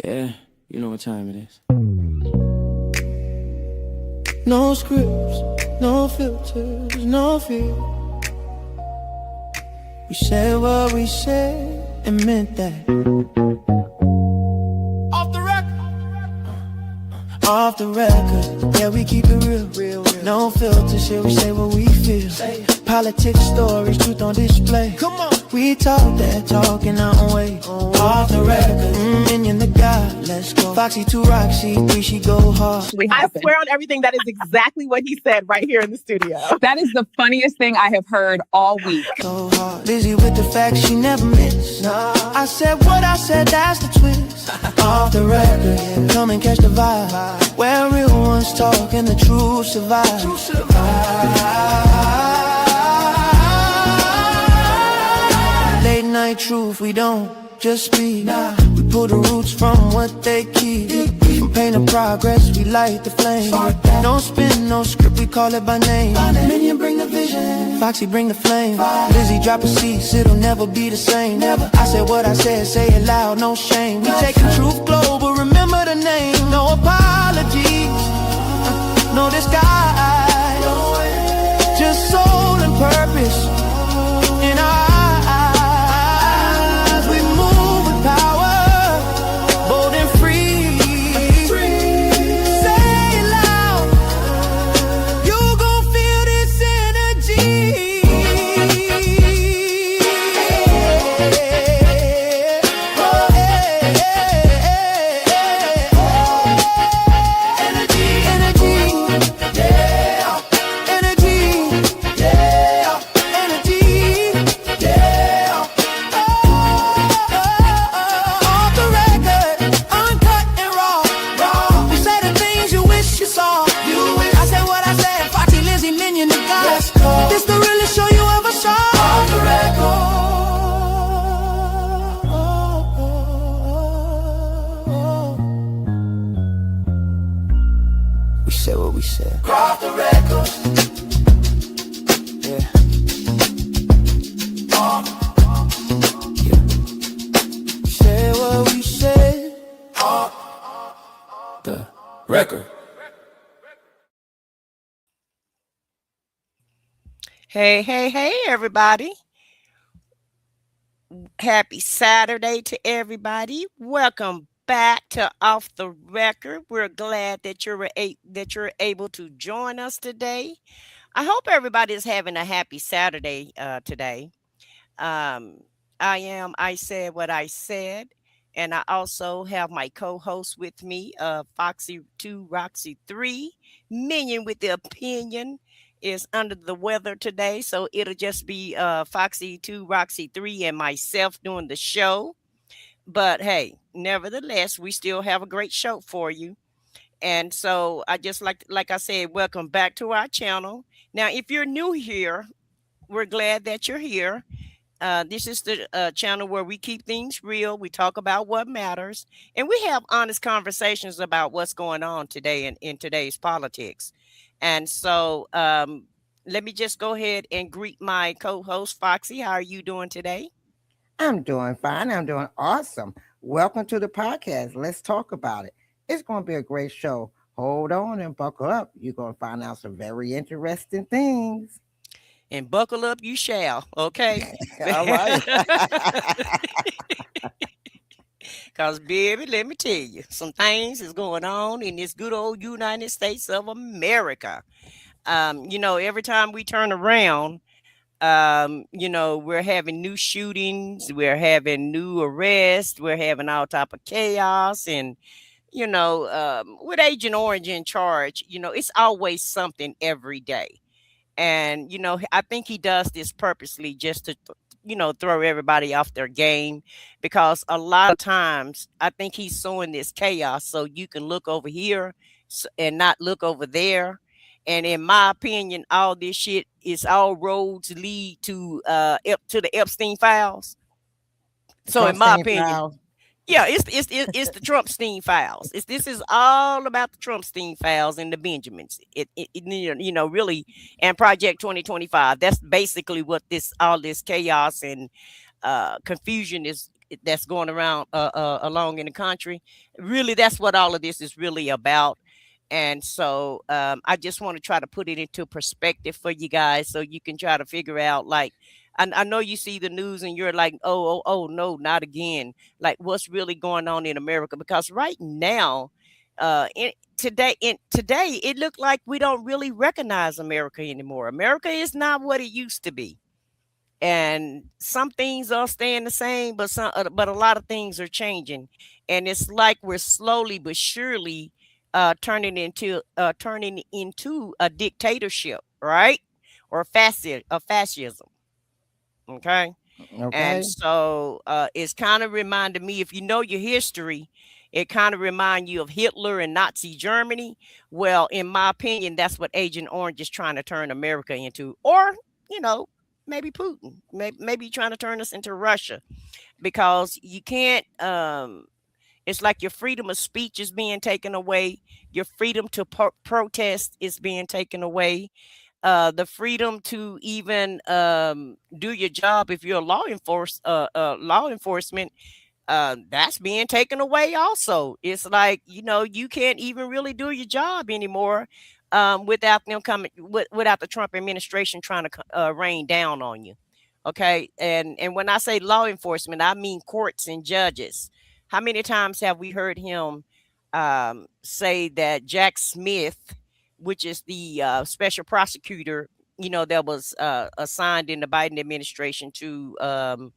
Yeah, you know what time it is. No scripts, no filters, no fear. We said what we said and meant that. Off the record. Off the record. Yeah, we keep it real. No filter shit, we say what we feel. Politics, stories, truth on display. Come on. We talk that talk in our own way. Off the record. Minion the God, let's go. Foxy 2 Roxy 3, she go hard. I swear on everything that is exactly what he said right here in the studio. That is the funniest thing I have heard all week. So hard. Busy with the facts, she never miss. Nah. I said what I said, that's the twist. Off the record, yeah. Come and catch the vibe. Where real ones talk and the truth survive. Late night truth, we don't just speak. Nah. We pull the roots from what they keep. From pain to progress, we light the flame. No spin, no script, we call it by name. Minion bring the vision, Foxy bring the flame. Lizzie drop a cease, it'll never be the same. I said what I said, say it loud, no shame. We taking truth global, remember the name. No apologies, no disguise. Just soul and purpose in our eyes. We move with power, bold and free. Say it loud, you gon' feel this energy. We said what we said. Off the record. Yeah. Yeah. We said what we said. Off the record. Hey, everybody. Happy Saturday to everybody. Welcome back to Off the Record. We're glad that you're able to join us today. I hope everybody is having a happy Saturday today. Um, I said what I said, and I also have my co-host with me, Foxy 2 Roxy 3, Minion with the opinion is under the weather today, so it'll just be Foxy 2 Roxy 3 and myself doing the show. But hey, nevertheless, we still have a great show for you. And so I just like I said, welcome back to our channel. Now, if you're new here, we're glad that you're here. This is the channel where we keep things real. We talk about what matters, and we have honest conversations about what's going on today in today's politics. And so let me just go ahead and greet my co-host, Foxy. How are you doing today? I'm doing fine. I'm doing awesome. Welcome to the podcast. Let's talk about it. It's going to be a great show. Hold on and buckle up. You're going to find out some very interesting things. And buckle up, you shall. Okay. All right. Because, baby, let me tell you, some things is going on in this good old United States of America. Every time we turn around, we're having new shootings, we're having new arrests, we're having all type of chaos. And, with Agent Orange in charge, it's always something every day. And, I think he does this purposely just to, throw everybody off their game, because a lot of times I think he's sowing this chaos so you can look over here and not look over there. And in my opinion, all this shit is all roads lead to the Epstein files. So in my opinion, yeah, it's the Trumpstein files. This is all about the Trumpstein files and the Benjamins. Really, and Project 2025. That's basically what all this chaos and confusion is that's going around along in the country. Really, that's what all of this is really about. And so I just want to try to put it into perspective for you guys so you can try to figure out, like, I know you see the news and you're like, oh, no, not again. Like, what's really going on in America? Because right now, today, it looked like we don't really recognize America anymore. America is not what it used to be, and some things are staying the same, but a lot of things are changing, and it's like we're slowly but surely turning into a dictatorship, right? Or fascism. Okay. And Okay. so it's kind of reminded me, if you know your history, it kind of remind you of Hitler and Nazi Germany. Well, in my opinion, that's what Agent Orange is trying to turn America into, or, you know, maybe Putin, maybe trying to turn us into Russia, because you can't. It's like your freedom of speech is being taken away. Your freedom to protest is being taken away. The freedom to even do your job if you're a law enforcement, that's being taken away also. It's like, you know, you can't even really do your job anymore without them without the Trump administration trying to rain down on you. Okay. And when I say law enforcement, I mean courts and judges. How many times have we heard him say that Jack Smith, which is the special prosecutor, you know, that was assigned in the Biden administration to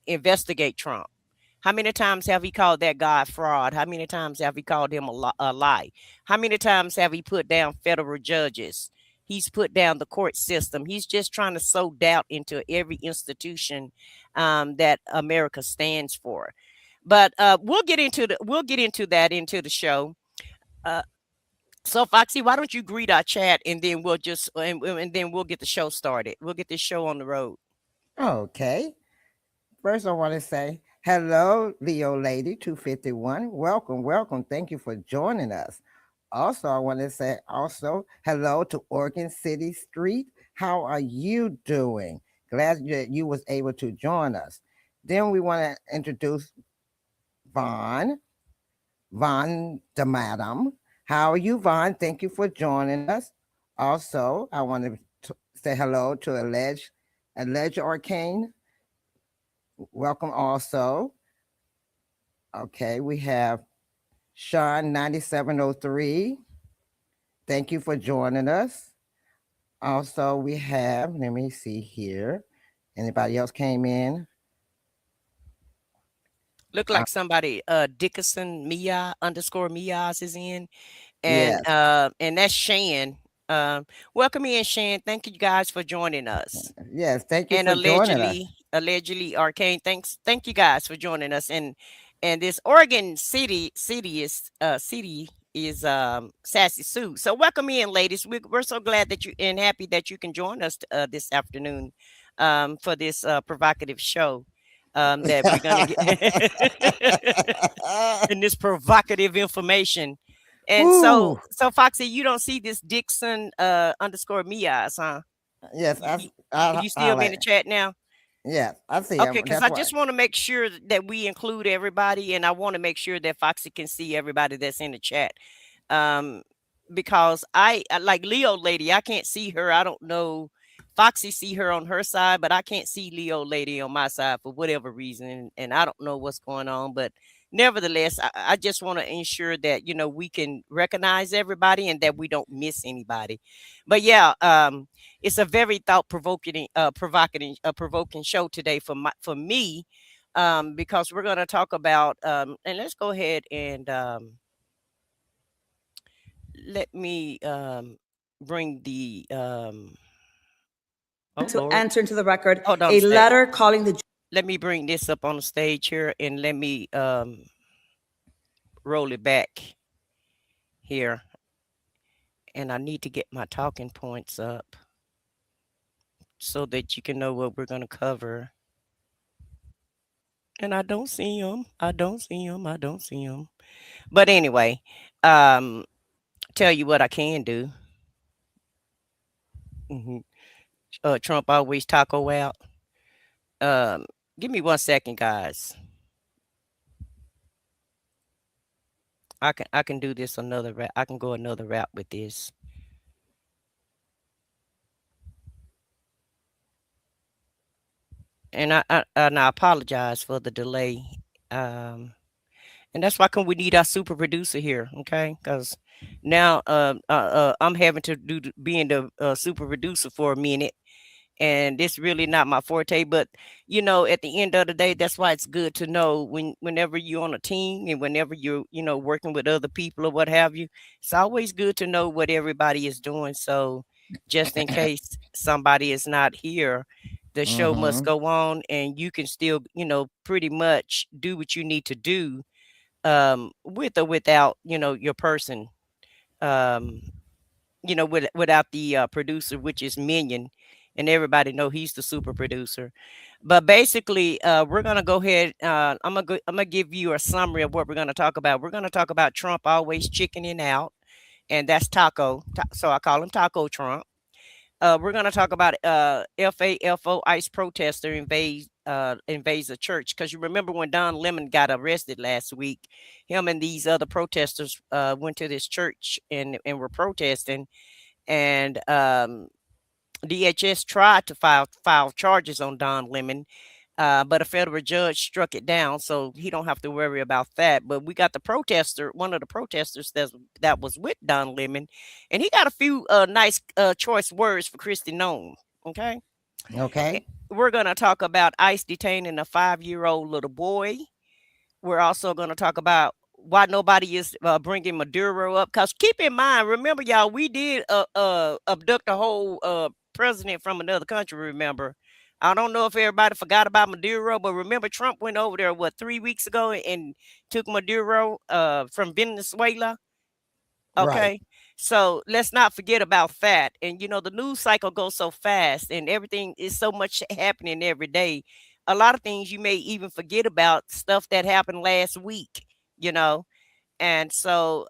investigate Trump? How many times have he called that guy fraud? How many times have he called him a lie? How many times have he put down federal judges? He's put down the court system. He's just trying to sow doubt into every institution that America stands for. But we'll get into that into the show. Uh, so Foxy, why don't you greet our chat, and then and then we'll get the show started. We'll get this show on the road. Okay. First, I want to say hello, Leo Lady 251. Welcome, welcome. Thank you for joining us. Also, I want to say also hello to Oregon City Street. How are you doing? Glad that you was able to join us. Then we want to introduce Vaughn, Vaughn the Madam. How are you, Vaughn? Thank you for joining us. Also, I want to say hello to Alleged Arcane. Welcome also. Okay, we have Sean 9703. Thank you for joining us. Also, we have, let me see here. Anybody else came in? Look like somebody, Dickerson Mia underscore Mias is in, Yes, and that's Shan. Welcome in, Shan. Thank you guys for joining us. yes. Thank you And for joining us. allegedly Arcane, thank you guys for joining us. And this Oregon city is Sassy Sue. So welcome in, ladies. We're so glad that you and happy that you can join us this afternoon for this provocative show that we're gonna get in this provocative information. And Woo! so Foxy, you don't see this Dixon underscore Mias, huh? Yes, You still be in the chat now? yes, I see Okay, him. because That's I why. just want to make sure that we include everybody, and I want to make sure that Foxy can see everybody that's in the chat. Um, because like Leo lady, I can't see her. I don't know. Foxy see her on her side, but I can't see Leo lady on my side for whatever reason, and I don't know what's going on. But nevertheless, I just want to ensure that, you know, we can recognize everybody and that we don't miss anybody. But yeah, it's a very thought provoking, provoking show today for me, because we're going to talk about, and let's go ahead and let me bring the oh To Lord, enter into the record hold on a a sec. letter calling the Let me bring this up on the stage here, and let me roll it back here, and I need to get my talking points up so that you can know what we're going to cover. And I don't see them. I don't see them. I don't see them. But anyway, um, tell you what I can do. hmm Trump always taco out. Um, Give me 1 second, guys. I can do this another route. I can go another route with this. And I apologize for the delay. Um, and that's why we need our super producer here, okay? Because now I'm having to being the super producer for a minute, and it's really not my forte. But at the end of the day, that's why it's good to know whenever you're on a team and whenever you're working with other people or what have you. It's always good to know what everybody is doing. So just in case somebody is not here, the show must Mm-hmm. go on, and you can still pretty much do what you need to do with or without your person, um without the producer, which is Minion, and everybody know he's the super producer. But basically, we're gonna go ahead. I'm gonna give you a summary of what we're gonna talk about. We're gonna talk about Trump always chickening out, and that's Taco. So I call him Taco Trump. We're gonna talk about FAFO ICE protester invades a church, because you remember when Don Lemon got arrested last week, him and these other protesters went to this church and were protesting, and DHS tried to file charges on Don Lemon, but a federal judge struck it down, so he don't have to worry about that. But we got the protester, one of the protesters that was with Don Lemon, and he got a few nice choice words for Kristi Noem. Okay, Okay. we're gonna talk about ICE detaining a 5-year-old little boy. We're also going to talk about why nobody is bringing Maduro up. Because keep in mind, remember, y'all, we did abduct a whole president from another country, remember? I don't know if everybody forgot about Maduro, but remember Trump went over there, 3 weeks ago, and took Maduro from Venezuela? Right. Okay. So let's not forget about that. And the news cycle goes so fast, and everything is so much happening every day. A lot of things you may even forget about, stuff that happened last week, you know. And so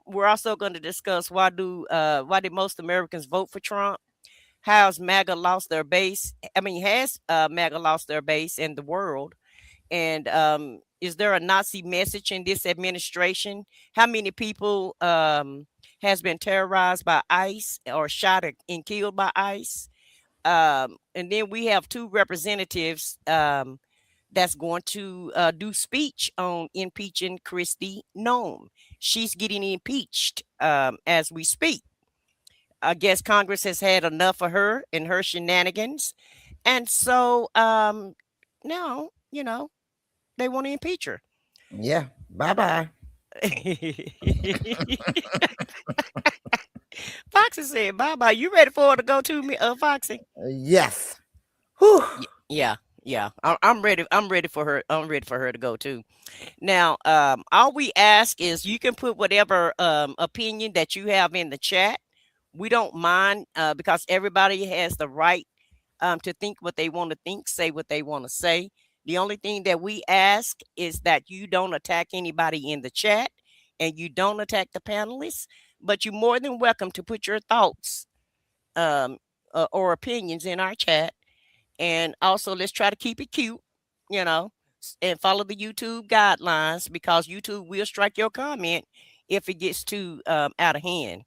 we're also going to discuss why did most Americans vote for Trump? How's MAGA lost their base? I mean, has MAGA lost their base in the world? And is there a Nazi message in this administration? How many people has been terrorized by ICE or shot and killed by ICE? And then we have two representatives that's going to do speech on impeaching Kristi Noem. She's getting impeached as we speak. I guess Congress has had enough of her and her shenanigans. And so now, they want to impeach her. Yeah. Bye bye. Foxy said, "Bye bye." You ready for her to go to me, Foxy? Yes. Whew. Yeah, yeah. I'm ready. I'm ready for her. I'm ready for her to go too. Now, all we ask is you can put whatever opinion that you have in the chat. We don't mind because everybody has the right to think what they want to think, say what they want to say. The only thing that we ask is that you don't attack anybody in the chat and you don't attack the panelists, but you're more than welcome to put your thoughts um, or opinions in our chat. And also, let's try to keep it cute, you know, and follow the YouTube guidelines, because YouTube will strike your comment if it gets too out of hand.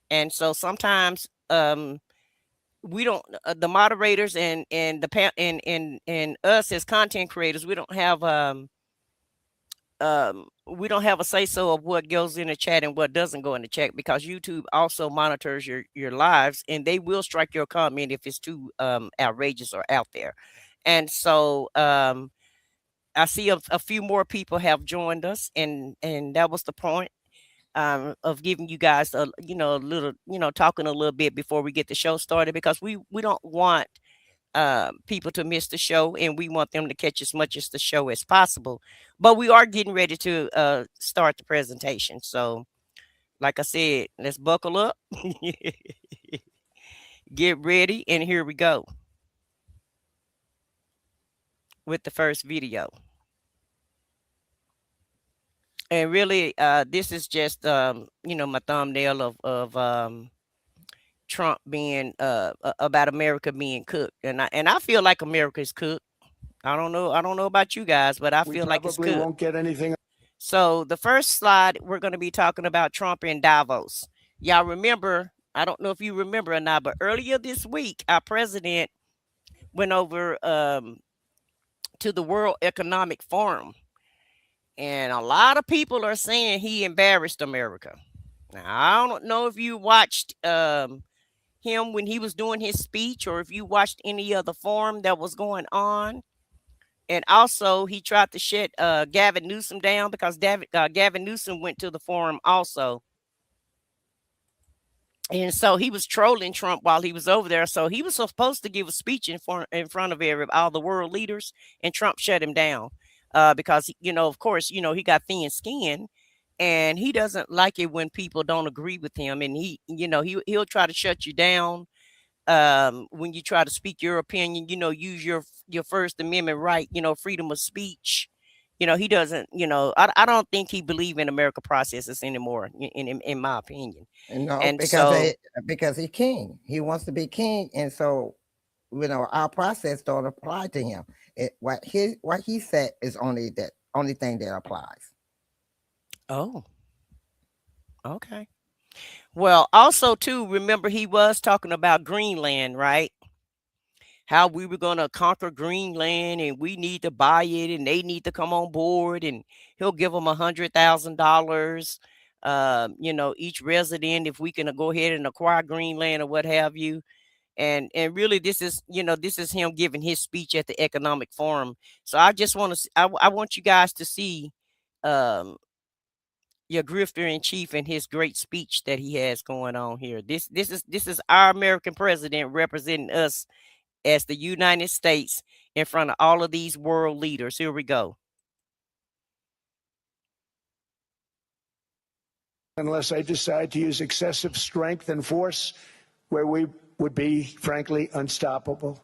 And so sometimes we don't the moderators and the and us as content creators, we don't have a say so of what goes in the chat and what doesn't go in the chat, because YouTube also monitors your lives, and they will strike your comment if it's too outrageous or out there. And so I see a few more people have joined us, and that was the point of giving you guys a little, talking a little bit before we get the show started, because we don't want people to miss the show, and we want them to catch as much as the show as possible. But we are getting ready to start the presentation. So, like I said, let's buckle up, get ready, and here we go with the first video. And really, this is just my thumbnail of Trump being about America being cooked, and I feel like America is cooked. I don't know about you guys, but I feel like it's cooked. Won't get anything. So the first slide, we're going to be talking about Trump in Davos. Y'all remember, I don't know if you remember or not, but earlier this week, our president went over to the World Economic Forum. And a lot of people are saying he embarrassed America. Now, I don't know if you watched him when he was doing his speech, or if you watched any other forum that was going on. And also, he tried to shut Gavin Newsom down because Gavin Newsom went to the forum also. And so he was trolling Trump while he was over there. So he was supposed to give a speech in front of all the world leaders, and Trump shut him down because, of course, he got thin skin, and he doesn't like it when people don't agree with him. And he'll try to shut you down when you try to speak your opinion, use your First Amendment right, freedom of speech. He doesn't, I don't think he believes in America processes anymore, in my opinion. No, And because he's king. He wants to be king, and so our process don't apply to him. What he said is only thing that applies. Oh, okay. Well, also too, remember he was talking about Greenland, right? How we were going to conquer Greenland, and we need to buy it, and they need to come on board, and he'll give them $100,000, each resident, if we can go ahead and acquire Greenland or what have you. And really, this is him giving his speech at the economic forum. So I just want to, I want you guys to see um, your grifter in chief and his great speech that he has going on here. This is our American president representing us as the United States in front of all of these world leaders. Here we go. Unless I decide to use excessive strength and force where we would be, frankly, unstoppable.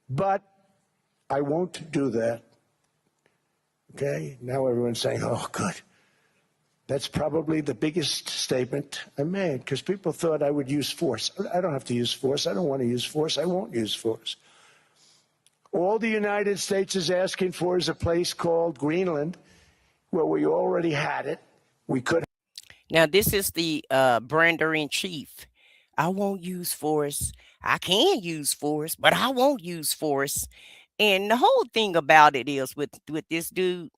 But I won't do that. Okay? Now everyone's saying, oh, good. That's probably the biggest statement I made, because people thought I would use force. I don't have to use force. I don't want to use force. I won't use force. All the United States is asking for is a place called Greenland, where we already had it. We could. Now, this is the brander in chief. I won't use force. I can use force, but I won't use force. And the whole thing about it is with this dude,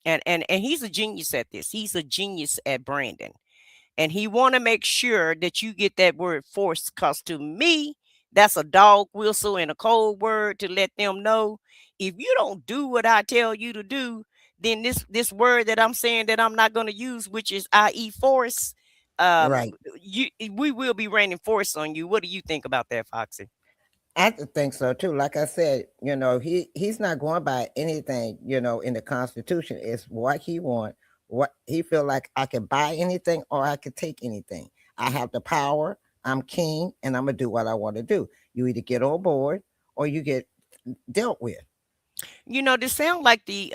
and he's a genius at this. He's a genius at branding. And he want to make sure that you get that word force, because to me, that's a dog whistle and a code word to let them know, if you don't do what I tell you to do, then this word that I'm saying that I'm not going to use, which is i.e. force, Right. we will be raining force on you. What do you think about that, Foxy? I think so too. Like I said, he's not going by anything, in the Constitution. It's what he wants, what he feel like. I can buy anything or I can take anything. I have the power. I'm king, and I'm gonna do what I want to do. You either get on board or you get dealt with. This sound like the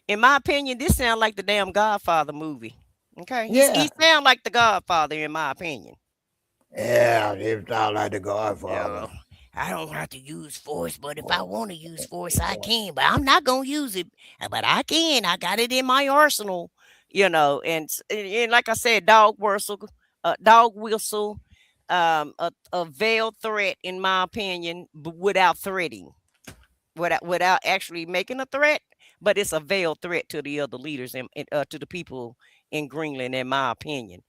in my opinion, this sound like the damn Godfather movie. Okay, Yeah. he sound like the Godfather in my opinion. Yeah, it sound like the Godfather. I don't have to use force, but if I want to use force, I can. But I'm not gonna use it. But I can. I got it in my arsenal. And like I said, dog whistle, a veiled threat, in my opinion, but without threatening, without actually making a threat. But it's a veiled threat to the other leaders and to the people in Greenland, in my opinion.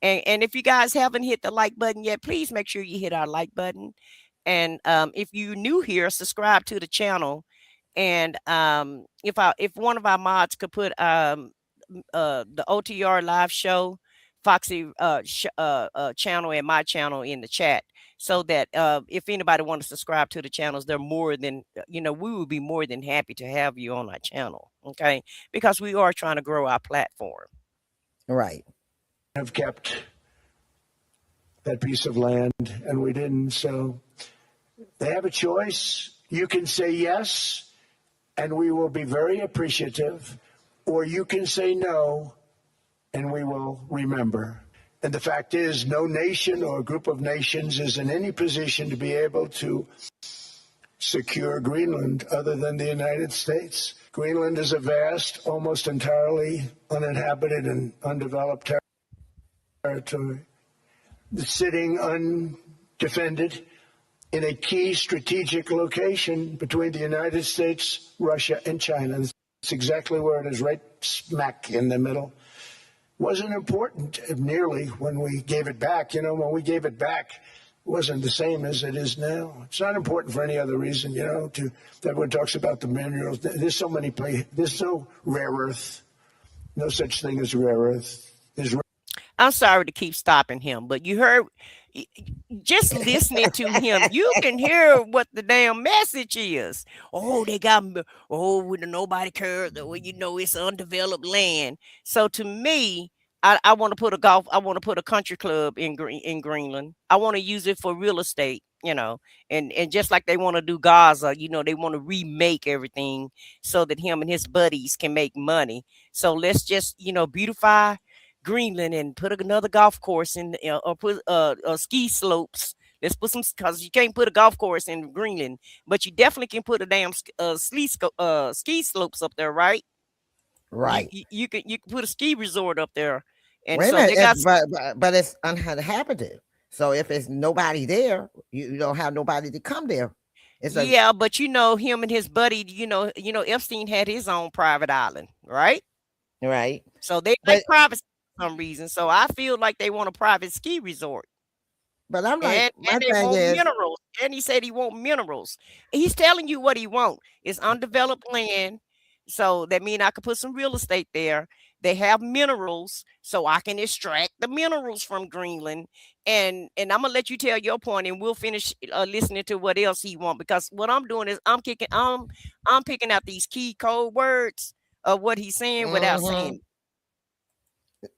And if you guys haven't hit the like button yet, please make sure you hit our like button. And if you're new here, subscribe to the channel. And if one of our mods could put the OTR live show, Foxy channel and my channel in the chat, so that if anybody wants to subscribe to the channels, they're more than, we would be more than happy to have you on our channel. Okay, because we are trying to grow our platform. Right. Have kept that piece of land, and we didn't. So they have a choice. You can say yes, and we will be very appreciative, or you can say no, and we will remember. And the fact is, no nation or group of nations is in any position to be able to secure Greenland other than the United States. Greenland is a vast, almost entirely uninhabited and undeveloped territory, sitting undefended in a key strategic location between the United States, Russia, and China. That's exactly where it is, right smack in the middle. Wasn't important nearly when we gave it back. You know, when we gave it back, it wasn't the same as it is now. It's not important for any other reason, you know, everyone talks about the minerals. There's so many places. There's no rare earth. No such thing as rare earth. I'm sorry to keep stopping him, but you heard, just listening to him, you can hear what the damn message is. Oh, they got, nobody cares. Well, you know, it's undeveloped land. So to me, I want to put a country club in Greenland. I want to use it for real estate, you know, and just like they want to do Gaza, you know, they want to remake everything so that him and his buddies can make money. So let's just, you know, beautify Greenland and put another golf course in, or put ski slopes. Let's put some, because you can't put a golf course in Greenland, but you definitely can put a damn ski slopes up there, right? Right. You can put a ski resort up there, and Wait a so minute, they got. but it's uninhabited. So if it's nobody there, you don't have nobody to come there. Yeah, but you know, him and his buddy, you know, Epstein had his own private island, right? Right. So they like privacy for some reason. So I feel like they want a private ski resort. But I'm like, and they want minerals. And he said he want minerals. He's telling you what he want. It's undeveloped land. So that means I could put some real estate there. They have minerals, so I can extract the minerals from Greenland. And I'm gonna let you tell your point, and we'll finish listening to what else he want. Because what I'm doing is I'm picking out these key code words of what he's saying without saying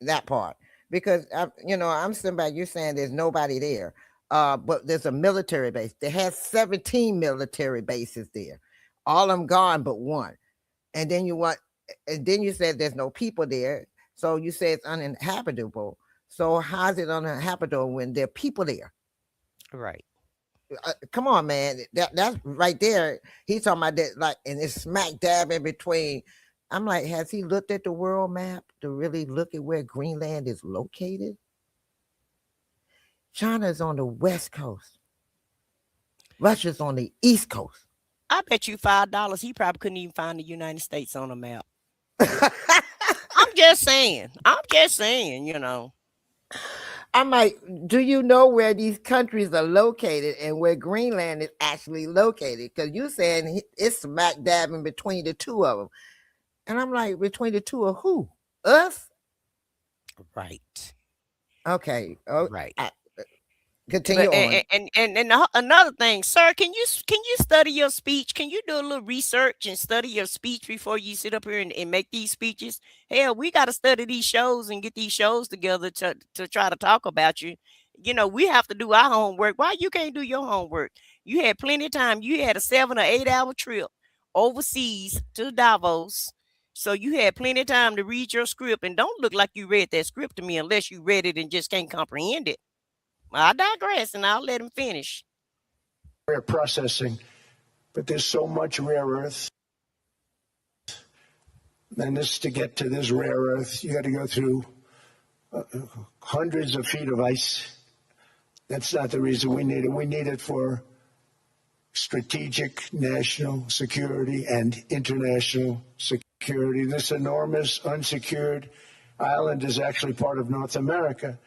that part. Because I'm sitting back, you're saying there's nobody there. But there's a military base. They have 17 military bases there. All of them gone but one. And then you said there's no people there. So you say it's uninhabitable. So how's it uninhabitable when there are people there? Right. Come on, man. That's right there. He's talking about that, like, and it's smack dab in between. I'm like, has he looked at the world map to really look at where Greenland is located? China's on the west coast. Russia's on the east coast. I bet you $5 he probably couldn't even find the United States on a map. I'm just saying, you know. I'm like, do you know where these countries are located and where Greenland is actually located? Because you're saying it's smack dab in between the two of them. And I'm like, between the two of who? Us? Right. Okay. Right. Continue on. And another thing, sir, can you study your speech? Can you do a little research and study your speech before you sit up here and make these speeches? Hell, we got to study these shows and get these shows together to try to talk about you. You know, we have to do our homework. Why you can't do your homework? You had plenty of time. You had a 7 or 8 hour trip overseas to Davos. So you had plenty of time to read your script, and don't look like you read that script to me unless you read it and just can't comprehend it. I digress, and I'll let him finish. Rare processing, but there's so much rare earth. And this, to get to this rare earth, you got to go through hundreds of feet of ice. That's not the reason we need it. We need it for strategic national security and international security. This enormous unsecured island is actually part of North America,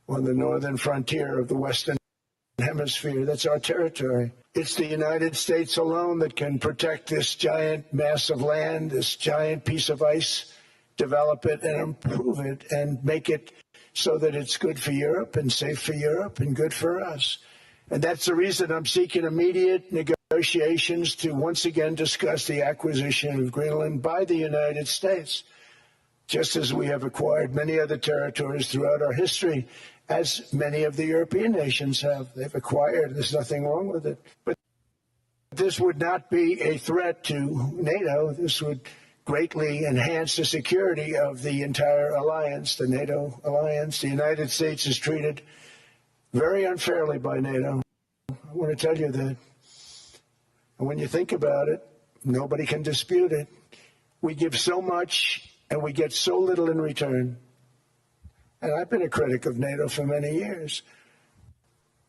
on the northern frontier of the Western Hemisphere. That's our territory. It's the United States alone that can protect this giant mass of land, this giant piece of ice, develop it and improve it and make it so that it's good for Europe and safe for Europe and good for us. And that's the reason I'm seeking immediate negotiations to once again discuss the acquisition of Greenland by the United States, just as we have acquired many other territories throughout our history, as many of the European nations have. They've acquired. There's nothing wrong with it. But this would not be a threat to NATO. This would greatly enhance the security of the entire alliance, the NATO alliance. The United States is treated very unfairly by NATO. I want to tell you that. And when you think about it, nobody can dispute it. We give so much and we get so little in return. And I've been a critic of NATO for many years.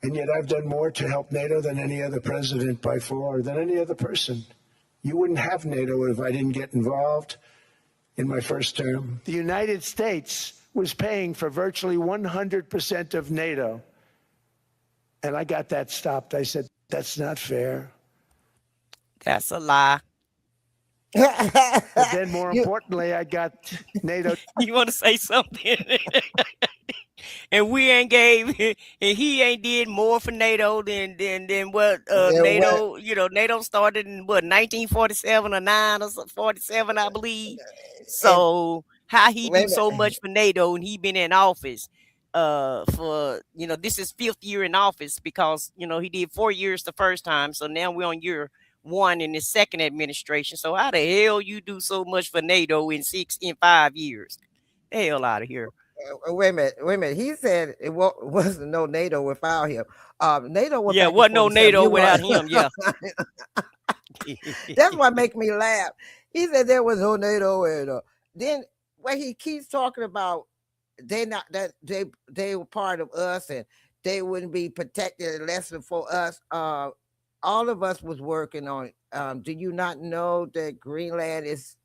And yet I've done more to help NATO than any other president by far, than any other person. You wouldn't have NATO if I didn't get involved in my first term. The United States was paying for virtually 100% of NATO. And I got that stopped. I said, that's not fair. That's a lie. But then more importantly, I got NATO. You want to say something? And we ain't gave, and he ain't did more for NATO than what NATO. What? You know, NATO started in what 1947 or 9 or 47, I believe. So how he do so much for NATO, and he been in office for this is 5th year in office, because he did 4 years the first time. So now we're on year 1 in his second administration. So how the hell you do so much for NATO in 5 years? The hell out of here. Wait a minute. He said it wasn't no NATO without him. NATO was wasn't no NATO without him. Yeah, that's what make me laugh. He said there was no NATO, and then when he keeps talking about they were part of us and they wouldn't be protected unless for us. All of us was working on it. Do you not know that Greenland is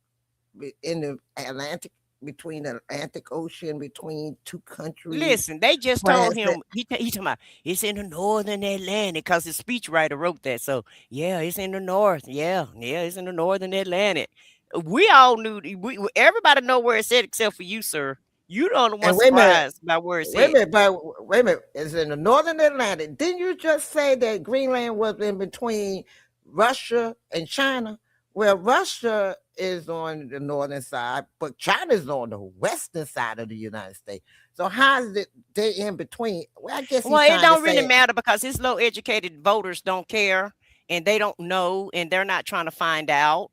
in the Atlantic? Between the Atlantic Ocean, between two countries. Listen, they just told him he talking about it's in the northern Atlantic, because his speechwriter wrote that. So yeah, it's in the north. Yeah, it's in the northern Atlantic. We all knew. Everybody know where it's at except for you, sir. You don't want surprised by where it's at. Wait a minute. It's in the northern Atlantic. Didn't you just say that Greenland was in between Russia and China? Well, Russia is on the northern side, but China's on the western side of the United States. So how is it they in between? Well, I guess. Well, it don't really matter, because his low-educated voters don't care, and they don't know, and they're not trying to find out.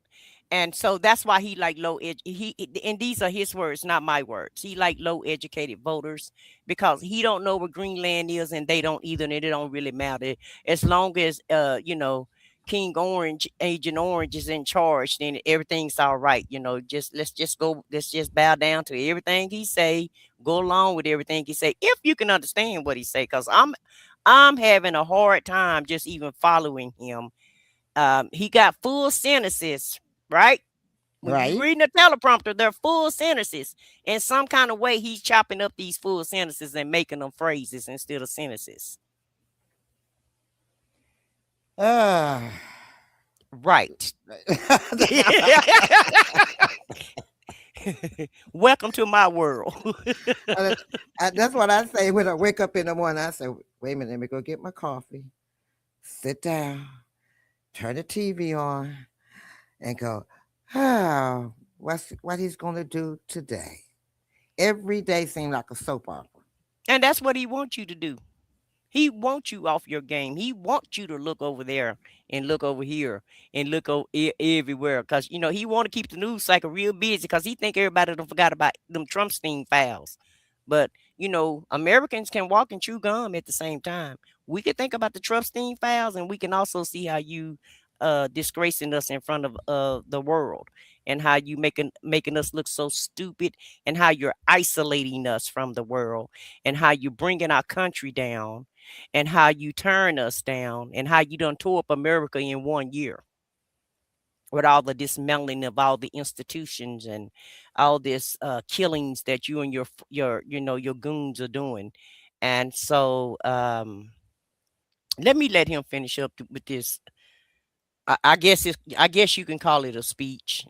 And so that's why he like and these are his words, not my words. He like low-educated voters, because he don't know where Greenland is, and they don't either, and it don't really matter. As long as King Orange, Agent Orange is in charge, then everything's all right. Let's just bow down to everything he say, go along with everything he say, if you can understand what he say, because I'm having a hard time just even following him. He got full sentences, right? When you're reading a teleprompter, they're full sentences. In some kind of way, he's chopping up these full sentences and making them phrases instead of sentences. Right. Welcome to my world. That's what I say when I wake up in the morning. I say, wait a minute, let me go get my coffee, sit down, turn the TV on, and go, what he's going to do today. Every day seems like a soap opera. And that's what he wants you to do. He wants you off your game. He wants you to look over there and look over here and look everywhere, because he want to keep the news cycle real busy, because he think everybody done forgot about them Trump files. But Americans can walk and chew gum at the same time. We can think about the Trump files, and we can also see how you disgracing us in front of the world, and how you making us look so stupid, and how you're isolating us from the world, and how you bringing our country down, and how you turn us down, and how you done tore up America in 1 year with all the dismantling of all the institutions and all this killings that you and your goons are doing. And so let me let him finish up with this. I guess you can call it a speech.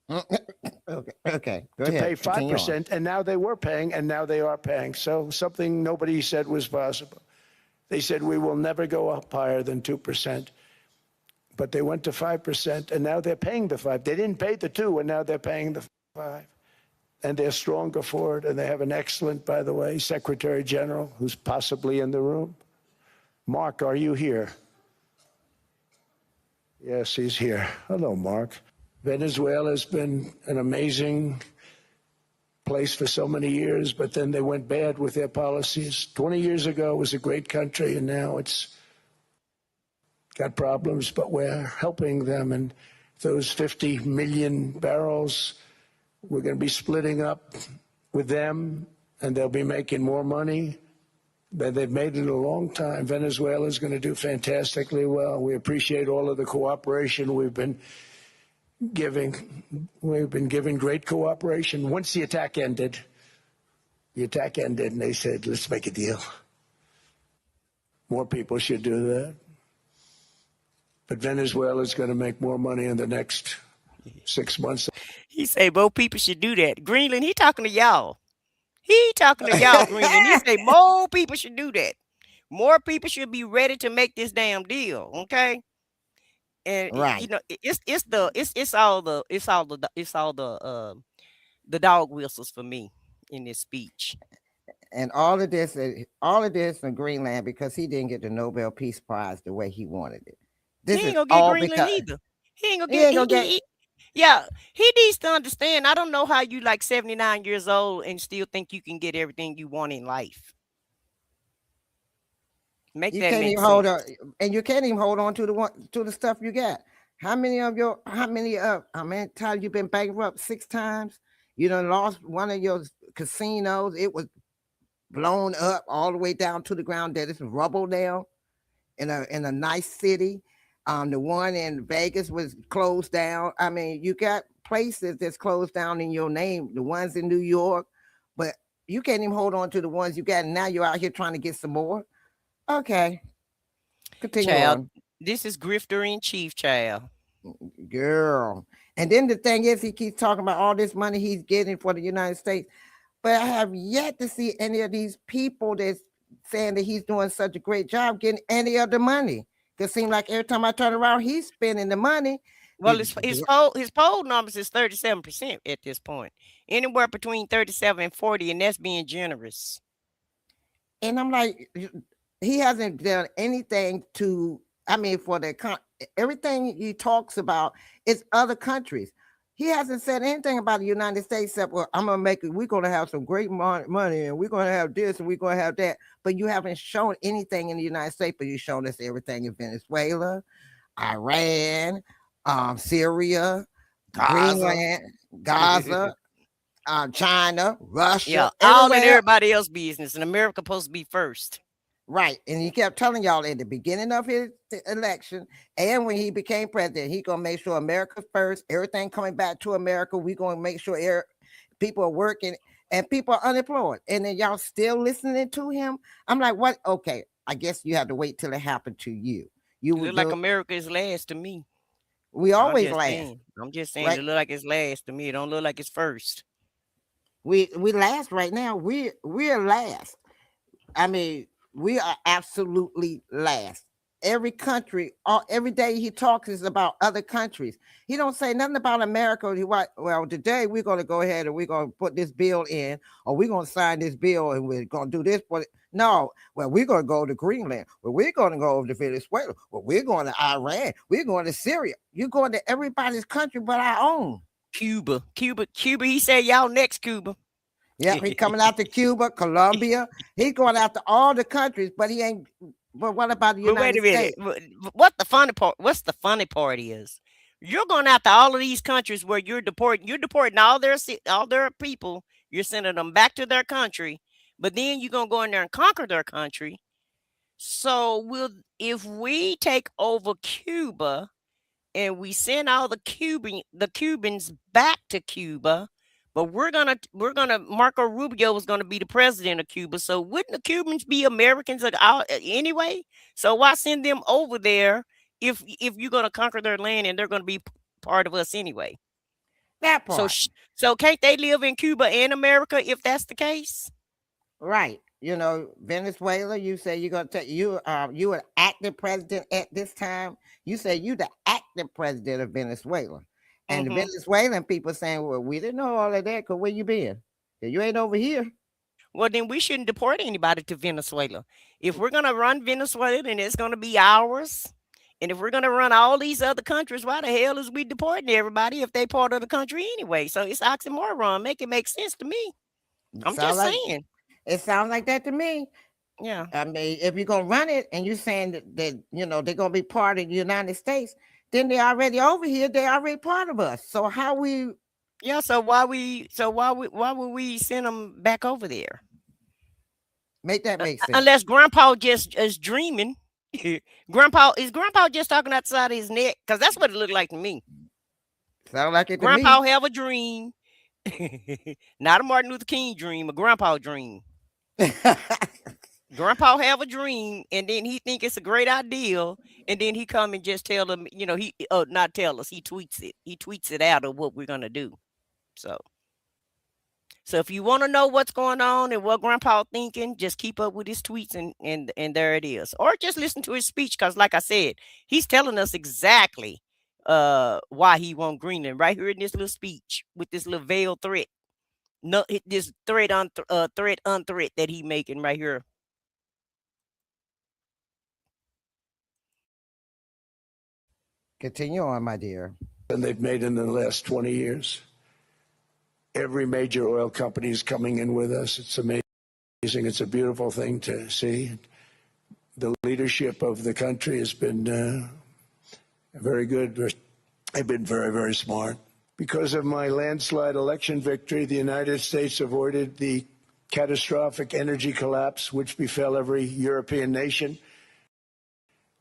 Okay. Go to ahead. pay 5%, and now they were paying, and now they are paying. So something nobody said was possible. They said we will never go up higher than 2%, but they went to 5%, and now they're paying the 5. They didn't pay the 2, and now they're paying the 5, and they're stronger for it. And they have an excellent, by the way, Secretary General who's possibly in the room. Mark, are you here? Yes, he's here. Hello, Mark. Venezuela has been an amazing place for so many years, but then they went bad with their policies. 20 years ago, it was a great country, and now it's got problems, but we're helping them. And those 50 million barrels, we're going to be splitting up with them, and they'll be making more money. They've made it a long time. Venezuela's going to do fantastically well. We appreciate all of the cooperation we've been giving. We've been giving great cooperation. Once the attack ended, and they said, let's make a deal. More people should do that. But Venezuela's going to make more money in the next 6 months. He say more people should do that. Greenland, he talking to y'all. He talking to y'all, Greenland. He say more people should do that. More people should be ready to make this damn deal. Okay. And Right. you know, it's all the dog whistles for me in this speech. And all of this in Greenland because he didn't get the Nobel Peace Prize the way he wanted it. This He is ain't gonna get all Greenland because either. He ain't gonna he get. ain't gonna get. Yeah, he needs to understand. I don't know how you like 79 years old and still think you can get everything you want in life. Make You that can't make even hold on, sense. and you can't even hold on to the stuff you got. How many times you been bankrupt 6 times? You done lost one of your casinos. It was blown up all the way down to the ground. There is rubble now in a nice city. The one in Vegas was closed down. I mean, you got places that's closed down in your name. The ones in New York, but you can't even hold on to the ones you got. And now you're out here trying to get some more. Okay, continue Child, on, this is grifter in chief, child. girl. And then the thing is, he keeps talking about all this money he's getting for the United States, but I have yet to see any of these people that's saying that he's doing such a great job getting any of the money. It seems like every time I turn around, he's spending the money. Well, his poll numbers is 37% at this point. Anywhere between 37 and 40, and that's being generous. And I'm like, he hasn't done anything to, I mean, for everything he talks about is other countries. He hasn't said anything about the United States except, well, I'm going to make it, we're going to have some great money and we're going to have this and we're going to have that. But you haven't shown anything in the United States, but you've shown us everything in Venezuela, Iran, Syria, Greenland, Gaza, China, Russia, Yeah, all in everywhere. everybody else's business, and America supposed to be first. Right. And he kept telling y'all at the beginning of his election and when he became president, he going to make sure America first, everything coming back to America. We're going to make sure people are working and people are unemployed. And then y'all still listening to him. I'm like, what? Okay. I guess you have to wait till it happened to you. You look like America is last to me. We always last. I'm just saying, right? It look like it's last to me. It don't look like it's first. We last right now. We're last. I mean, we are absolutely last. Every country, every day he talks is about other countries. He don't say nothing about America. Well, today we're going to go ahead and we're going to put this bill in, or we're going to sign this bill and we're going to do this. But no, well, we're going to go to Greenland. Well, we're going to go over to Venezuela. Well, we're going to Iran. We're going to Syria. You're going to everybody's country but our own. Cuba. He said, y'all next, Cuba. Yeah, he's coming out to Cuba, Colombia. He's going out to all the countries, but he ain't. But what about the United States? What's the funny part is you're going out to all of these countries where you're deporting all their people. You're sending them back to their country, but then you're gonna go in there and conquer their country. So if we take over Cuba and we send all the Cubans back to Cuba, but we're gonna Marco Rubio was gonna be the president of Cuba. So wouldn't the Cubans be Americans anyway? So why send them over there if you're gonna conquer their land and they're gonna be part of us anyway? That part. So can't they live in Cuba and America if that's the case? Right. Venezuela, you say you're gonna take you an active president at this time. You say you the active president of Venezuela. And the Venezuelan people saying, well, we didn't know all of that because where you been? You ain't over here. Well, then we shouldn't deport anybody to Venezuela. If we're going to run Venezuela, then it's going to be ours. And if we're going to run all these other countries, why the hell is we deporting everybody if they part of the country anyway? So it's oxymoron. Make it make sense to me. I'm just saying. It sounds like that to me. Yeah. I mean, if you're gonna run it and you're saying that they're gonna be part of the United States, then they're already over here. They're already part of us. So how we Yeah. Why would we send them back over there? make that make sense? Unless Grandpa just is dreaming. Grandpa just talking outside his neck? Because that's what it looked like to me. Sound like it to Grandpa me. have a dream. Not a Martin Luther King dream, a grandpa dream. Grandpa have a dream, and then he think it's a great idea, and then he come and just tell them, he not tell us, he tweets it. He tweets it out of what we're gonna do. So if you want to know what's going on and what Grandpa thinking, just keep up with his tweets, and there it is. Or just listen to his speech, because like I said, he's telling us exactly why he want Greenland right here in this little speech with this little veiled threat. No, this threat unthreat that he making right here. Continue on, my dear. And they've made in the last 20 years. Every major oil company is coming in with us. It's amazing. It's a beautiful thing to see. The leadership of the country has been very good. They've been very, very smart. Because of my landslide election victory, the United States avoided the catastrophic energy collapse which befell every European nation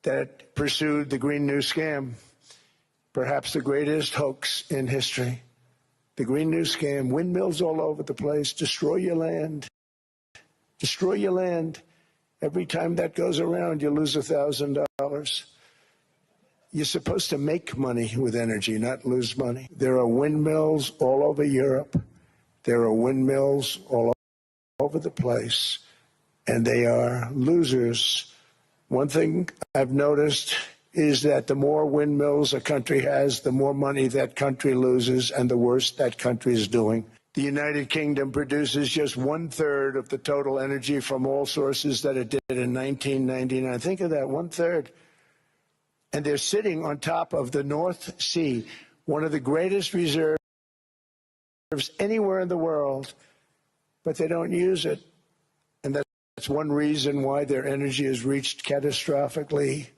that pursued the Green New Scam, perhaps the greatest hoax in history. The Green New Scam, windmills all over the place, destroy your land. Destroy your land. Every time that goes around, you lose $1,000. You're supposed to make money with energy, not lose money. There are windmills all over Europe. There are windmills all over the place, and they are losers. One thing I've noticed is that the more windmills a country has, the more money that country loses and the worse that country is doing. The United Kingdom produces just 1/3 of the total energy from all sources that it did in 1999. Think of that, 1/3. And they're sitting on top of the North Sea, one of the greatest reserves anywhere in the world, but they don't use it. And that's one reason why their energy has reached catastrophically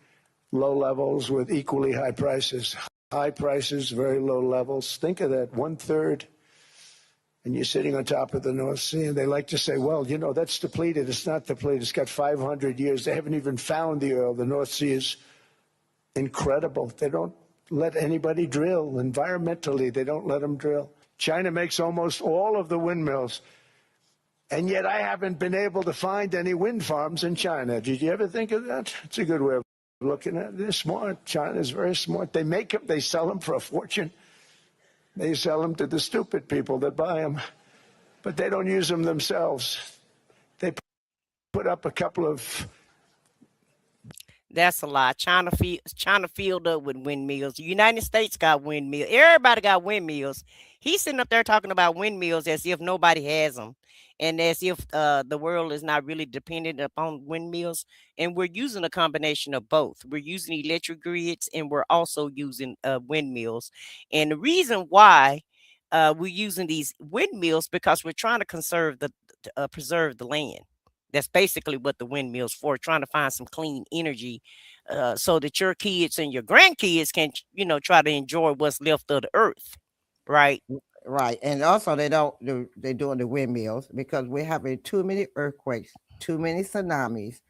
low levels with equally high prices. High prices, very low levels. Think of that, 1/3. And you're sitting on top of the North Sea, and they like to say, well, that's depleted. It's not depleted. It's got 500 years. They haven't even found the oil. The North Sea is incredible. They don't let anybody drill. Environmentally, they don't let them drill. China makes almost all of the windmills. And yet I haven't been able to find any wind farms in China. Did you ever think of that? It's a good way of looking at it. They're smart. China is very smart. They make them, they sell them for a fortune. They sell them to the stupid people that buy them. But they don't use them themselves. They put up a couple of... That's a lie. China filled up with windmills. The United States got windmills. Everybody got windmills. He's sitting up there talking about windmills as if nobody has them, and as if the world is not really dependent upon windmills. And we're using a combination of both. We're using electric grids, and we're also using windmills. And the reason why we're using these windmills because we're trying to preserve the land. That's basically what the windmill's for, trying to find some clean energy so that your kids and your grandkids can, try to enjoy what's left of the earth. Right. Right. And also they're doing the windmills because we're having too many earthquakes, too many tsunamis,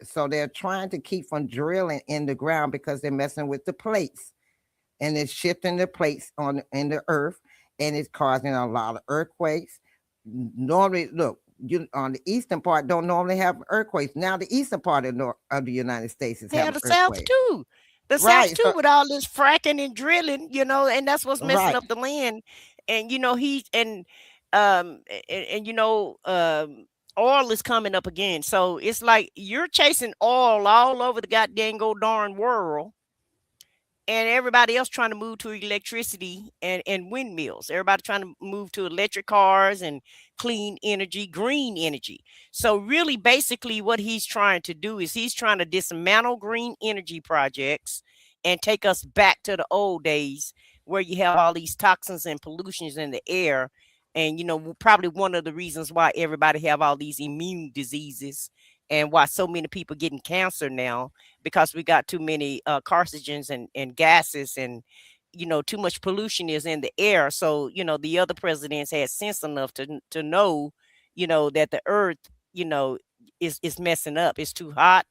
so they're trying to keep from drilling in the ground because they're messing with the plates and it's shifting the plates in the earth, and it's causing a lot of earthquakes. Normally, look, you on the eastern part don't normally have earthquakes. Now the eastern part of the United States is Yeah, having the South earthquakes. too. The South Right. too, So, with all this fracking and drilling, and that's what's messing right. up the land. And oil is coming up again. So it's like you're chasing oil all over the goddamn darn world. And everybody else trying to move to electricity and windmills. Everybody trying to move to electric cars and clean energy, green energy. So really, basically, what he's trying to do is he's trying to dismantle green energy projects and take us back to the old days where you have all these toxins and pollutions in the air. And, probably one of the reasons why everybody have all these immune diseases and why so many people getting cancer now, because we got too many carcinogens and gases, and too much pollution is in the air. So the other presidents had sense enough to know that the earth is messing up. It's too hot.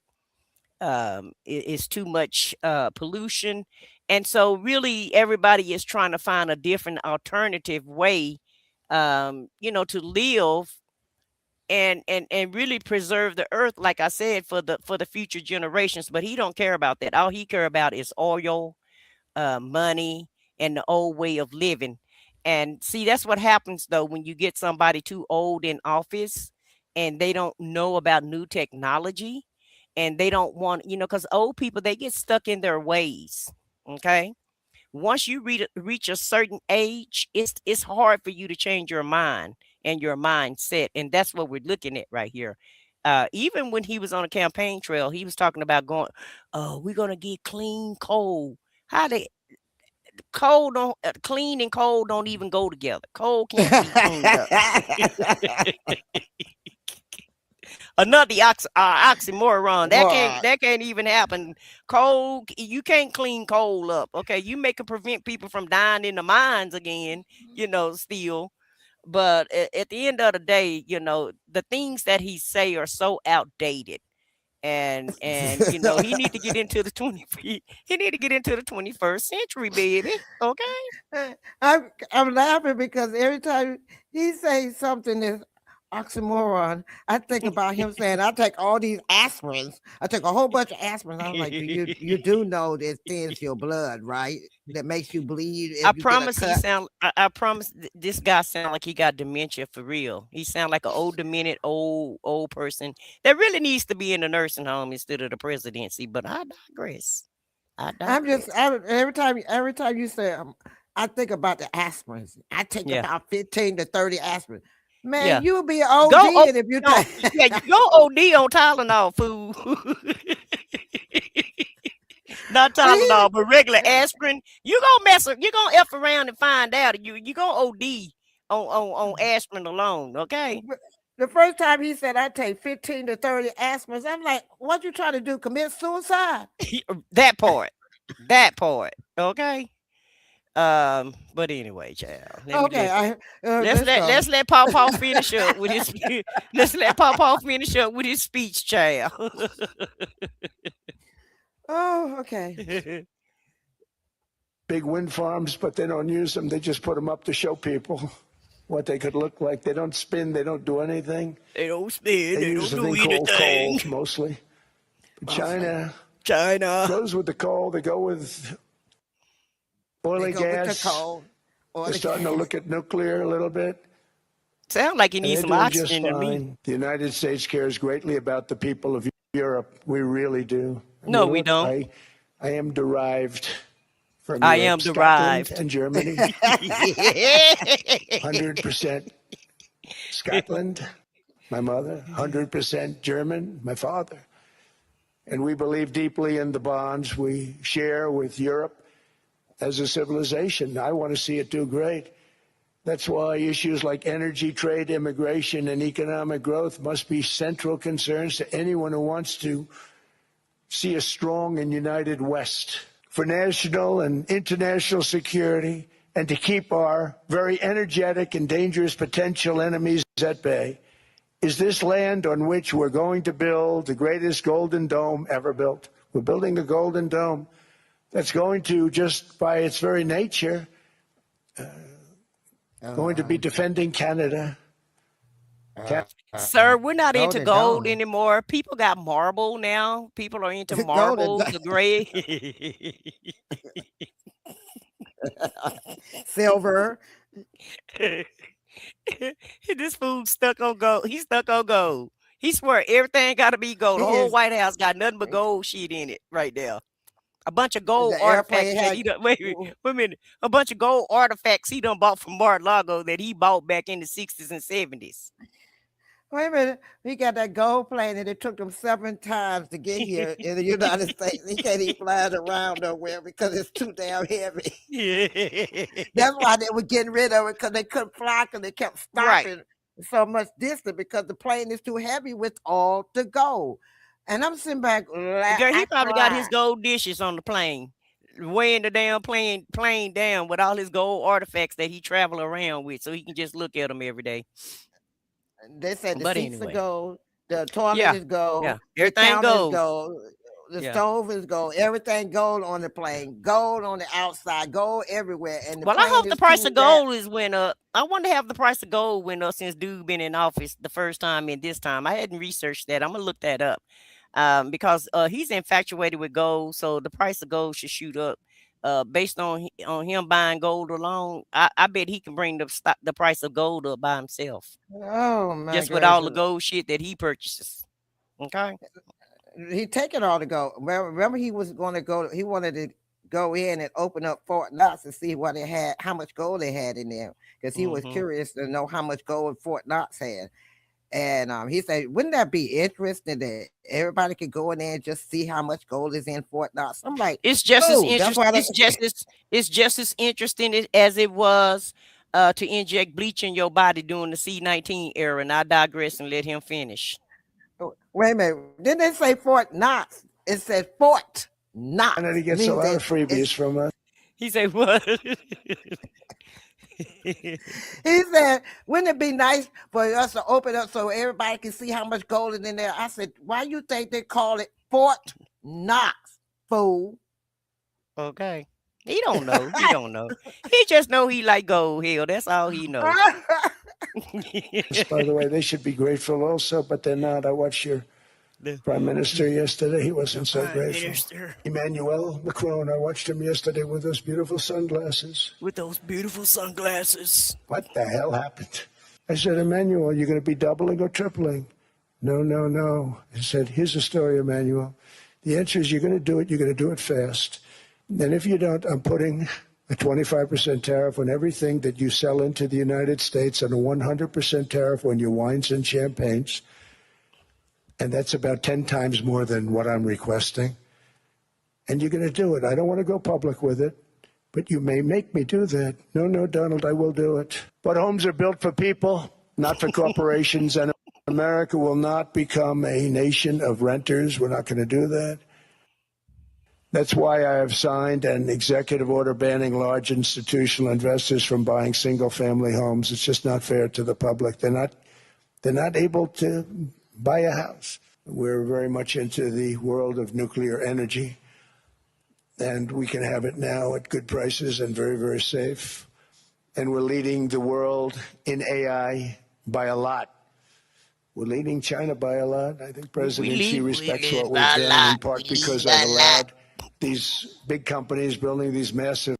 It's too much pollution. And so really everybody is trying to find a different alternative way to live and really preserve the earth, like I said, for the future generations. But he don't care about that. All he care about is oil, money, and the old way of living. And see, that's what happens though when you get somebody too old in office and they don't know about new technology, and they don't want, because old people, they get stuck in their ways. Okay. Once you reach a certain age, it's hard for you to change your mind and your mindset. And that's what we're looking at right here. Even when he was on a campaign trail, he was talking about going, oh, we're going to get clean coal. How they coal don't clean and cold don't even go together. Coal can't be cleaned up. Another oxymoron. That can't even happen. Coal, you can't clean coal up. Okay, you may can prevent people from dying in the mines again, still. But at the end of the day, the things that he say are so outdated. And he need to get into the 21st century, baby. Okay. I'm laughing because every time he says something that's oxymoron, I think about him saying, I take all these aspirins. I take a whole bunch of aspirins. I'm like, you do know this thins your blood, right? That makes you bleed. I promise I promise this guy sound like he got dementia for real. He sound like an old demented old person that really needs to be in a nursing home instead of the presidency. But I digress. Every time you say I think about the aspirins. I take about 15 to 30 aspirins. Man, you'll be OD if you take. Yeah, you go OD on Tylenol, fool. Not Tylenol, but regular aspirin. You gonna F around and find out. You gonna OD on aspirin alone, okay? The first time he said I take 15 to 30 aspirins, I'm like, what you trying to do? Commit suicide? That part. Okay. But anyway, child. Let's let Pawpaw finish up with his. Let's let Pawpaw finish up with his speech, child. Oh, okay. Big wind farms, but they don't use them. They just put them up to show people what they could look like. They don't spin. They don't do anything. They don't spin. They use don't do anything anything. Called coal mostly. But China goes with the coal. They go with oil and gas. They're starting to look at nuclear a little bit. Sound like you need some oxygen to me. The United States cares greatly about the people of Europe. We really do. No, we don't. I am derived from Scotland and Germany. 100% Scotland, my mother. 100% German, my father. And we believe deeply in the bonds we share with Europe as a civilization. I want to see it do great. That's why issues like energy, trade, immigration, and economic growth must be central concerns to anyone who wants to see a strong and united West. For national and international security, and to keep our very energetic and dangerous potential enemies at bay, is this land on which we're going to build the greatest golden dome ever built. We're building a golden dome that's going to, just by its very nature, going to be defending Canada. Sir, we're not into gold anymore. People got marble now. People are into marble, the gray. Silver. This fool stuck on gold. He's stuck on gold. He swear everything got to be gold. The whole White House got nothing but gold shit in it right there. A bunch of gold artifacts. Wait a minute. A bunch of gold artifacts he done bought from Mar-a-Lago that he bought back in the 60s and 70s. Wait a minute. He got that gold plane and it took him 7 times to get here in the United States. He can't even fly it around nowhere because it's too damn heavy. Yeah. That's why they were getting rid of it, because they couldn't fly, because they kept stopping. so much distance because the plane is too heavy with all the gold. And I'm sitting back, Girl, he I probably got his cried. gold dishes on the plane, weighing the damn plane down with all his gold artifacts that he travel around with, so he can just look at them every day. They said the But seats are anyway, gold, the toilet yeah, is yeah, gold, the everything counter is goes. gold, the Yeah. stove is gold, everything gold on the plane, gold on the outside, gold everywhere, and the Well, I plane hope the is price too of that. gold is went up. I wonder have the price of gold went up since dude been in office the first time and this time. I hadn't researched that. I'm gonna look that up. Because he's infatuated with gold, so the price of gold should shoot up. Based on him buying gold alone, I bet he can bring the price of gold up by himself, Oh my just with all the gracious. gold shit that he purchases. Okay. He taking all the gold. Remember, he was going to go. He wanted to go in and open up Fort Knox to see what it had, how much gold they had in there, because he was Hmm. curious to know how much gold Fort Knox had. And he said, "Wouldn't that be interesting that everybody could go in there and just see how much gold is in Fort Knox?" I'm like, It's just as "Oh, that's interest. why." It's just as interesting as it was to inject bleach in your body during the C-19 era. And I digress and let him finish. Wait a minute. Didn't they say Fort Knox? It said Fort And Knox. then he It gets a means lot that of freebies from us. He said, "What?" he said, "Wouldn't it be nice for us to open up so everybody can see how much gold is in there?" I said, "Why you think they call it Fort Knox, fool?" Okay. He don't know. He don't know. He just know he like gold. Hell, that's all he know. By the way, they should be grateful also, but they're not. I watched your prime minister yesterday. He wasn't so Prime grateful. Minister Emmanuel Macron, I watched him yesterday with those beautiful sunglasses. with those beautiful sunglasses. What the hell happened? I said, Emmanuel, you're going to be doubling or tripling? No, no, no. He said, here's the story, Emmanuel. The answer is you're going to do it. You're going to do it fast. And if you don't, I'm putting a 25% tariff on everything that you sell into the United States and a 100% tariff on your wines and champagnes. And that's about 10 times more than what I'm requesting. And you're going to do it. I don't want to go public with it, but you may make me do that. No, no, Donald, I will do it. But homes are built for people, not for corporations. And America will not become a nation of renters. We're not going to do that. That's why I have signed an executive order banning large institutional investors from buying single-family homes. It's just not fair to the public. They're not able to buy a house. We're very much into the world of nuclear energy, and we can have it now at good prices and very, very safe. And we're leading the world in AI by a lot. We're leading China by a lot. I think President Xi respects what we've done, in part because I've allowed these big companies building these massive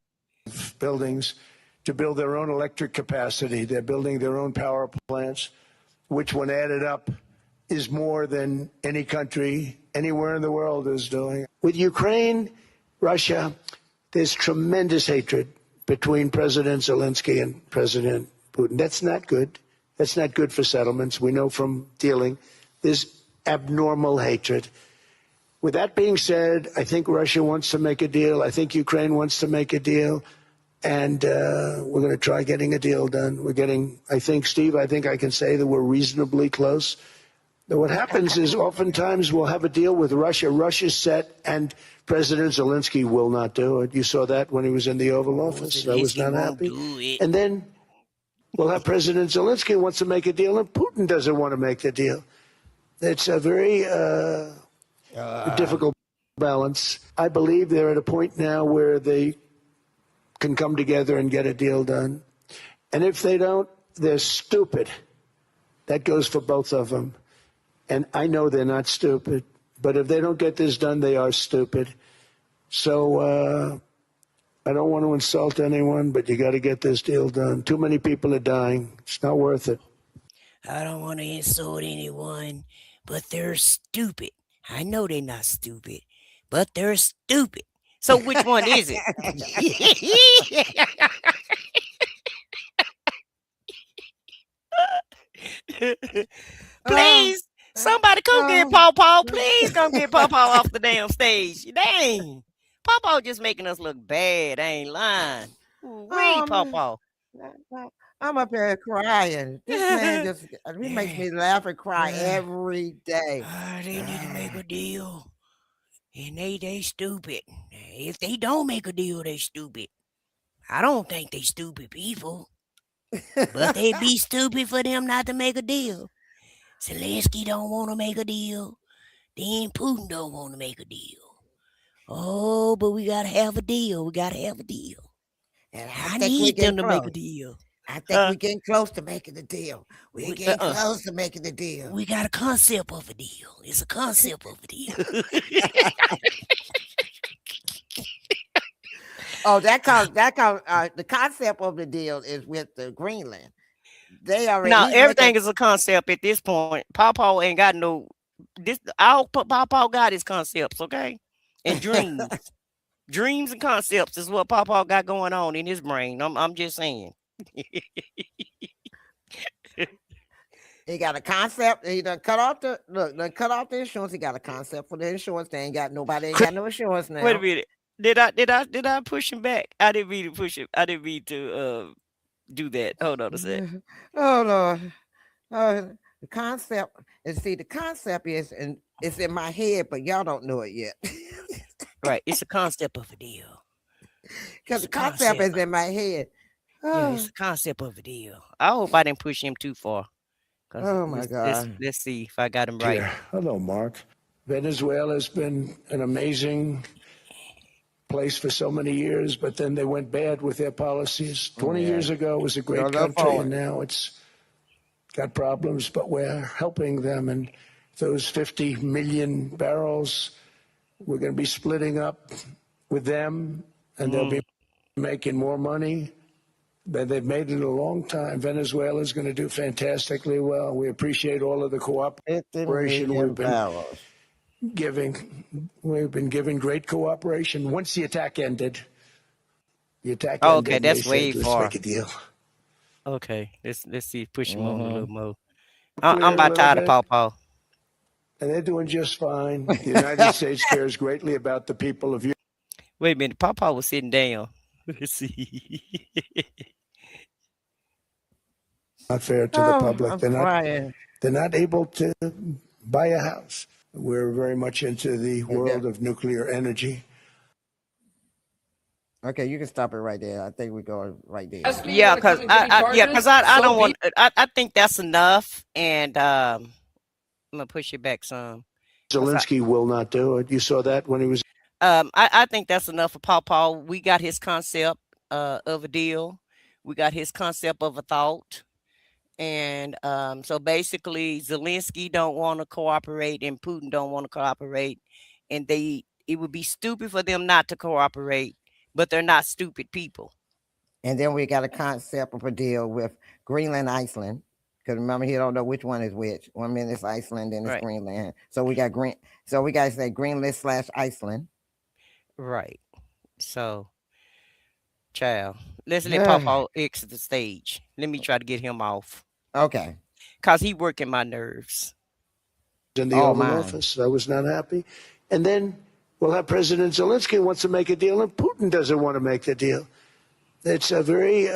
buildings to build their own electric capacity. They're building their own power plants, which when added up is more than any country anywhere in the world is doing. With Ukraine, Russia, there's tremendous hatred between President Zelensky and President Putin. That's not good. That's not good for settlements. We know from dealing. There's abnormal hatred. With that being said, I think Russia wants to make a deal. I think Ukraine wants to make a deal. And we're going to try getting a deal done. I think, Steve, I think I can say that we're reasonably close. Now, what happens is oftentimes we'll have a deal with Russia. Russia's set, and President Zelensky will not do it. You saw that when he was in the Oval Office. I was not happy. And then we'll have President Zelensky wants to make a deal, and Putin doesn't want to make the deal. It's a very difficult balance. I believe they're at a point now where they can come together and get a deal done. And if they don't, they're stupid. That goes for both of them. And I know they're not stupid. But if they don't get this done, they are stupid. So I don't want to insult anyone, but you got to get this deal done. Too many people are dying. It's not worth it. I don't want to insult anyone, but they're stupid. I know they're not stupid, but they're stupid. So which one is it? Please, somebody come get Paw Paw. Please come get Paw Paw off the damn stage. Dang. Paw Paw just making us look bad. I ain't lying. Read Paw Paw. I'm up here crying. This man just he makes me laugh and cry every day. They need to make a deal. And they stupid. If they don't make a deal, they stupid. I don't think they stupid people. But they'd be stupid for them not to make a deal. Zelensky don't want to make a deal. Then Putin don't want to make a deal. Oh, but we gotta have a deal. We gotta have a deal. And I think we need them to make a close. deal. I think we're getting close to making the deal. We're getting uh-uh. close to making the deal. We got a concept of a deal. It's a concept of a deal. Oh, the concept of the deal is with the Greenland. They already No, everything is a concept at this point. Pawpaw ain't got no this. I'll put Pawpaw got his concepts, okay, and dreams, dreams and concepts is what Pawpaw got going on in his brain. I'm just saying. He got a concept. He done cut off the insurance. He got a concept for the insurance. They ain't got nobody. Ain't got no insurance now. Wait a minute. Did I push him back? I didn't mean to push him. I didn't mean to do that. Hold on a sec. Oh Lord. The concept the concept is it's in my head, but y'all don't know it yet. Right. It's a concept of a deal. Because the concept is in my head. Yeah, it's a concept of a deal. I hope I didn't push him too far. Oh my God. Let's see if I got him right. Hello, Mark. Venezuela has been an amazing place for so many years, but then they went bad with their policies. 20 years ago, it was a great country, and now it's got problems, but we're helping them. And those 50 million barrels, we're going to be splitting up with them, and they'll be making more money. They've made it a long time. Venezuela is going to do fantastically well. We appreciate all of the cooperation we've been giving. We've been giving great cooperation. Once the attack ended, Okay, that's way let's far. make a deal. Okay, let's see, push him on a little more. I'm about tired of Pawpaw. And they're doing just fine. The United States cares greatly about the people of Europe. Wait a minute, Pawpaw was sitting down. Let's see. Not fair to the public. They're not able to buy a house. We're very much into the world of nuclear energy. Okay, you can stop it right there. I think we're going right there. Yeah, because I don't want. I think that's enough, and I'm gonna push it back some. Zelensky will not do it. You saw that when he was. I think that's enough for Pawpaw. We got his concept of a deal. We got his concept of a thought. And so basically Zelensky don't want to cooperate and Putin don't want to cooperate. And it would be stupid for them not to cooperate, but they're not stupid people. And then we got a concept of a deal with Greenland, Iceland. Because remember, he don't know which one is which. 1 minute it's Iceland, then it's Greenland. So we got we gotta say Greenland / Iceland. Right. So child, let's let Pawpaw exit the stage. Let me try to get him off. Okay. Because he working my nerves. In the Oval Office. I was not happy. And then we'll have President Zelensky wants to make a deal and Putin doesn't want to make the deal. It's a very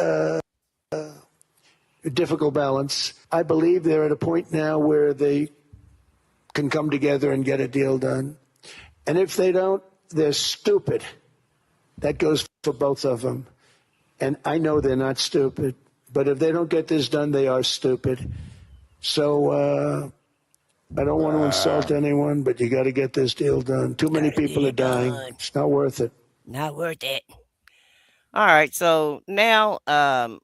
difficult balance. I believe they're at a point now where they can come together and get a deal done. And if they don't, they're stupid. That goes for both of them. And I know they're not stupid. But if they don't get this done, they are stupid. So I don't want to insult anyone, but you got to get this deal done. Too many people are dying. It's not worth it. Not worth it. All right. So now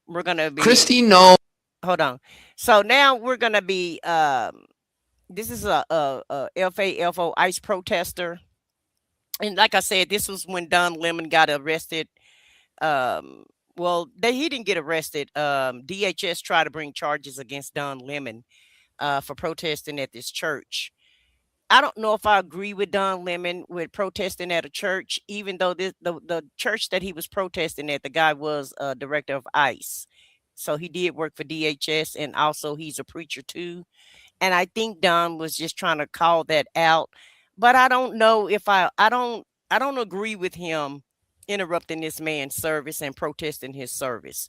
we're going to be. Kristi Noem. Hold on. So now we're going to be. This is a FAFO ICE protester. And like I said, this was when Don Lemon got arrested. Well, he didn't get arrested. DHS tried to bring charges against Don Lemon for protesting at this church. I don't know if I agree with Don Lemon with protesting at a church, even though the church that he was protesting at, the guy was a director of ICE. So he did work for DHS, and also he's a preacher too. And I think Don was just trying to call that out. But I don't know if I don't agree with him interrupting this man's service and protesting his service.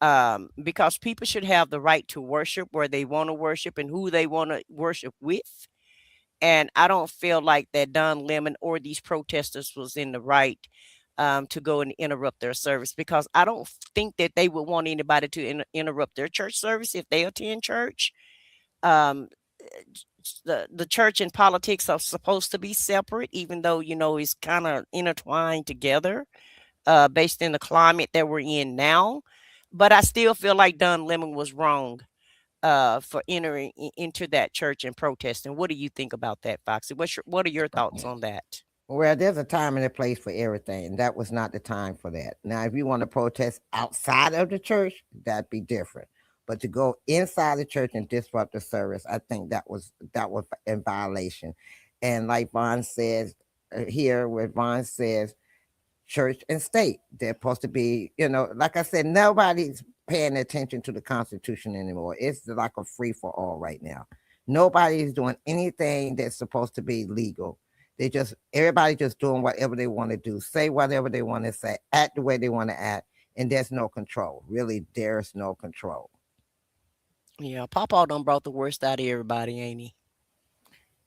because people should have the right to worship where they want to worship and who they want to worship with. And I don't feel like that Don Lemon or these protesters was in the right to go and interrupt their service, because I don't think that they would want anybody to interrupt their church service if they attend church. Um, the church and politics are supposed to be separate, even though it's kind of intertwined together, based in the climate that we're in now. But I still feel like Don Lemon was wrong for entering into that church and protesting. What do you think about that, Foxy? What are your thoughts on that? Well, there's a time and a place for everything. That was not the time for that. Now, if you want to protest outside of the church, that'd be different. But to go inside the church and disrupt the service, I think that was in violation. And like Vaughn says here, where Vaughn says church and state, they're supposed to be, like I said, nobody's paying attention to the Constitution anymore. It's like a free for all right now. Nobody's doing anything that's supposed to be legal. Everybody just doing whatever they want to do, say whatever they want to say, act the way they want to act, and there's no control. Really, there's no control. Yeah, Papa done brought the worst out of everybody, ain't he?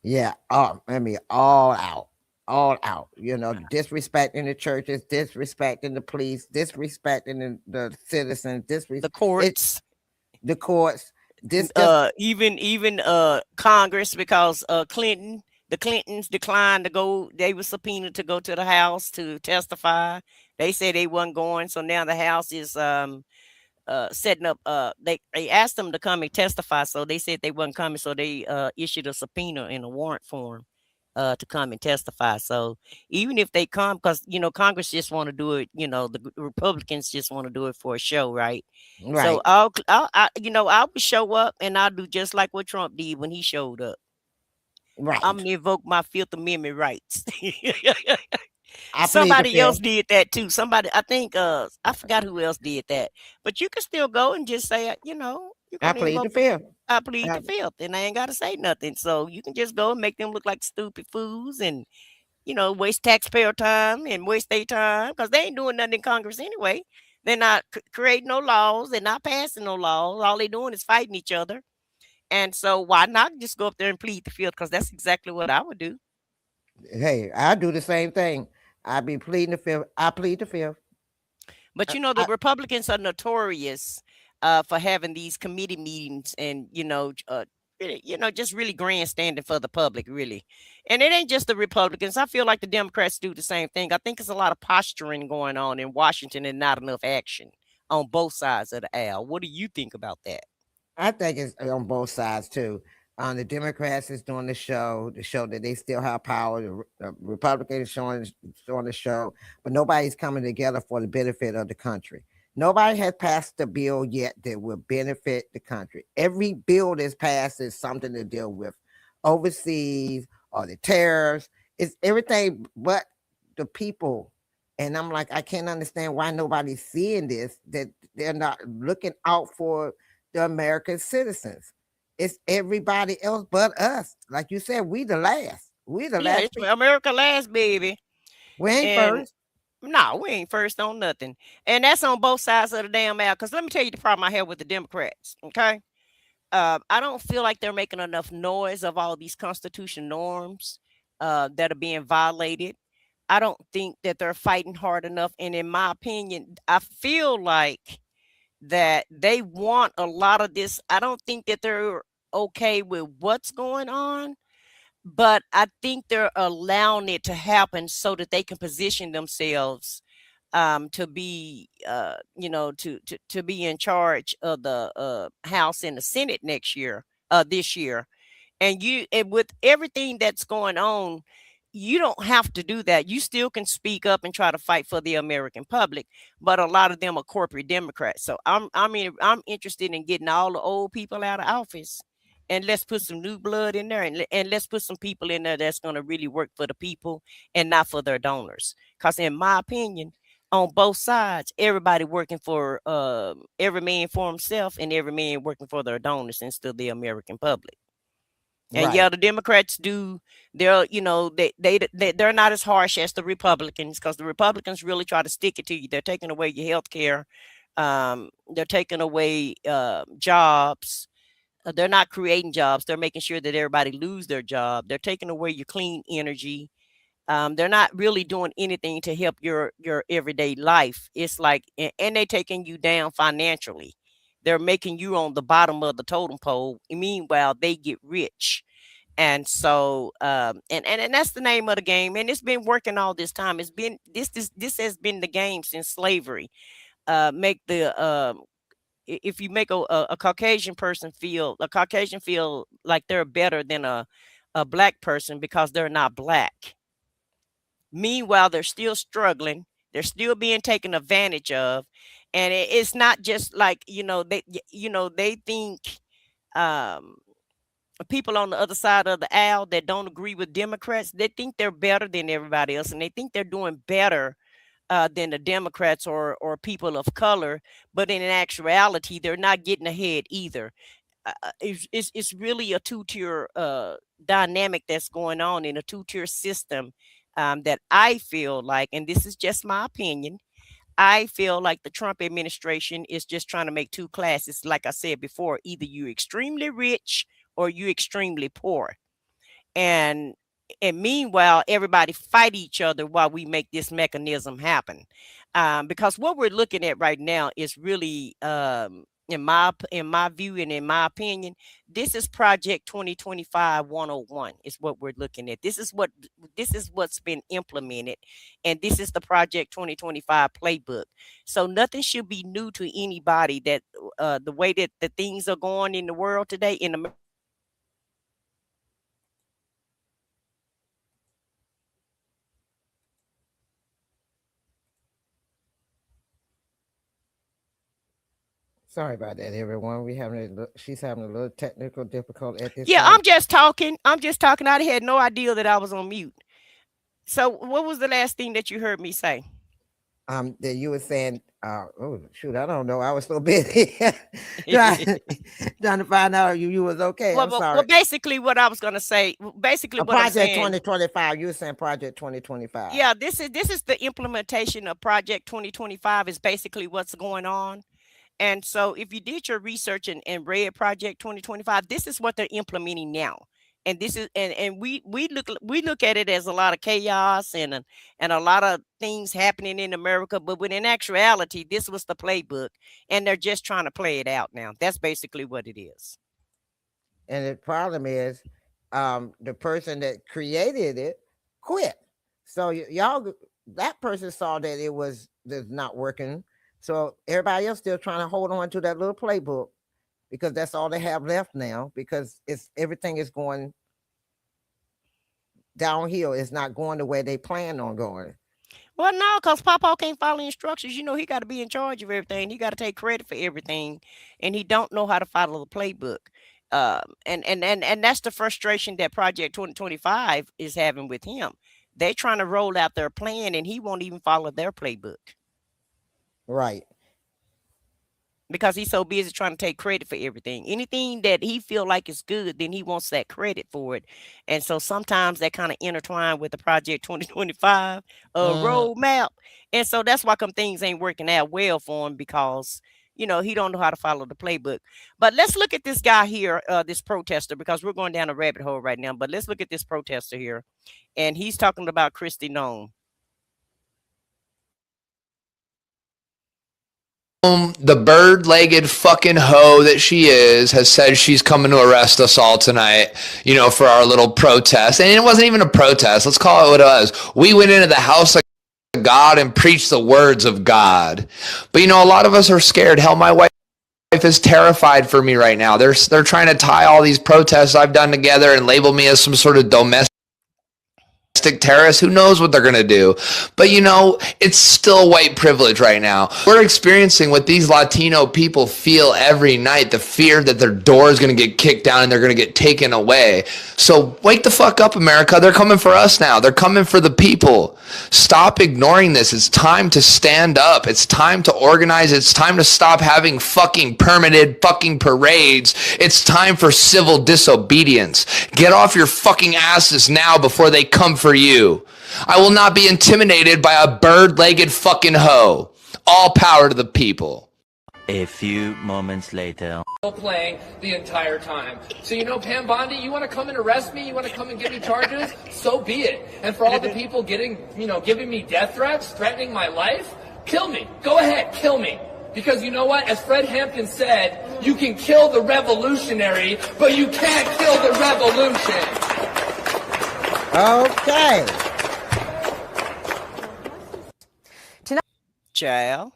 Yeah, I mean, all out. Disrespecting the churches, disrespecting the police, disrespecting the citizens, The courts, the courts. even Congress, because the Clintons declined to go. They were subpoenaed to go to the House to testify. They said they wasn't going, so now the House is setting up. They asked them to come and testify, so they said they wasn't coming, so they issued a subpoena in a warrant form to come and testify. So even if they come, because Congress just want to do it, the Republicans just want to do it for a show, right? Right. So I would show up and I'll do just like what Trump did when he showed up. Right. I'm gonna invoke my Fifth Amendment rights. I Somebody else did that too. I think I forgot who else did that. But you can still go and just say, you're I gonna plead the invoke fifth. I plead the fifth, and I ain't gotta say nothing. So you can just go and make them look like stupid fools and waste taxpayer time and waste their time, because they ain't doing nothing in Congress anyway. They're not creating no laws, they're not passing no laws. All they doing is fighting each other. And so why not just go up there and plead the fifth? Because that's exactly what I would do. Hey, I do the same thing. I be pleading the fifth. I plead the fifth. But the Republicans are notorious for having these committee meetings and really, just really grandstanding for the public, really. And it ain't just the Republicans. I feel like the Democrats do the same thing. I think there's a lot of posturing going on in Washington and not enough action on both sides of the aisle. What do you think about that? I think it's on both sides too. The Democrats is doing the show that they still have power. The Republicans showing the show, but nobody's coming together for the benefit of the country. Nobody has passed a bill yet that will benefit the country. Every bill that's passed is something to deal with overseas or the tariffs. It's everything but the people. And I'm like, I can't understand why nobody's seeing this, that they're not looking out for the American citizens. It's everybody else but us. Like you said, we the last. We the Yeah, last. it's America last, baby. We ain't And first. no, we ain't first on nothing. And that's on both sides of the damn aisle. Because let me tell you the problem I have with the Democrats. Okay. I don't feel like they're making enough noise of all these constitutional norms that are being violated. I don't think that they're fighting hard enough. And in my opinion, I feel like that they want a lot of this. I don't think that they're okay with what's going on, but I think they're allowing it to happen so that they can position themselves to be to be in charge of the House and the Senate this year. And with everything that's going on, you don't have to do that. You still can speak up and try to fight for the American public, but a lot of them are corporate Democrats. So I'm interested in getting all the old people out of office, and let's put some new blood in there, and let's put some people in there that's going to really work for the people and not for their donors. Because in my opinion, on both sides, everybody working for every man for himself, and every man working for their donors instead of the American public. And Right. yeah, the Democrats do. They're not as harsh as the Republicans, because the Republicans really try to stick it to you. They're taking away your health care. They're taking away jobs. They're not creating jobs. They're making sure that everybody lose their job. They're taking away your clean energy. They're not really doing anything to help your everyday life. It's like, and they're taking you down financially. They're making you on the bottom of the totem pole. Meanwhile, they get rich. And so, and that's the name of the game. And it's been working all this time. It's been this has been the game since slavery. Make the If you make a Caucasian person feel like they're better than a black person because they're not black. Meanwhile, they're still struggling. They're still being taken advantage of. And it's not just like, they think um, people on the other side of the aisle that don't agree with Democrats, they think they're better than everybody else. And they think they're doing better than the Democrats or people of color. But in actuality, they're not getting ahead either. It's really a two-tier dynamic that's going on in a two-tier system that I feel like, and this is just my opinion, I feel like the Trump administration is just trying to make two classes. Like I said before, either you're extremely rich or you're extremely poor. And meanwhile, everybody fight each other while we make this mechanism happen. Because what we're looking at right now is really, in my view and in my opinion, this is Project 2025 101 is what we're looking at. This is what's been implemented, and this is the Project 2025 playbook. So nothing should be new to anybody that the way that the things are going in the world today in America. Sorry about that, everyone. She's having a little technical difficulty at this Yeah, time. I'm just talking. I had no idea that I was on mute. So what was the last thing that you heard me say? That you were saying, oh shoot, I don't know. I was so busy trying, trying to find out if you was okay. I'm sorry. Well, basically what I was going to say, basically what I'm Project saying, 2025. You were saying Project 2025. yeah, this is the implementation of Project 2025 is basically what's going on. And so if you did your research and read Project 2025, this is what they're implementing now. And this is and we look at it as a lot of chaos and a lot of things happening in America, but when in actuality, this was the playbook and they're just trying to play it out now. That's basically what it is. And the problem is, the person that created it quit. So y'all, that person saw that it was not working. So everybody else still trying to hold on to that little playbook because that's all they have left now. Because everything is going downhill. It's not going the way they plan on going. Well, no, because Papa can't follow instructions. He got to be in charge of everything. He got to take credit for everything, and he don't know how to follow the playbook. And that's the frustration that Project 2025 is having with him. They're trying to roll out their plan, and he won't even follow their playbook. Right. Because he's so busy trying to take credit for everything. Anything that he feel like is good, then he wants that credit for it. And so sometimes that kind of intertwine with the Project 2025 roadmap. And so that's why things ain't working out well for him because, he don't know how to follow the playbook. But let's look at this guy here, this protester, because we're going down a rabbit hole right now. But let's look at this protester here. And he's talking about Kristi Noem. The bird-legged fucking hoe that she is has said she's coming to arrest us all tonight, for our little protest. And it wasn't even a protest. Let's call it what it was. We went into the house of God and preached the words of God. But, a lot of us are scared. Hell, my wife is terrified for me right now. They're trying to tie all these protests I've done together and label me as some sort of domestic terrorists. Who knows what they're going to do? But it's still white privilege right now. We're experiencing what these Latino people feel every night, the fear that their door is going to get kicked down and they're going to get taken away. So wake the fuck up, America. They're coming for us now. They're coming for the people. Stop ignoring this. It's time to stand up. It's time to organize. It's time to stop having fucking permitted fucking parades. It's time for civil disobedience. Get off your fucking asses now before they come for you. I will not be intimidated by a bird-legged fucking hoe. All power to the people. A few moments later. Playing the entire time. So, you know, Pam Bondi, you want to come and arrest me? You want to come and give me charges? So be it. And for all the people giving me death threats, threatening my life, kill me. Go ahead, kill me. Because you know what? As Fred Hampton said, you can kill the revolutionary, but you can't kill the revolution. Okay. Child.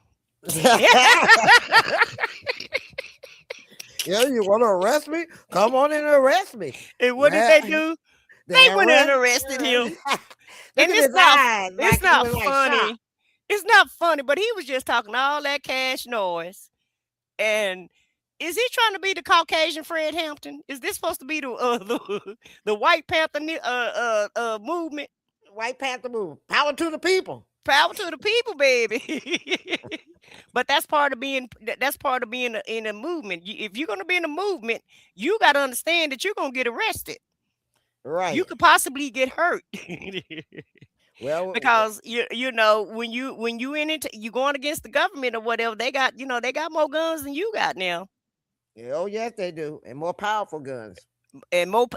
Yeah, you want to arrest me? Come on and arrest me. And what did they do? They went and arrested him. And it's not funny. It's not funny, but he was just talking all that cash noise. And is he trying to be the Caucasian Fred Hampton? Is this supposed to be the White Panther movement? White Panther movement. Power to the people. Power to the people, baby. But that's part of being in a movement. If you're going to be in a movement, you got to understand that you're going to get arrested. Right. You could possibly get hurt. Well, because you know when you in it, you going against the government or whatever. They got more guns than you got now. Oh yes, they do, and more powerful guns, and more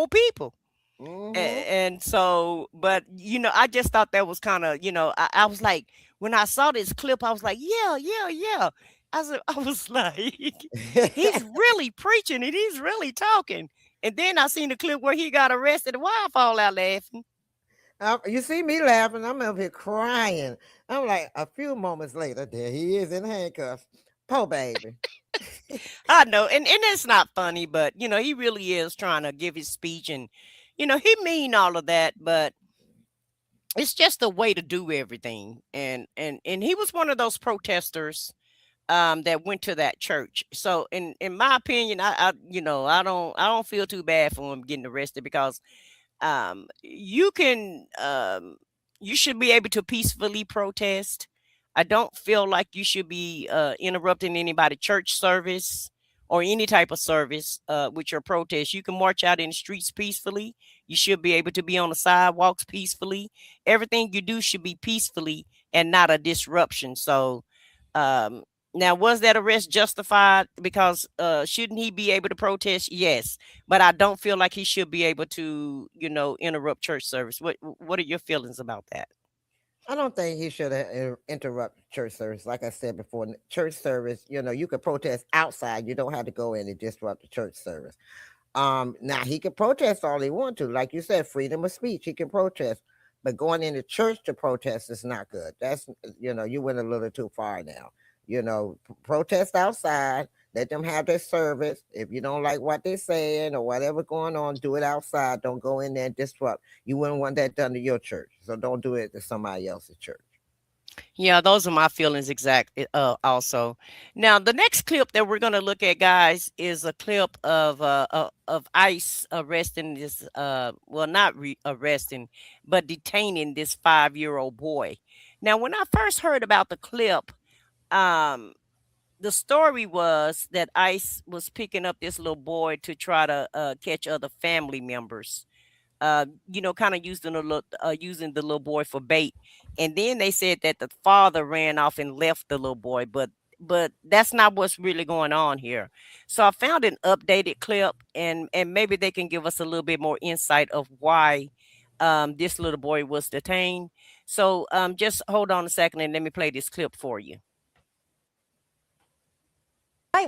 people. Mm-hmm. And so, but you know, I just thought that was kind of, you know, I was like, when I saw this clip, I was like, yeah. I was like, he's really preaching and he's really talking. And then I seen the clip where he got arrested. Why I fall out laughing? You see me laughing, I'm up here crying. I'm like, a few moments later, there he is in handcuffs. Poor baby. I know, and it's not funny, but you know, he really is trying to give his speech, and you know, he mean all of that, but it's just a way to do everything. And he was one of those protesters that went to that church. So in my opinion, I don't feel too bad for him getting arrested, because you should be able to peacefully protest. I don't feel like you should be interrupting anybody's church service or any type of service with your protest. You can march out in the streets peacefully. You should be able to be on the sidewalks peacefully. Everything you do should be peacefully and not a disruption. So now, was that arrest justified? Because shouldn't he be able to protest? Yes, but I don't feel like he should be able to, you know, interrupt church service. What are your feelings about that? I don't think he should interrupt church service. Like I said before, church service, you know, you could protest outside. You don't have to go in and disrupt the church service. Now he can protest all he wants to. Like you said, freedom of speech, he can protest. But going into church to protest is not good. That's, you know, you went a little too far now. You know, protest outside. Let them have their service. If you don't like what they're saying or whatever going on, do it outside. Don't go in there and disrupt. You wouldn't want that done to your church. So don't do it to somebody else's church. Yeah, those are my feelings also. Now, the next clip that we're going to look at, guys, is a clip of ICE arresting this, not arresting, but detaining this 5-year-old boy. Now, when I first heard about the clip, the story was that ICE was picking up this little boy to try to catch other family members, you know, kind of using the little boy for bait. And then they said that the father ran off and left the little boy, but that's not what's really going on here. So I found an updated clip, and maybe they can give us a little bit more insight of why this little boy was detained. So just hold on a second and let me play this clip for you.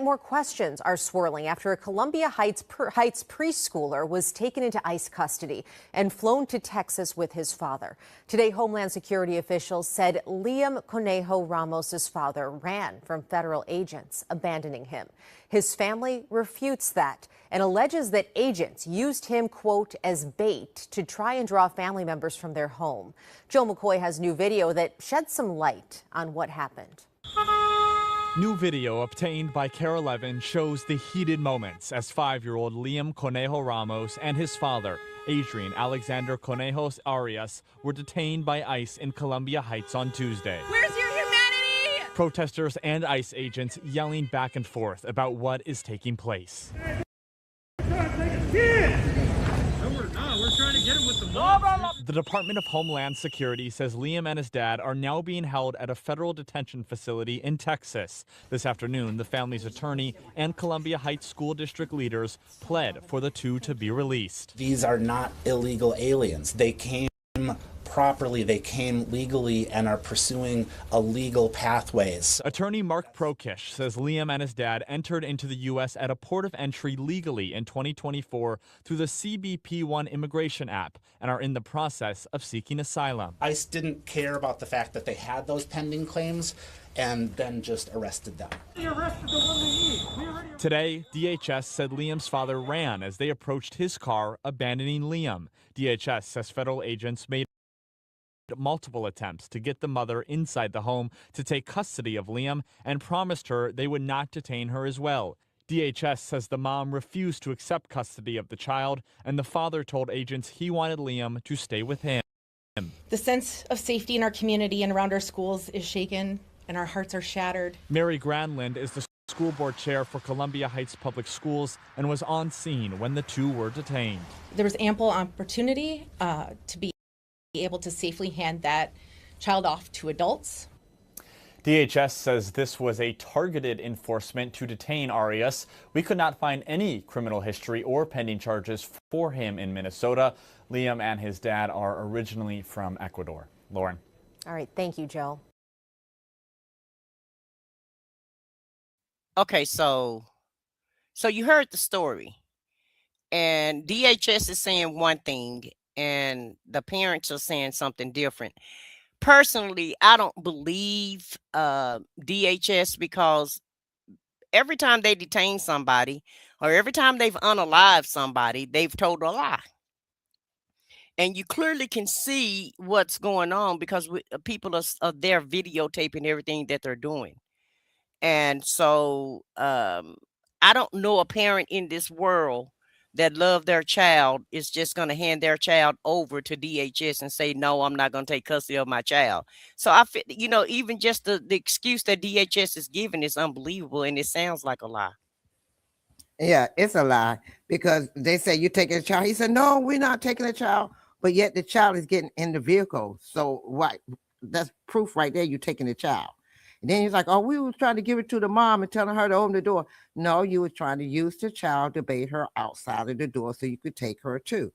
More questions are swirling after a Columbia Heights preschooler was taken into ICE custody and flown to Texas with his father. Today, Homeland Security officials said Liam Conejo Ramos's father ran from federal agents, abandoning him. His family refutes that and alleges that agents used him, quote, as bait to try and draw family members from their home. Joe McCoy has new video that sheds some light on what happened. New video obtained by KARE 11 shows the heated moments as 5-year-old Liam Conejo Ramos and his father, Adrian Alexander Conejos Arias, were detained by ICE in Columbia Heights on Tuesday. Where's your humanity? Protesters and ICE agents yelling back and forth about what is taking place. The Department of Homeland Security says Liam and his dad are now being held at a federal detention facility in Texas. This afternoon, the family's attorney and Columbia Heights School District leaders pled for the two to be released. These are not illegal aliens. They came properly, they came legally and are pursuing illegal pathways. Attorney Mark Prokish says Liam and his dad entered into the U.S. at a port of entry legally in 2024 through the CBP-1 immigration app and are in the process of seeking asylum. ICE didn't care about the fact that they had those pending claims and then just arrested them. Today, DHS said Liam's father ran as they approached his car, abandoning Liam. DHS says federal agents made multiple attempts to get the mother inside the home to take custody of Liam and promised her they would not detain her as well. DHS says the mom refused to accept custody of the child, and the father told agents he wanted Liam to stay with him. The sense of safety in our community and around our schools is shaken, and our hearts are shattered. Mary Greenland is the school board chair for Columbia Heights Public Schools and was on scene when the two were detained. There was ample opportunity to be able to safely hand that child off to adults. DHS says this was a targeted enforcement to detain Arias. We could not find any criminal history or pending charges for him in Minnesota. Liam and his dad are originally from Ecuador. Lauren. All right. Thank you, Joe. Okay, so you heard the story, and DHS is saying one thing and the parents are saying something different. Personally, I don't believe DHS, because every time they detain somebody or every time they've unalived somebody, they've told a lie. And you clearly can see what's going on because people are there videotaping everything that they're doing. And so I don't know a parent in this world that love their child is just going to hand their child over to DHS and say, no, I'm not going to take custody of my child. So I feel, even just the excuse that DHS is giving is unbelievable. And it sounds like a lie. Yeah, it's a lie, because they say you taking a child. He said, no, we're not taking a child. But yet the child is getting in the vehicle. So right, that's proof right there. You're taking the child. And then he's like, oh, we were trying to give it to the mom and telling her to open the door. No, you were trying to use the child to bait her outside of the door so you could take her too.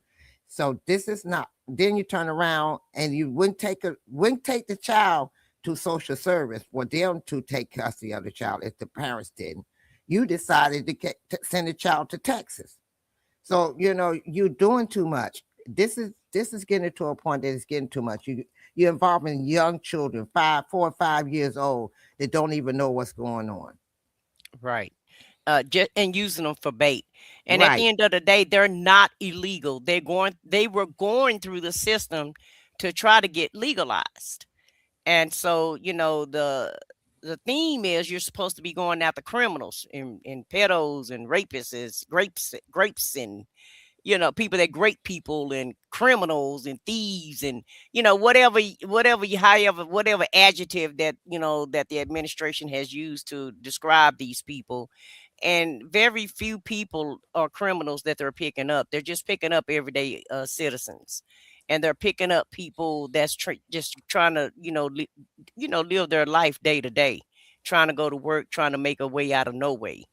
So this is not. Then you turn around and you wouldn't take the child to social service for them to take custody of the child if the parents didn't. You decided to send the child to Texas. So, you're doing too much. This is getting to a point that it's getting too much. You're involving young children, 4 or 5 years old, that don't even know what's going on. Right. And using them for bait. And at the end of the day, they're not illegal. They were going through the system to try to get legalized. And so, the theme is you're supposed to be going after criminals and pedos and rapists, grapes and people that grape people and criminals and thieves and, whatever adjective that, that the administration has used to describe these people. And very few people are criminals that they're picking up. They're just picking up everyday citizens. And they're picking up people that's just trying to, live their life day to day, trying to go to work, trying to make a way out of no way.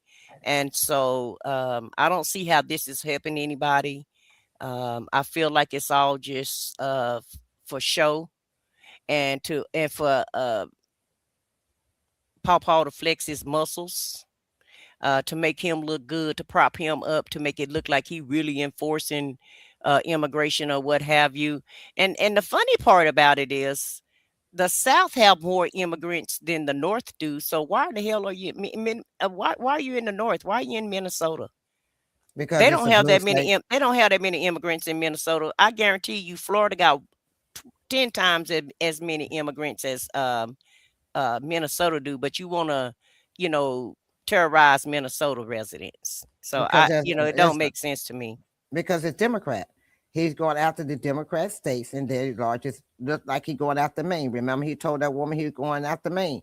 And so I don't see how this is helping anybody. I feel like it's all just for show and for Paw to flex his muscles, to make him look good, to prop him up, to make it look like he really enforcing immigration or what have you. And the funny part about it is the South have more immigrants than the North do. So why the hell are you? Why are you in the North? Why are you in Minnesota? Because they don't have that many. They don't have that many immigrants in Minnesota. I guarantee you, Florida got 10 times as many immigrants as Minnesota do. But you want to, terrorize Minnesota residents. So it don't make sense to me. Because it's Democrat. He's going after the Democrat states, and their largest look like he's going after Maine. Remember, he told that woman he was going after Maine.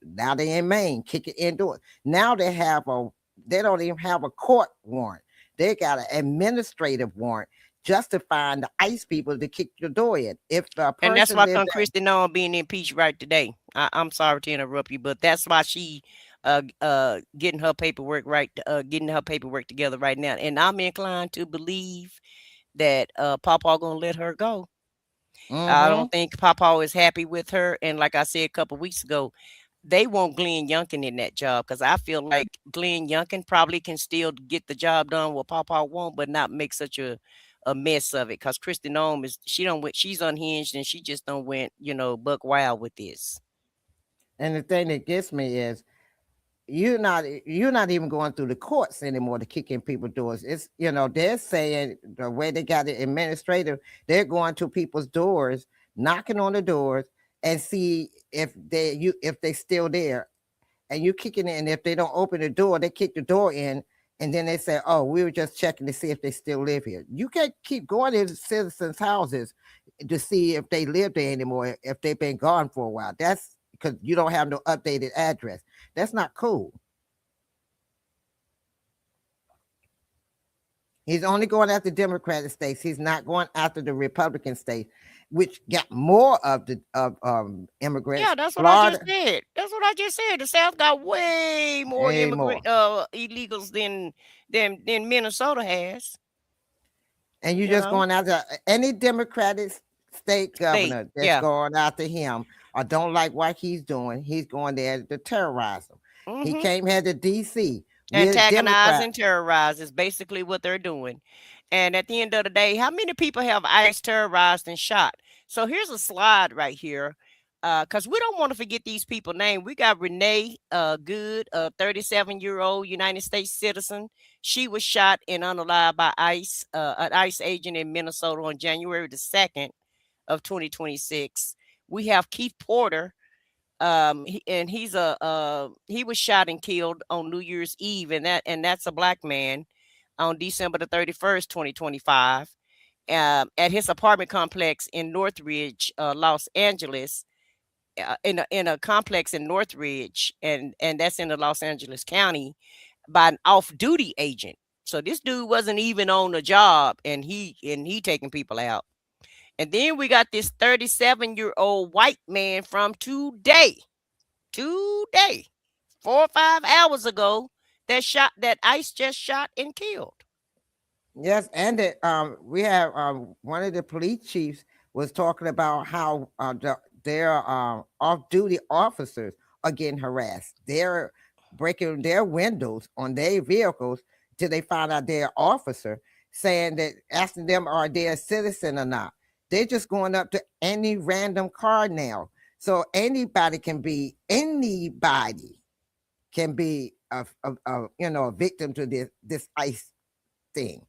Now they in Maine, kick it indoors. Now they don't even have a court warrant. They got an administrative warrant justifying the ICE people to kick your door in. If a And that's person why lives Kristi Noem being impeached right today. I'm sorry to interrupt you, but that's why she getting her paperwork right, getting her paperwork together right now. And I'm inclined to believe that Papa gonna let her go. I don't think Papa is happy with her. And like I said a couple weeks ago, they want Glenn Youngkin in that job because I feel like Glenn Youngkin probably can still get the job done what Papa won't, but not make such a mess of it. Because Kristi Noem she's unhinged and she just don't went, buck wild with this. And the thing that gets me is you're not even going through the courts anymore to kick in people's doors. It's they're saying the way they got it administrative, they're going to people's doors, knocking on the doors and see if they still there. And you kicking in, and if they don't open the door, they kick the door in, and then they say, "Oh, we were just checking to see if they still live here." You can't keep going into citizens' houses to see if they live there anymore, if they've been gone for a while. That's because you don't have no updated address. That's not cool. He's only going after Democratic states. He's not going after the Republican states, which got more of the immigrants. Yeah, that's what I just said. That's what I just said. The South got way more illegals than Minnesota has. And you're just going after any Democratic state governor that's going after him or don't like what he's doing. He's going there to terrorize them. He came here to D.C. Antagonize and terrorize is basically what they're doing. And at the end of the day, how many people have ICE terrorized and shot? So here's a slide right here. Because we don't want to forget these people's names. We got Renee Good, a 37-year-old United States citizen. She was shot and unalived by ICE, an ICE agent in Minnesota on January the 2nd of 2026. We have Keith Porter. He was shot and killed on New Year's Eve, and that's a black man on December the 31st, 2025, at his apartment complex in Northridge, Los Angeles. In a complex in Northridge, and that's in the Los Angeles County, by an off-duty agent. So this dude wasn't even on the job, and he taking people out. And then we got this 37-year-old white man from today, 4 or 5 hours ago, that ICE just shot and killed. Yes, and we have one of the police chiefs was talking about how their off-duty officers are getting harassed. They're breaking their windows on their vehicles till they find out they're officer, saying that, asking them are they a citizen or not. They're just going up to any random car now. So anybody can be a victim to this ICE thing.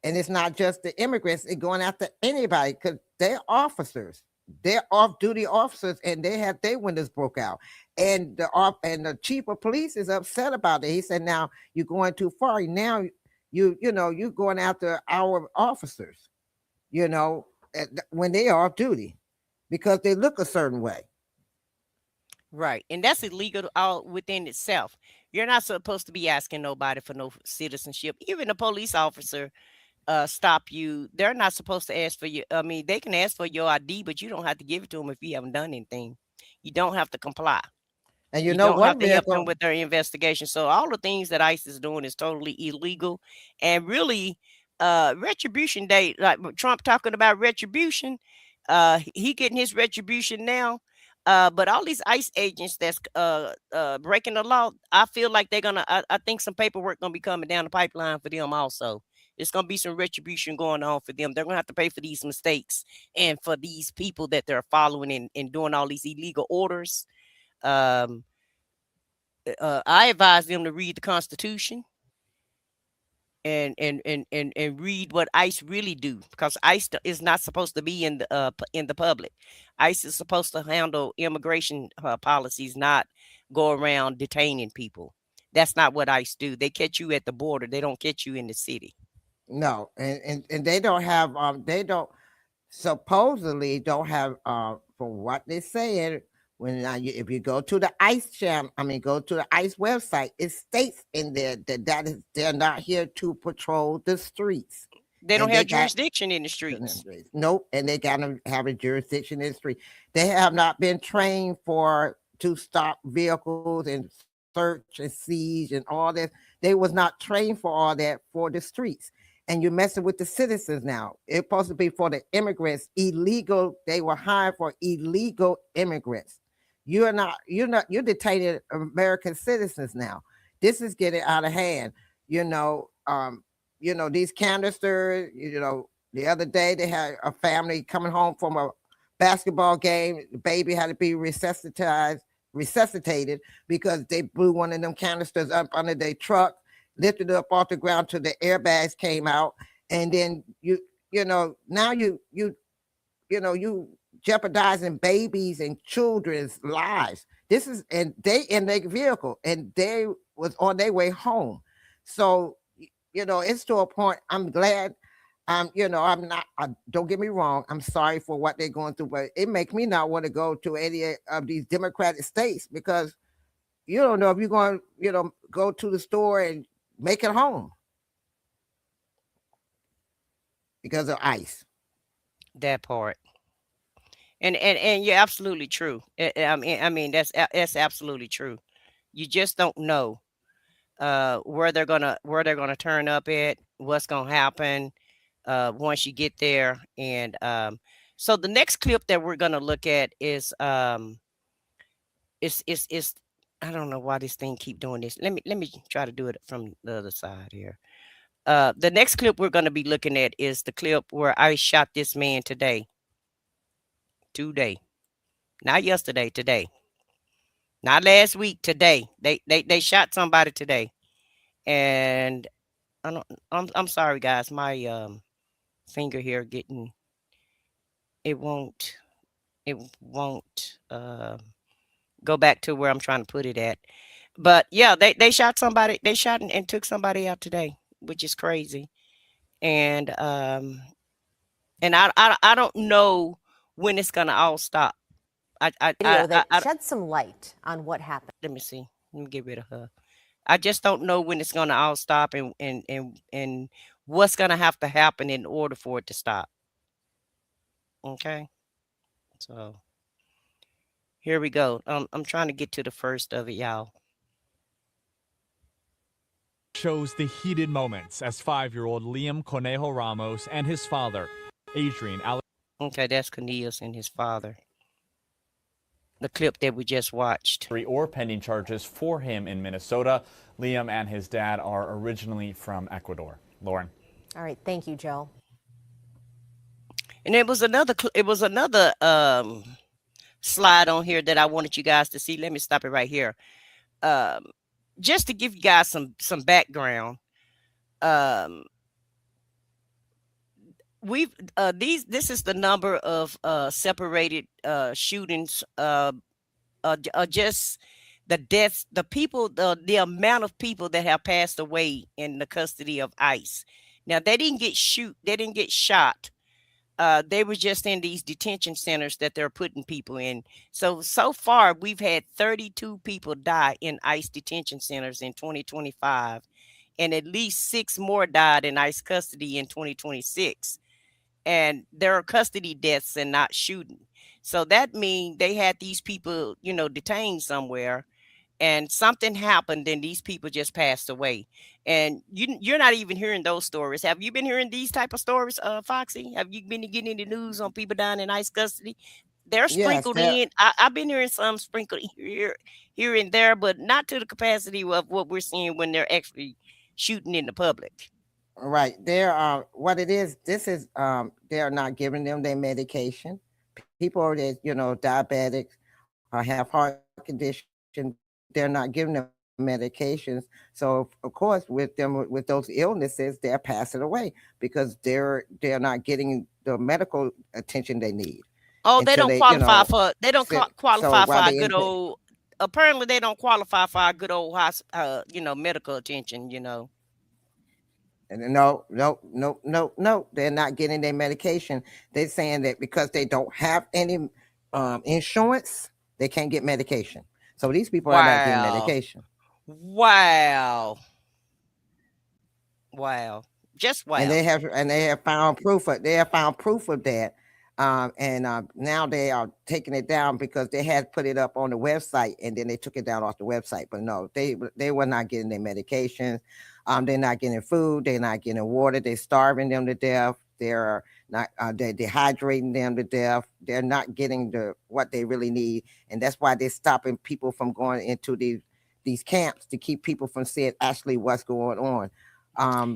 And it's not just the immigrants, it's going after anybody because they're officers. They're off-duty officers, and they have their windows broke out. And the chief of police is upset about it. He said, "Now you're going too far. Now you're going after our officers, when they are off duty because they look a certain way." Right. And that's illegal all within itself. You're not supposed to be asking nobody for no citizenship. Even a police officer stop you. They're not supposed to ask for you. I mean, they can ask for your ID, but you don't have to give it to them if you haven't done anything. You don't have to comply. And you don't have to help them with their investigation. So all the things that ICE is doing is totally illegal. And really, retribution day, like Trump talking about retribution, he getting his retribution now. But all these ICE agents that's breaking the law, I feel like they're gonna. I think some paperwork gonna be coming down the pipeline for them also. There's gonna be some retribution going on for them. They're gonna have to pay for these mistakes and for these people that they're following and doing all these illegal orders. I advise them to read the Constitution and read what ICE really do, because ICE is not supposed to be in the public. ICE is supposed to handle immigration policies, not go around detaining people. That's not what ICE do. They catch you at the border. They don't catch you in the city. No, and they don't have supposedly don't have from what they said, if you go to the ICE go to the ICE website, it states in there that they're not here to patrol the streets. They don't and have they got jurisdiction in the streets. nope, and they got to have a jurisdiction in the street. They have not been trained to stop vehicles and search and siege and all that. They was not trained for all that for the streets. And you're messing with the citizens now. It's supposed to be for the immigrants, illegal. They were hired for illegal immigrants. You're detaining American citizens now. This is getting out of hand. These canisters, the other day they had a family coming home from a basketball game. The baby had to be resuscitated because they blew one of them canisters up under their truck, lifted it up off the ground till the airbags came out. And then now you jeopardizing babies and children's lives. And they in their vehicle and they was on their way home. So, it's to a point. I'm glad. I'm not, don't get me wrong. I'm sorry for what they're going through, but it makes me not want to go to any of these Democratic states because you don't know if you're going to, go to the store and make it home because of ICE. That part. And you're absolutely true. I mean that's absolutely true. You just don't know where they're gonna turn up at, what's gonna happen once you get there. And so the next clip that we're gonna look at is is I don't know why this thing keep doing this. Let me try to do it from the other side here. The next clip we're gonna be looking at is the clip where I shot this man today. Not yesterday, today. Not last week, today. They shot somebody today. And I'm sorry guys, my finger here it won't go back to where I'm trying to put it at. But yeah, they shot somebody, they shot and took somebody out today, which is crazy. And I don't know when it's gonna all stop. Video that shed some light on what happened. Let me see. Let me get rid of her. I just don't know when it's gonna all stop and what's gonna have to happen in order for it to stop. Okay. So here we go. I'm trying to get to the first of it, y'all. Shows the heated moments as 5-year-old Liam Conejo Ramos and his father, Adrian Okay, that's Cornelius and his father. The clip that we just watched. Or pending charges for him in Minnesota. Liam and his dad are originally from Ecuador. Lauren. All right, thank you, Joe. And it was another slide on here that I wanted you guys to see. Let me stop it right here. Just to give you guys some background. This is the number of separated shootings, just the deaths, the people, the amount of people that have passed away in the custody of ICE. Now they didn't get shot. They were just in these detention centers that they're putting people in. So far we've had 32 people die in ICE detention centers in 2025, and at least 6 more died in ICE custody in 2026. And there are custody deaths and not shooting. So that means they had these people, detained somewhere, and something happened and these people just passed away. And you're not even hearing those stories. Have you been hearing these type of stories, Foxy? Have you been getting any news on people dying in ICE custody? They're sprinkled in. I've been hearing some sprinkled here and there, but not to the capacity of what we're seeing when they're actually shooting in the public. Right. What it is, they're not giving them their medication. People that, diabetics or have heart condition, they're not giving them medications. So of course, with those illnesses, they're passing away because they're not getting the medical attention they need. Oh, they don't qualify for our good old. Apparently, they don't qualify for our good old medical attention. And no, they're not getting their medication. They're saying that because they don't have any insurance, they can't get medication. So these people are not getting medication. Wow. Just wow. And they have found proof of that. Now they are taking it down because they had put it up on the website and then they took it down off the website. But no, they were not getting their medications. They're not getting food. They're not getting water. They're starving them to death. They're not. They're dehydrating them to death. They're not getting what they really need, and that's why they're stopping people from going into these camps to keep people from seeing actually what's going on.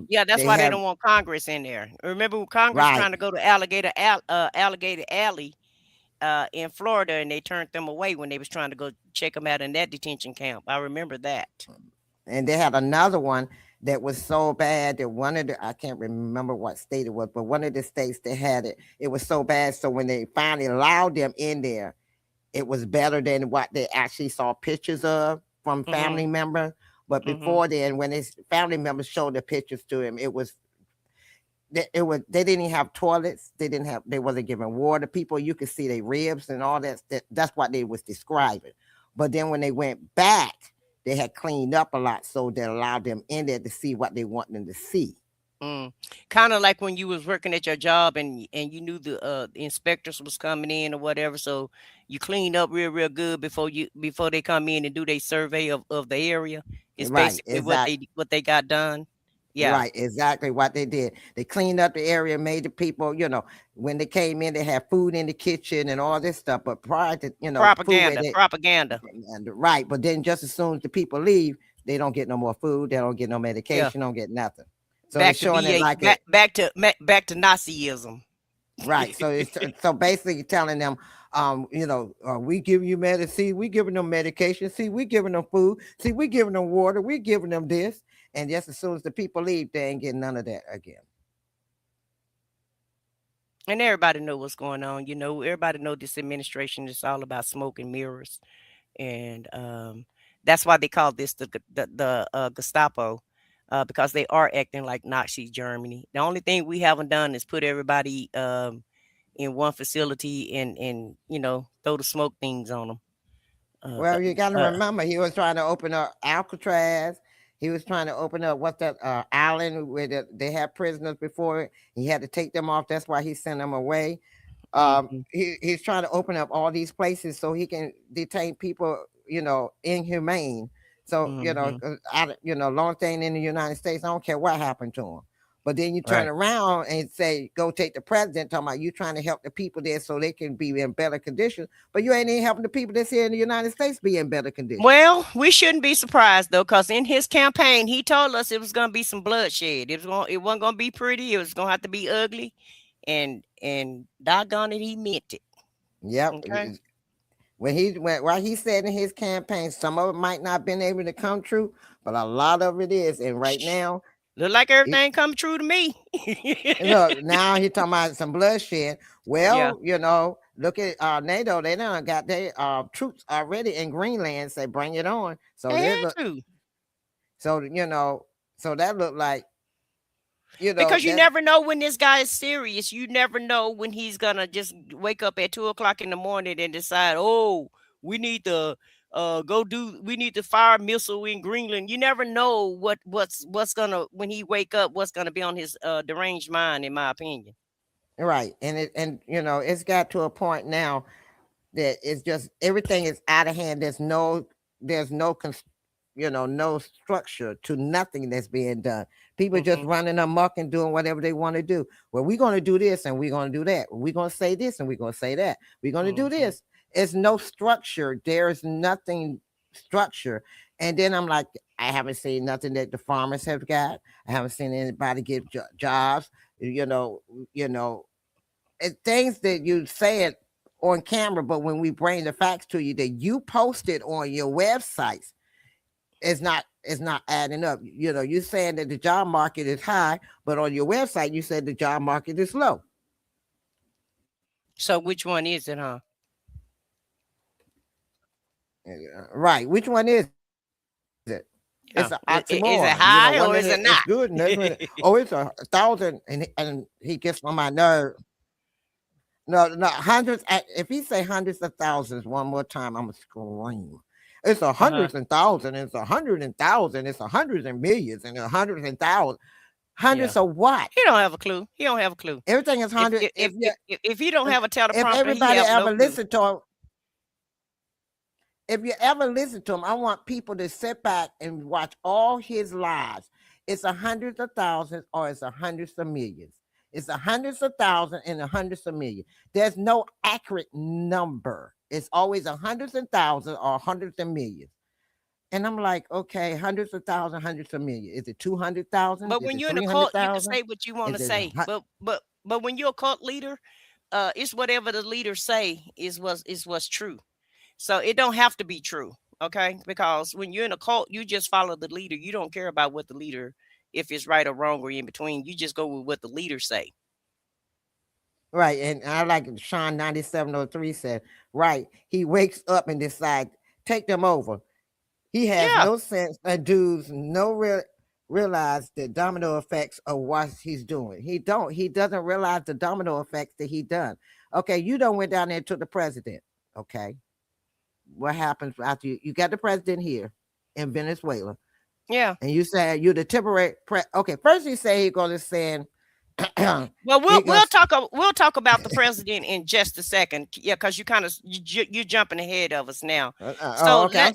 Yeah, that's why they don't want Congress in there. Remember when Congress trying to go to Alligator Alley in Florida, and they turned them away when they was trying to go check them out in that detention camp. I remember that. And they had another one that was so bad that I can't remember what state it was, but one of the states that had it, it was so bad. So when they finally allowed them in there, it was better than what they actually saw pictures of from family members. But before then, when his family members showed the pictures to him, they didn't even have toilets. They wasn't giving water. People, you could see their ribs and all that. That's what they was describing. But then when they went back, they had cleaned up a lot, so that allowed them in there to see what they want them to see. Kind of like when you was working at your job and you knew the inspectors was coming in or whatever, so you clean up real good before they come in and do their survey of the area. It's basically what they got done. Yeah, right, exactly what they did. They cleaned up the area, made the people, when they came in, they had food in the kitchen and all this stuff. But prior to propaganda, right. But then just as soon as the people leave, they don't get no more food, they don't get no medication, don't get nothing. So back to back to Nazism. Right. So so basically telling them, we give you medicine, we giving them medication, see, we giving them food, see, we giving them water, we giving them this. And just as soon as the people leave, they ain't getting none of that again. And everybody know what's going on. Everybody know this administration is all about smoke and mirrors. And that's why they call this the Gestapo. Because they are acting like Nazi Germany. The only thing we haven't done is put everybody in one facility and throw the smoke things on them. Well, you got to remember, he was trying to open up Alcatraz. He was trying to open up island where they had prisoners before. He had to take them off. That's why he sent them away. He's trying to open up all these places so he can detain people, inhumane. So, long thing in the United States, I don't care what happened to him. But then you turn around and say, go take the president, talking about you trying to help the people there so they can be in better conditions. But you ain't even helping the people that's here in the United States be in better conditions. Well, we shouldn't be surprised, though, because in his campaign, he told us it was going to be some bloodshed. It wasn't going to be pretty. It was going to have to be ugly. And doggone it, he meant it. Yep. Okay. What he said in his campaign, some of it might not have been able to come true, but a lot of it is. And right now, look like everything come true to me. Now he's talking about some bloodshed. Well, look at NATO. They done got their troops already in Greenland. Say, bring it on. So so that looked like. Because you never know when this guy is serious. You never know when he's gonna just wake up at 2:00 in the morning and decide, oh, we need to we need to fire a missile in Greenland. You never know what's gonna, when he wake up, what's gonna be on his deranged mind, in my opinion. Right. And it's got to a point now that it's just everything is out of hand. There's no no structure to nothing that's being done. People just running amok and doing whatever they want to do. Well, we're going to do this and we're going to do that. We're going to say this and we're going to say that. We're going to do this. It's no structure. There's nothing structure. And then I'm like, I haven't seen nothing that the farmers have got. I haven't seen anybody get jobs. It's things that you said on camera, but when we bring the facts to you that you posted on your websites, it's not adding up. You're saying that the job market is high, but on your website you said the job market is low. So which one is it, huh? Right. Which one is it? Yeah. It's an oxymoron. Is it high or is it not? It's good. Oh, it's 1,000, and he gets on my nerve. No, hundreds. If he say hundreds of thousands one more time, I'm gonna scream. It's hundreds and thousands. It's 100,000. It's hundreds and millions and hundreds and thousands. Hundreds of what? He don't have a clue. He don't have a clue. Everything is hundred. If he don't have a teleprompter, if everybody he have ever no clue. listen to him, if you ever listen to him, I want people to sit back and watch all his lives. It's a hundreds of thousands or it's a hundreds of millions. It's a hundreds of thousands and a hundreds of millions. There's no accurate number. It's always a hundreds and thousands or hundreds of millions. And I'm like, okay, hundreds of thousands, hundreds of millions. Is it 200,000? But when you're in a cult, you can say what you want to say. But when you're a cult leader, it's whatever the leaders say is what's true. So it don't have to be true, okay? Because when you're in a cult, you just follow the leader. You don't care about what the leader, if it's right or wrong or in between. You just go with what the leaders say. Right, and I like Sean 9703 said, right, he wakes up and decides, take them over. He has no sense and dudes realize the domino effects of what he's doing. He doesn't realize the domino effects that he done. Okay, you don't went down there to the president, okay? What happens after you got the president here in Venezuela? Yeah. And you said you're the temporary okay, first you say you're gonna send well, we'll talk about the president in just a second. Yeah, because you're jumping ahead of us now. Okay,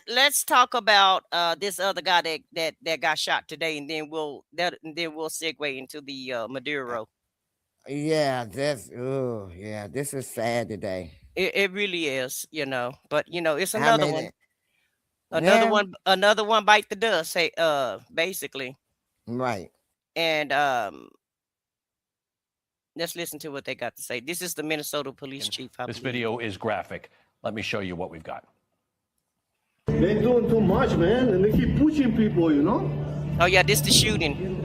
let's talk about this other guy that got shot today, and then we'll segue into the Maduro. Yeah, this is sad today. It really is, but it's another one. Another one bite the dust, basically. Right. And let's listen to what they got to say. This is the Minnesota police chief. This video is graphic. Let me show you what we've got. They're doing too much, man, and they keep pushing people, Oh yeah, this is the shooting.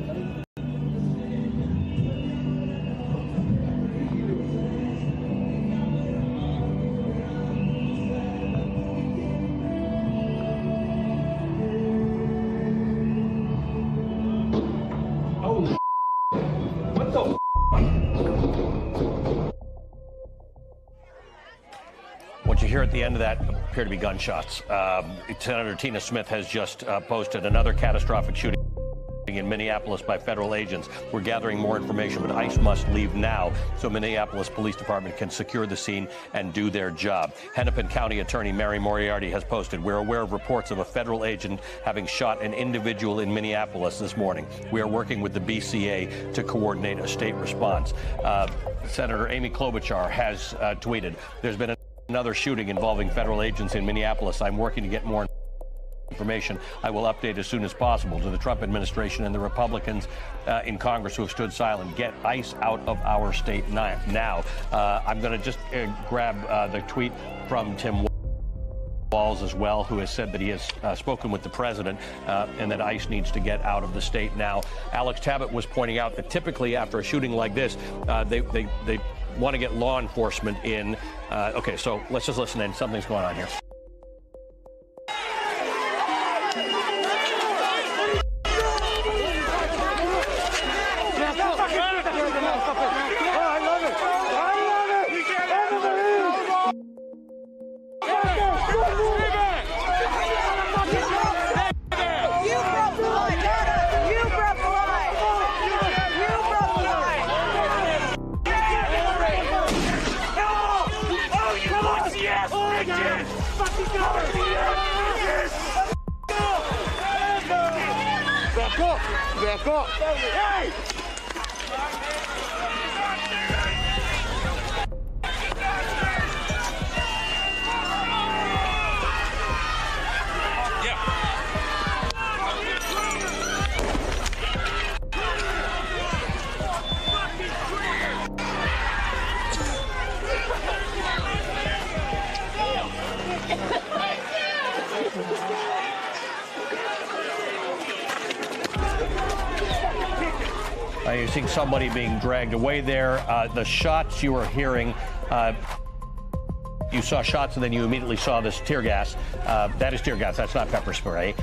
What you hear at the end of that appear to be gunshots. Senator Tina Smith has just posted another catastrophic shooting in Minneapolis by federal agents. We're gathering more information, but ICE must leave now so Minneapolis Police Department can secure the scene and do their job. Hennepin County Attorney Mary Moriarty has posted, we're aware of reports of a federal agent having shot an individual in Minneapolis this morning. We are working with the BCA to coordinate a state response. Senator Amy Klobuchar has tweeted, there's been another shooting involving federal agents in Minneapolis. I'm working to get more information. I will update as soon as possible. To the Trump administration and the Republicans in Congress who have stood silent, get ICE out of our state now. I'm going to just grab the tweet from Tim Walz as well, who has said that he has spoken with the president and that ICE needs to get out of the state now. Alex Tabbitt was pointing out that typically after a shooting like this, they want to get law enforcement in. Okay, so let's just listen in. Something's going on here. Back up! Hey! You're seeing somebody being dragged away there. The shots you were hearing, you saw shots and then you immediately saw this tear gas. That is tear gas. That's not pepper spray.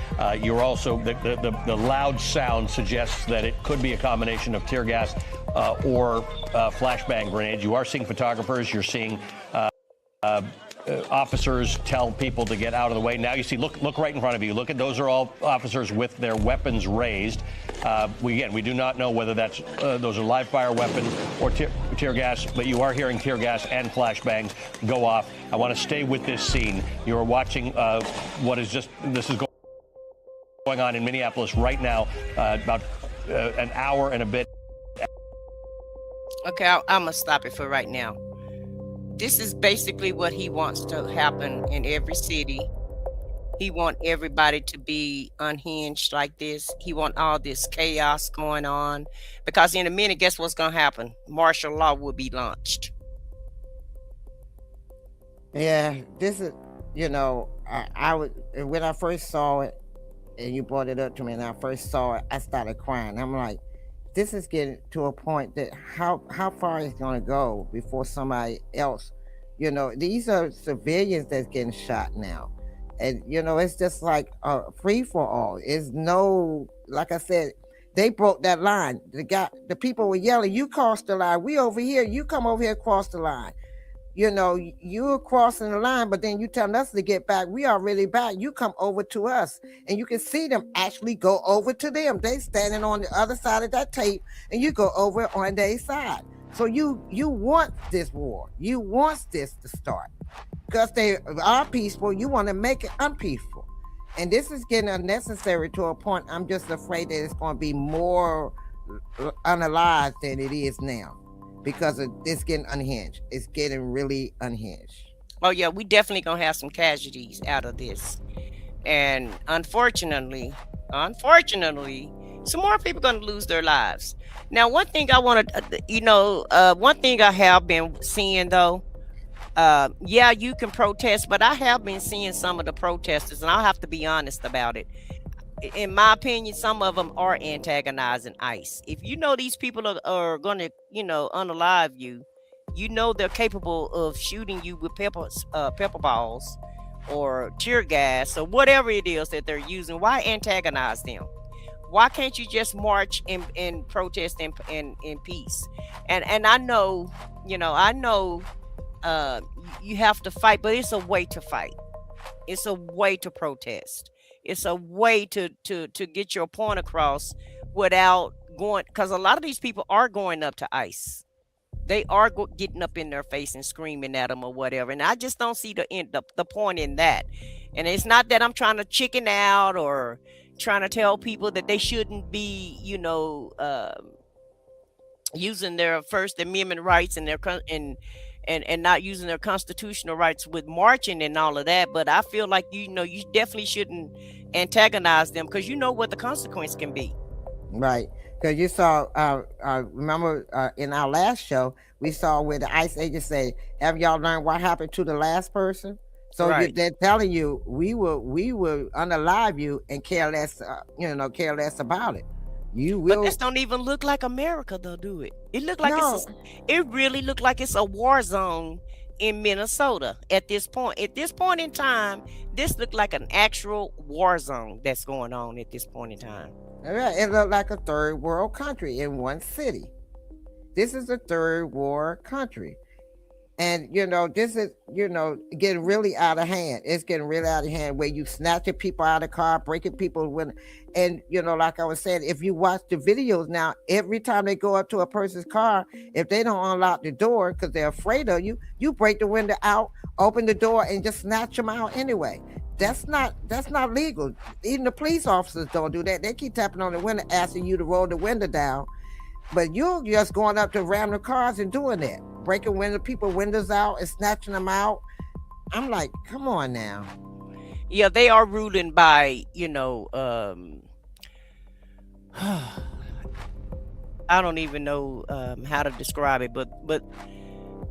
You're also, the loud sound suggests that it could be a combination of tear gas or flashbang grenades. You are seeing photographers. You're seeing officers tell people to get out of the way. Now you see, look right in front of you. Look at those are all officers with their weapons raised. We do not know whether that's those are live fire weapons or tear gas, but you are hearing tear gas and flashbangs go off. I want to stay with this scene. You are watching this is going on in Minneapolis right now, about an hour and a bit. Okay, I'm gonna stop it for right now. This is basically what he wants to happen in every city. He want everybody to be unhinged like this. He want all this chaos going on, because in a minute, guess what's gonna happen? Martial law will be launched. Yeah, this is, I would, when I first saw it, and you brought it up to me, and I first saw it, I started crying. I'm like, this is getting to a point that how far is going to go before somebody else, these are civilians that's getting shot now. And, it's just like a free for all. It's no, like I said, they broke that line. The people were yelling, you crossed the line. We over here, you come over here, across the line. You're crossing the line, but then you telling us to get back. We are really back. You come over to us, and you can see them actually go over to them. They standing on the other side of that tape, and you go over on their side. So you want this war. You want this to start, because they are peaceful. You want to make it unpeaceful, and this is getting unnecessary to a point. I'm just afraid that it's going to be more unalive than it is now, because it's getting unhinged. It's getting really unhinged. Oh yeah, we definitely gonna have some casualties out of this, and unfortunately, some more people gonna lose their lives. Now, one thing I want to, one thing I have been seeing though, yeah, you can protest, but I have been seeing some of the protesters, and I'll have to be honest about it. In my opinion, some of them are antagonizing ICE. If these people are going to, unalive you, they're capable of shooting you with pepper balls or tear gas or whatever it is that they're using. Why antagonize them? Why can't you just march and protest in peace? And I know, you have to fight, but it's a way to fight. It's a way to protest. It's a way to get your point across without going, because a lot of these people are going up to ICE. They are getting up in their face and screaming at them or whatever. And I just don't see the point in that. And it's not that I'm trying to chicken out or trying to tell people that they shouldn't be, using their First Amendment rights and and not using their constitutional rights with marching and all of that. But I feel like, you definitely shouldn't antagonize them, because you know what the consequence can be. Right. Because you saw, remember in our last show, we saw where the ICE agents say, have y'all learned what happened to the last person? So Right. they're telling you, we will unalive you and care less about it. You will. But this don't even look like America, though, do it? It look like No. it really look like it's a war zone in Minnesota at this point. At this point in time, this looked like an actual war zone that's going on at this point in time. It looked like a third world country in one city. This is a third world country. And, this is, getting really out of hand. It's getting really out of hand, where you snatching people out of the car, breaking people with, and, like I was saying, if you watch the videos now, every time they go up to a person's car, if they don't unlock the door because they're afraid of you, you break the window out, open the door, and just snatch them out anyway. That's not legal. Even the police officers don't do that. They keep tapping on the window, asking you to roll the window down. But you're just going up to random cars and doing that, breaking people windows out and snatching them out. I'm like, come on now. Yeah, they are ruling by, I don't even know how to describe it, but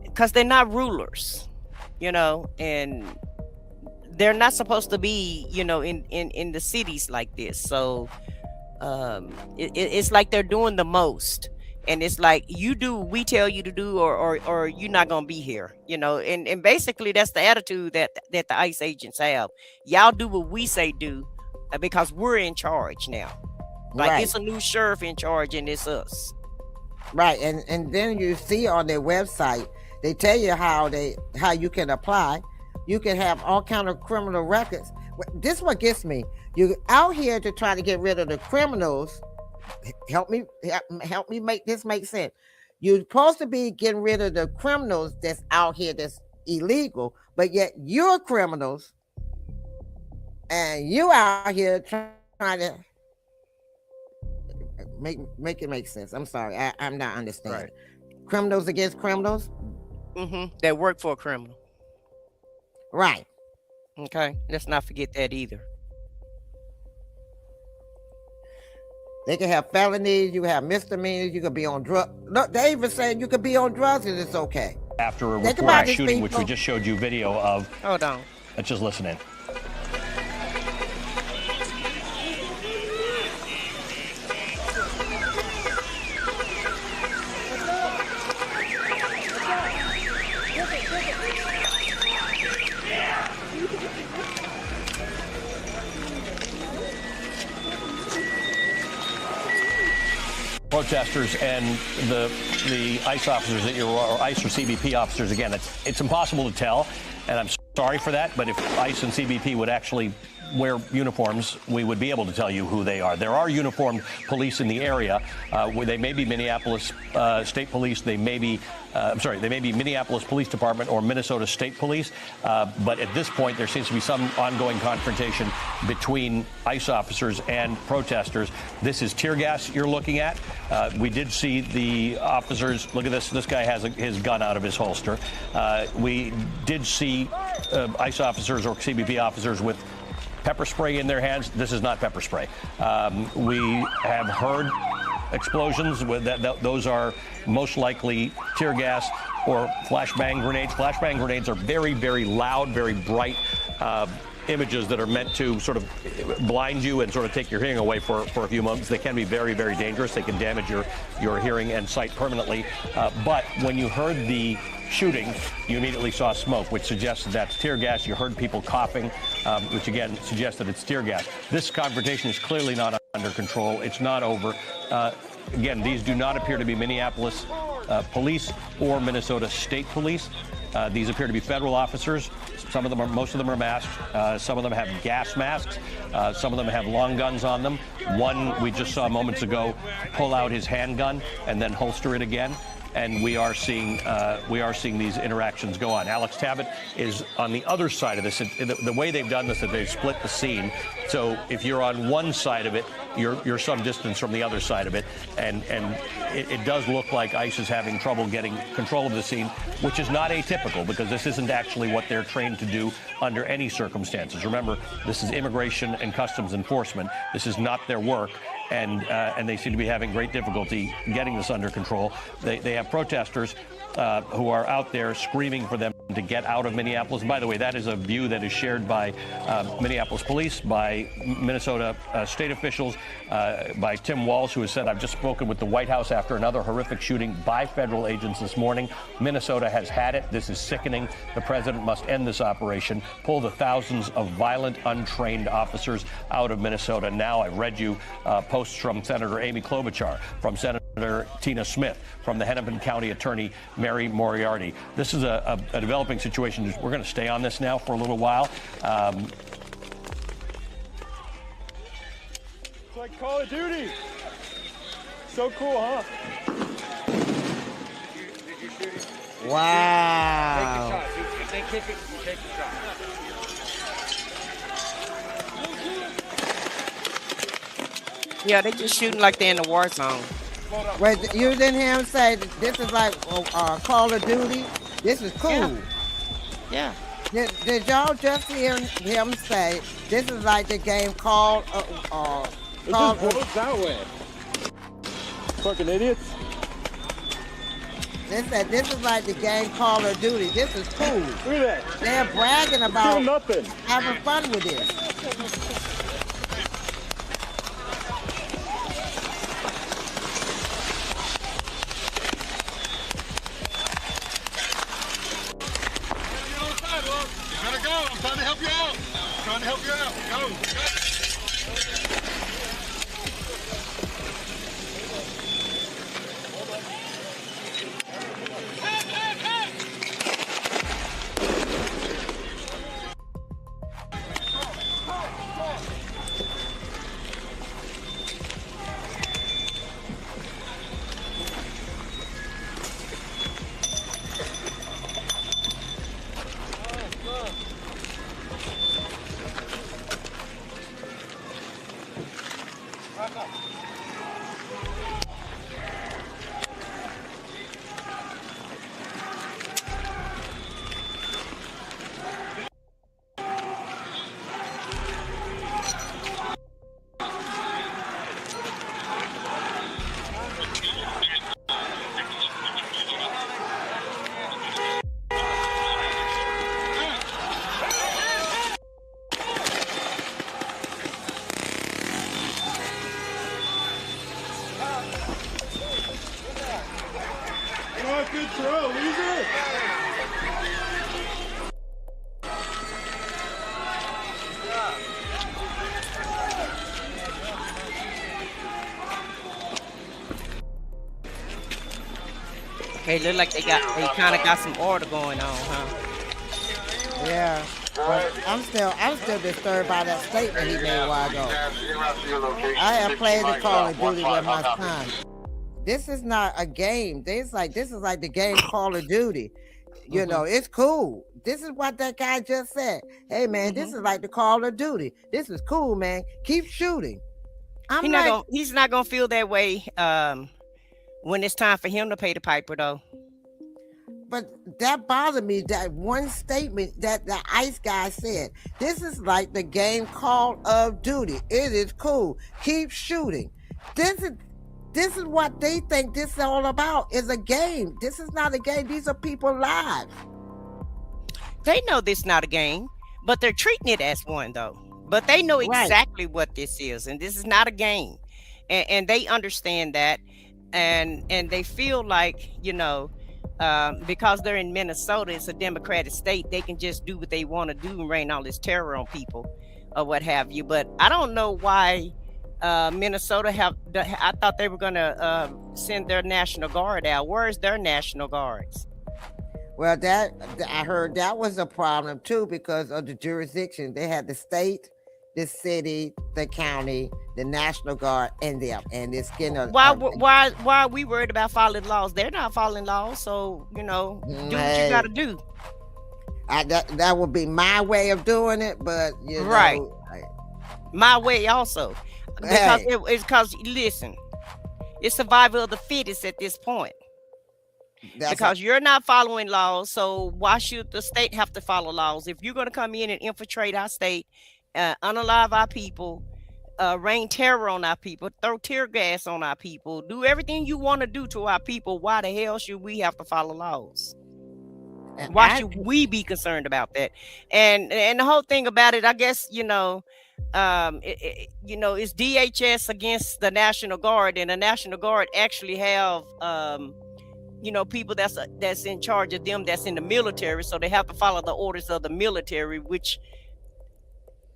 because they're not rulers, and they're not supposed to be, in the cities like this. So it's like they're doing the most, and it's like, you do what we tell you to do, or you're not gonna be here, and basically that's the attitude that the ICE agents have. Y'all do what we say do, because we're in charge now. Like, Right. It's a new sheriff in charge, and it's us. Right. And then you see on their website, they tell you how you can apply. You can have all kind of criminal records. This is what gets me. You're out here to try to get rid of the criminals. Help me make this make sense. You're supposed to be getting rid of the criminals that's out here that's illegal, but yet you're criminals and you out here trying to make it make sense. I'm sorry, I'm not understanding. Right. Criminals against criminals? That work for a criminal. Right. Okay, let's not forget that either. They can have felonies, you have misdemeanors, you could be on drugs. Look, they even saying you could be on drugs and it's okay. After a reported shooting, which we just showed you video of. Hold on. Let's just listen in. Protesters and the ICE officers that or ICE or CBP officers, again, it's impossible to tell, and I'm sorry for that, but if ICE and CBP would actually wear uniforms, we would be able to tell you who they are. There are uniformed police in the area. Where they may be Minneapolis State Police. They may be, they may be Minneapolis Police Department or Minnesota State Police. But at this point, there seems to be some ongoing confrontation between ICE officers and protesters. This is tear gas you're looking at. We did see the officers. Look at this. This guy has his gun out of his holster. We did see ICE officers or CBP officers with pepper spray in their hands. This is not pepper spray. We have heard explosions. With those are most likely tear gas or flashbang grenades. Flashbang grenades are very, very loud, very bright images that are meant to sort of blind you and sort of take your hearing away for a few moments. They can be very, very dangerous. They can damage your hearing and sight permanently. But when you heard the shooting, you immediately saw smoke, which suggests that's tear gas. You heard people coughing, which again suggests that it's tear gas. This confrontation is clearly not under control. It's not over. Again, these do not appear to be Minneapolis police or Minnesota State Police. These appear to be federal officers. Some of them most of them are masked. Some of them have gas masks. Some of them have long guns on them. One we just saw moments ago pull out his handgun and then holster it again. And we are seeing these interactions go on. Alex Tabbitt is on the other side of this. The way they've done this is they've split the scene. So if you're on one side of it, you're some distance from the other side of it, and it does look like ICE is having trouble getting control of the scene, which is not atypical because this isn't actually what they're trained to do under any circumstances. Remember, this is Immigration and Customs Enforcement. This is not their work. And they seem to be having great difficulty getting this under control. They have protesters who are out there screaming for them to get out of Minneapolis. And by the way, that is a view that is shared by Minneapolis police, by Minnesota state officials, by Tim Walz, who has said, I've just spoken with the White House after another horrific shooting by federal agents this morning. Minnesota has had it. This is sickening. The president must end this operation, pull the thousands of violent, untrained officers out of Minnesota. Now, I've read you posts from Senator Amy Klobuchar, from Senator Tina Smith, from the Hennepin County Attorney Mary Moriarty. This is a developing situation. We're going to stay on this now for a little while. It's like Call of Duty. So cool, huh? Wow. If they kick it, you take the shot. Yeah, they just shooting like they're in the war zone. Wait, you didn't hear him say this is like Call of Duty? This is cool. Yeah. Did y'all just hear him say this is like the game called It just goes that way. Fucking idiots. They said this is like the game Call of Duty. This is cool. Look at that. They're bragging about nothing. having fun with this. Oh, good throw, loser. Okay, look like they kind of got some order going on, huh? Yeah. But I'm still disturbed by that statement he made a while ago. I have played the Call of Duty with my son. This is not a game. This is like the game Call of Duty. You know, it's cool. This is what that guy just said. Hey man, this is like the Call of Duty. This is cool, man. Keep shooting. He's not gonna feel that way when it's time for him to pay the piper, though. But that bothered me, that one statement that the ICE guy said. This is like the game Call of Duty. It is cool. Keep shooting. This is what they think this is all about, is a game. This is not a game. These are people's lives. They know this is not a game, but they're treating it as one, though. But they know exactly what this is, and this is not a game. And they understand that, and they feel like, you know, because they're in Minnesota, it's a Democratic state, they can just do what they want to do and rain all this terror on people or what have you. But I don't know why Minnesota I thought they were going to send their National Guard out. Where's their National Guards? Well, I heard that was a problem too, because of the jurisdiction. They had the state, the city, the county, the National Guard, and them, and it's getting why are we worried about following laws? They're not following laws, so you know, do what you got to do. That would be my way of doing it, but you know, my way also, because it's because listen, it's survival of the fittest at this point. Because you're not following laws, so why should the state have to follow laws? If you're going to come in and infiltrate our state, unalive our people, rain terror on our people, throw tear gas on our people, do everything you want to do to our people, why the hell should we have to follow laws? Why should we be concerned about that? And the whole thing about it, I guess, you know, it's DHS against the National Guard, and the National Guard actually have you know, people that's in charge of them, that's in the military, so they have to follow the orders of the military, which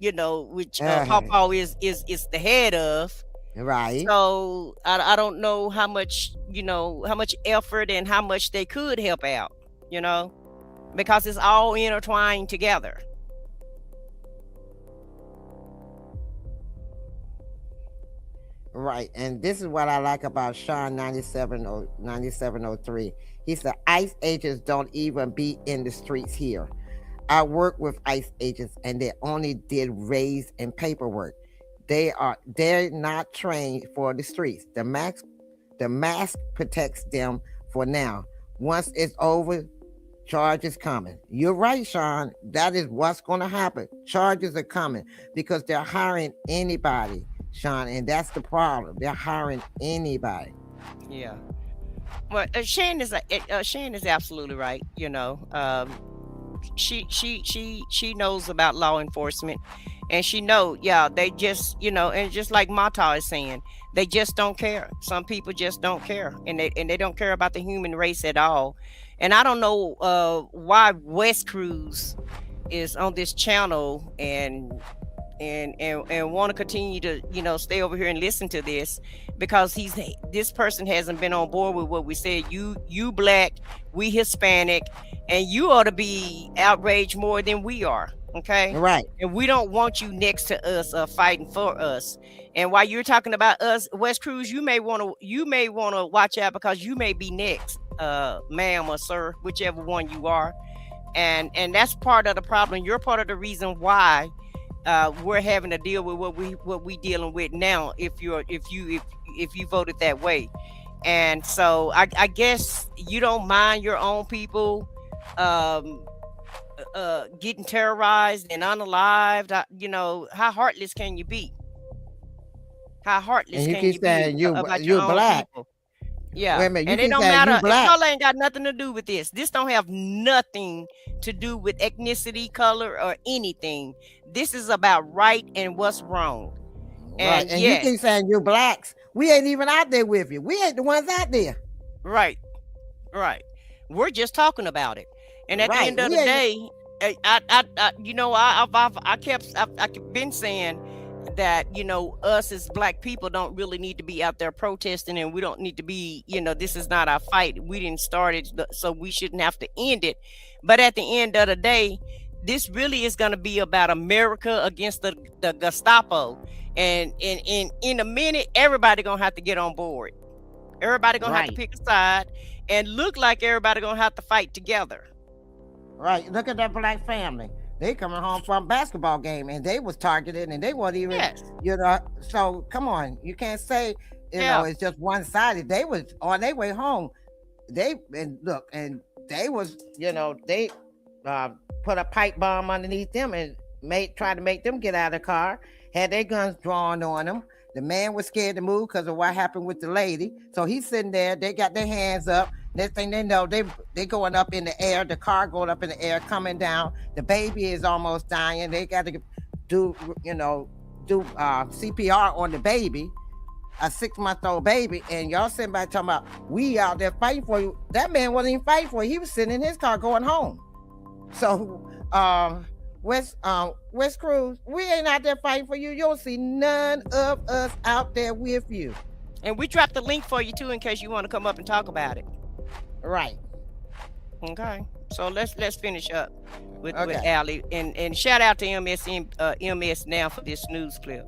Pawpaw is the head of. Right. So I don't know how much effort and how much they could help out, you know, because it's all intertwined together. Right, and this is what I like about Sean 9703. He said, ICE agents don't even be in the streets here. I work with ICE agents, and they only did raids and paperwork. They're not trained for the streets. The mask protects them for now. Once it's over, charges coming. You're right, Sean. That is what's going to happen. Charges are coming because they're hiring anybody, Sean, and that's the problem. They're hiring anybody. Yeah. Well, Shan is absolutely right. You know, she knows about law enforcement, and she they just, you know, and just like Mata is saying, they just don't care. Some people just don't care, and they don't care about the human race at all. And I don't know why West Cruz is on this channel and want to continue to, you know, stay over here and listen to this, because this person hasn't been on board with what we said. You black, we Hispanic, and you ought to be outraged more than we are. Okay, right. And we don't want you next to us fighting for us. And while you're talking about us, West Cruz, you may want to watch out, because you may be next, ma'am or sir, whichever one you are. And that's part of the problem. You're part of the reason why we're having to deal with what we dealing with now if you voted that way. And so I guess you don't mind your own people getting terrorized and unalived. You know, how heartless can you be? How heartless And you can keep you saying be you about your own black. people? Yeah, Wait a minute, you and it keep don't saying matter. you It black. color ain't got nothing to do with this. This don't have nothing to do with ethnicity, color, or anything. This is about right and what's wrong. Right, and you keep saying you blacks. We ain't even out there with you. We ain't the ones out there. Right. We're just talking about it. And at the end of the day, I kept been saying that, you know, us as black people don't really need to be out there protesting, and we don't need to be, you know, this is not our fight. We didn't start it, so we shouldn't have to end it. But at the end of the day, this really is going to be about America against the Gestapo. And in a minute, everybody going to have to get on board. Everybody going to have to pick a side and look like everybody going to have to fight together. Right. Look at that black family. They coming home from a basketball game and they was targeted and they weren't even, you know, so come on. You can't say, you know, it's just one-sided. They was on their way home. They was, you know, they put a pipe bomb underneath them and tried to make them get out of the car, had their guns drawn on them. The man was scared to move because of what happened with the lady. So he's sitting there, they got their hands up. Next thing they know, they going up in the air, the car going up in the air, coming down. The baby is almost dying. They got to do CPR on the baby, a 6-month-old baby. And y'all sitting by talking about, we out there fighting for you. That man wasn't even fighting for you. He was sitting in his car going home. So, West Cruz, we ain't out there fighting for you. You don't see none of us out there with you. And we dropped the link for you too, in case you want to come up and talk about it. Right. Okay. So let's finish up with Allie, and shout out to MS Now for this news clip.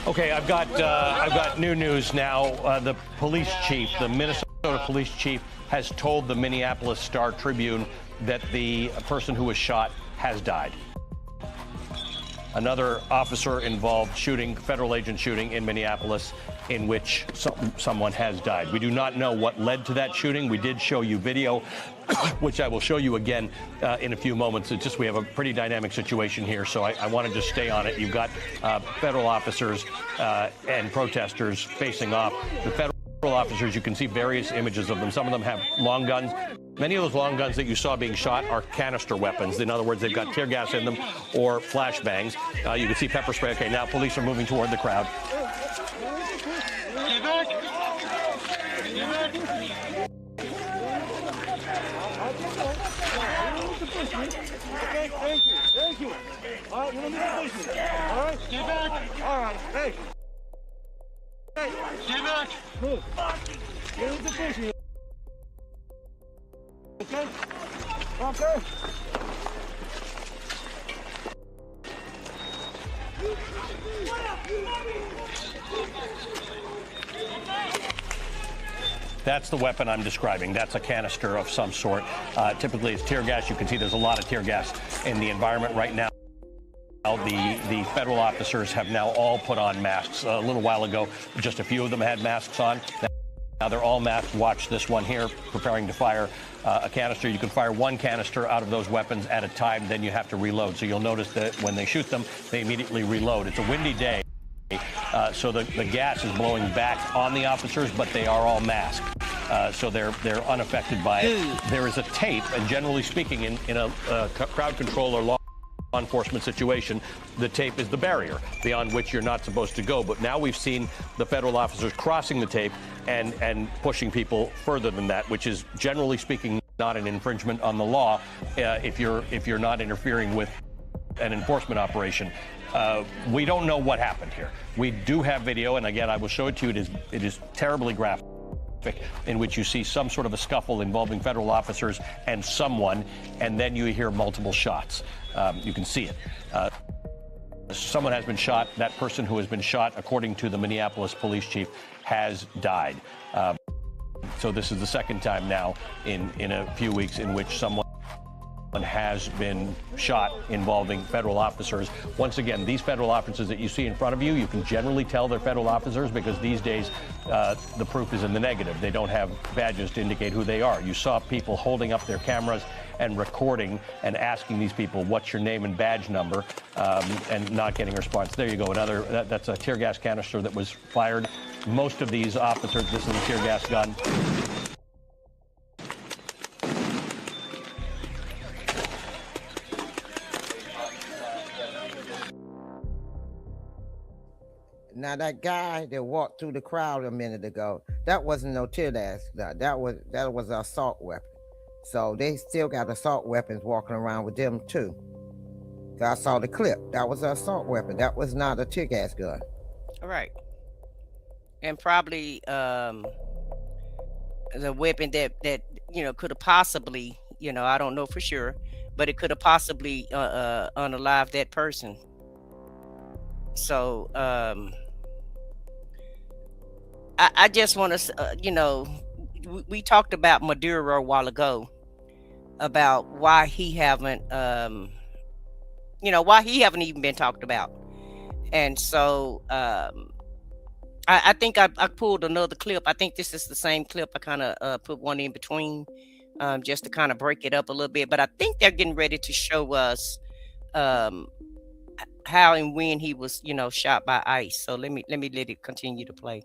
Okay, I've got new news now. The police chief, the Minnesota police chief, has told the Minneapolis Star-Tribune that the person who was shot has died. Another officer involved federal agent shooting in Minneapolis, in which someone has died. We do not know what led to that shooting. We did show you video, which I will show you again in a few moments. It's just we have a pretty dynamic situation here, so I want to just stay on it. You've got federal officers and protesters facing off. The federal officers, you can see various images of them. Some of them have long guns. Many of those long guns that you saw being shot are canister weapons. In other words, they've got tear gas in them or flashbangs. You can see pepper spray. Okay, now police are moving toward the crowd. Okay, thank you. All right, you don't need to push me. All right, get back. All right, hey. Hey, get back. Move. You don't need to push me. Okay? Okay. That's the weapon I'm describing. That's a canister of some sort. Typically, it's tear gas. You can see there's a lot of tear gas in the environment right now. The federal officers have now all put on masks. A little while ago, just a few of them had masks on. Now they're all masked. Watch this one here, preparing to fire a canister. You can fire one canister out of those weapons at a time, then you have to reload. So you'll notice that when they shoot them, they immediately reload. It's a windy day, so the gas is blowing back on the officers, but they are all masked. So they're unaffected by it. There is a tape, and generally speaking, in a crowd control or law enforcement situation, the tape is the barrier beyond which you're not supposed to go. But now we've seen the federal officers crossing the tape and pushing people further than that, which is generally speaking not an infringement on the law if you're not interfering with an enforcement operation. We don't know what happened here. We do have video, and again, I will show it to you. It is terribly graphic, in which you see some sort of a scuffle involving federal officers and someone, and then you hear multiple shots. You can see it. Someone has been shot. That person who has been shot, according to the Minneapolis police chief, has died. So this is the second time now in a few weeks in which someone has been shot involving federal officers. Once again, these federal officers that you see in front of you, you can generally tell they're federal officers because these days the proof is in the negative. They don't have badges to indicate who they are. You saw people holding up their cameras and recording and asking these people, what's your name and badge number, and not getting a response. There you go. That's a tear gas canister that was fired. Most of these officers, this is a tear gas gun. Now that guy that walked through the crowd a minute ago, that wasn't no tear gas. That was an assault weapon. So they still got assault weapons walking around with them too. I saw the clip. That was an assault weapon. That was not a tear gas gun. All right. And probably the weapon that could have possibly, I don't know for sure, but it could have possibly unalived that person. So I just want to, we talked about Maduro a while ago about why he haven't, why he haven't even been talked about. And so I think I pulled another clip. I think this is the same clip. I kind of put one in between just to kind of break it up a little bit. But I think they're getting ready to show us how and when he was, shot by ICE. So let it continue to play.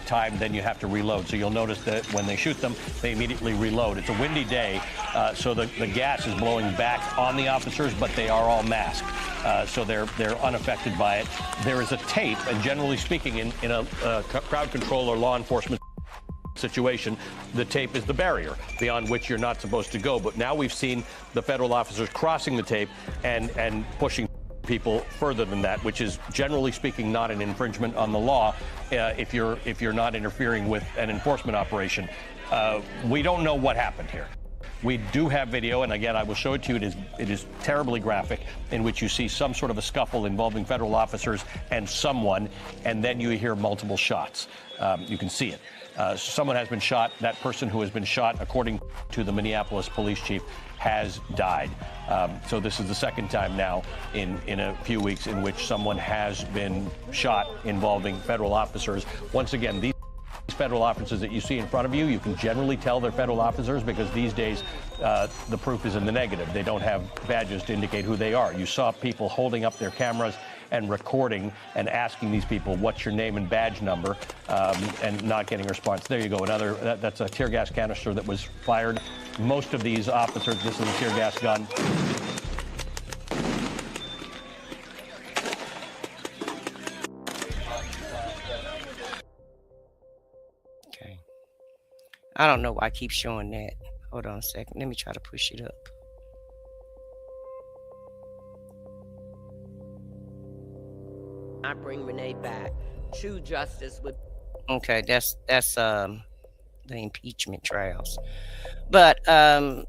Time, then you have to reload. So you'll notice that when they shoot them, they immediately reload. It's a windy day, so the gas is blowing back on the officers, but they are all masked, so they're unaffected by it. There is a tape, and generally speaking, in a crowd control or law enforcement situation, the tape is the barrier beyond which you're not supposed to go. But now we've seen the federal officers crossing the tape and pushing people further than that, which is generally speaking not an infringement on the law if you're not interfering with an enforcement operation. We don't know what happened here. We do have video, and again, I will show it to you. It is terribly graphic, in which you see some sort of a scuffle involving federal officers and someone, and then you hear multiple shots. You can see it. Someone has been shot. That person who has been shot, according to the Minneapolis police chief, has died. So this is the second time now in a few weeks in which someone has been shot involving federal officers. Once again, these federal officers that you see in front of you, you can generally tell they're federal officers because these days the proof is in the negative. They don't have badges to indicate who they are. You saw people holding up their cameras and recording and asking these people, what's your name and badge number, and not getting a response. There you go. That's a tear gas canister that was fired. Most of these officers, this is a tear gas gun. Okay. I don't know why I keep showing that. Hold on a second. Let me try to push it up. I bring Renee back. True justice would. Okay, that's the impeachment trials. But I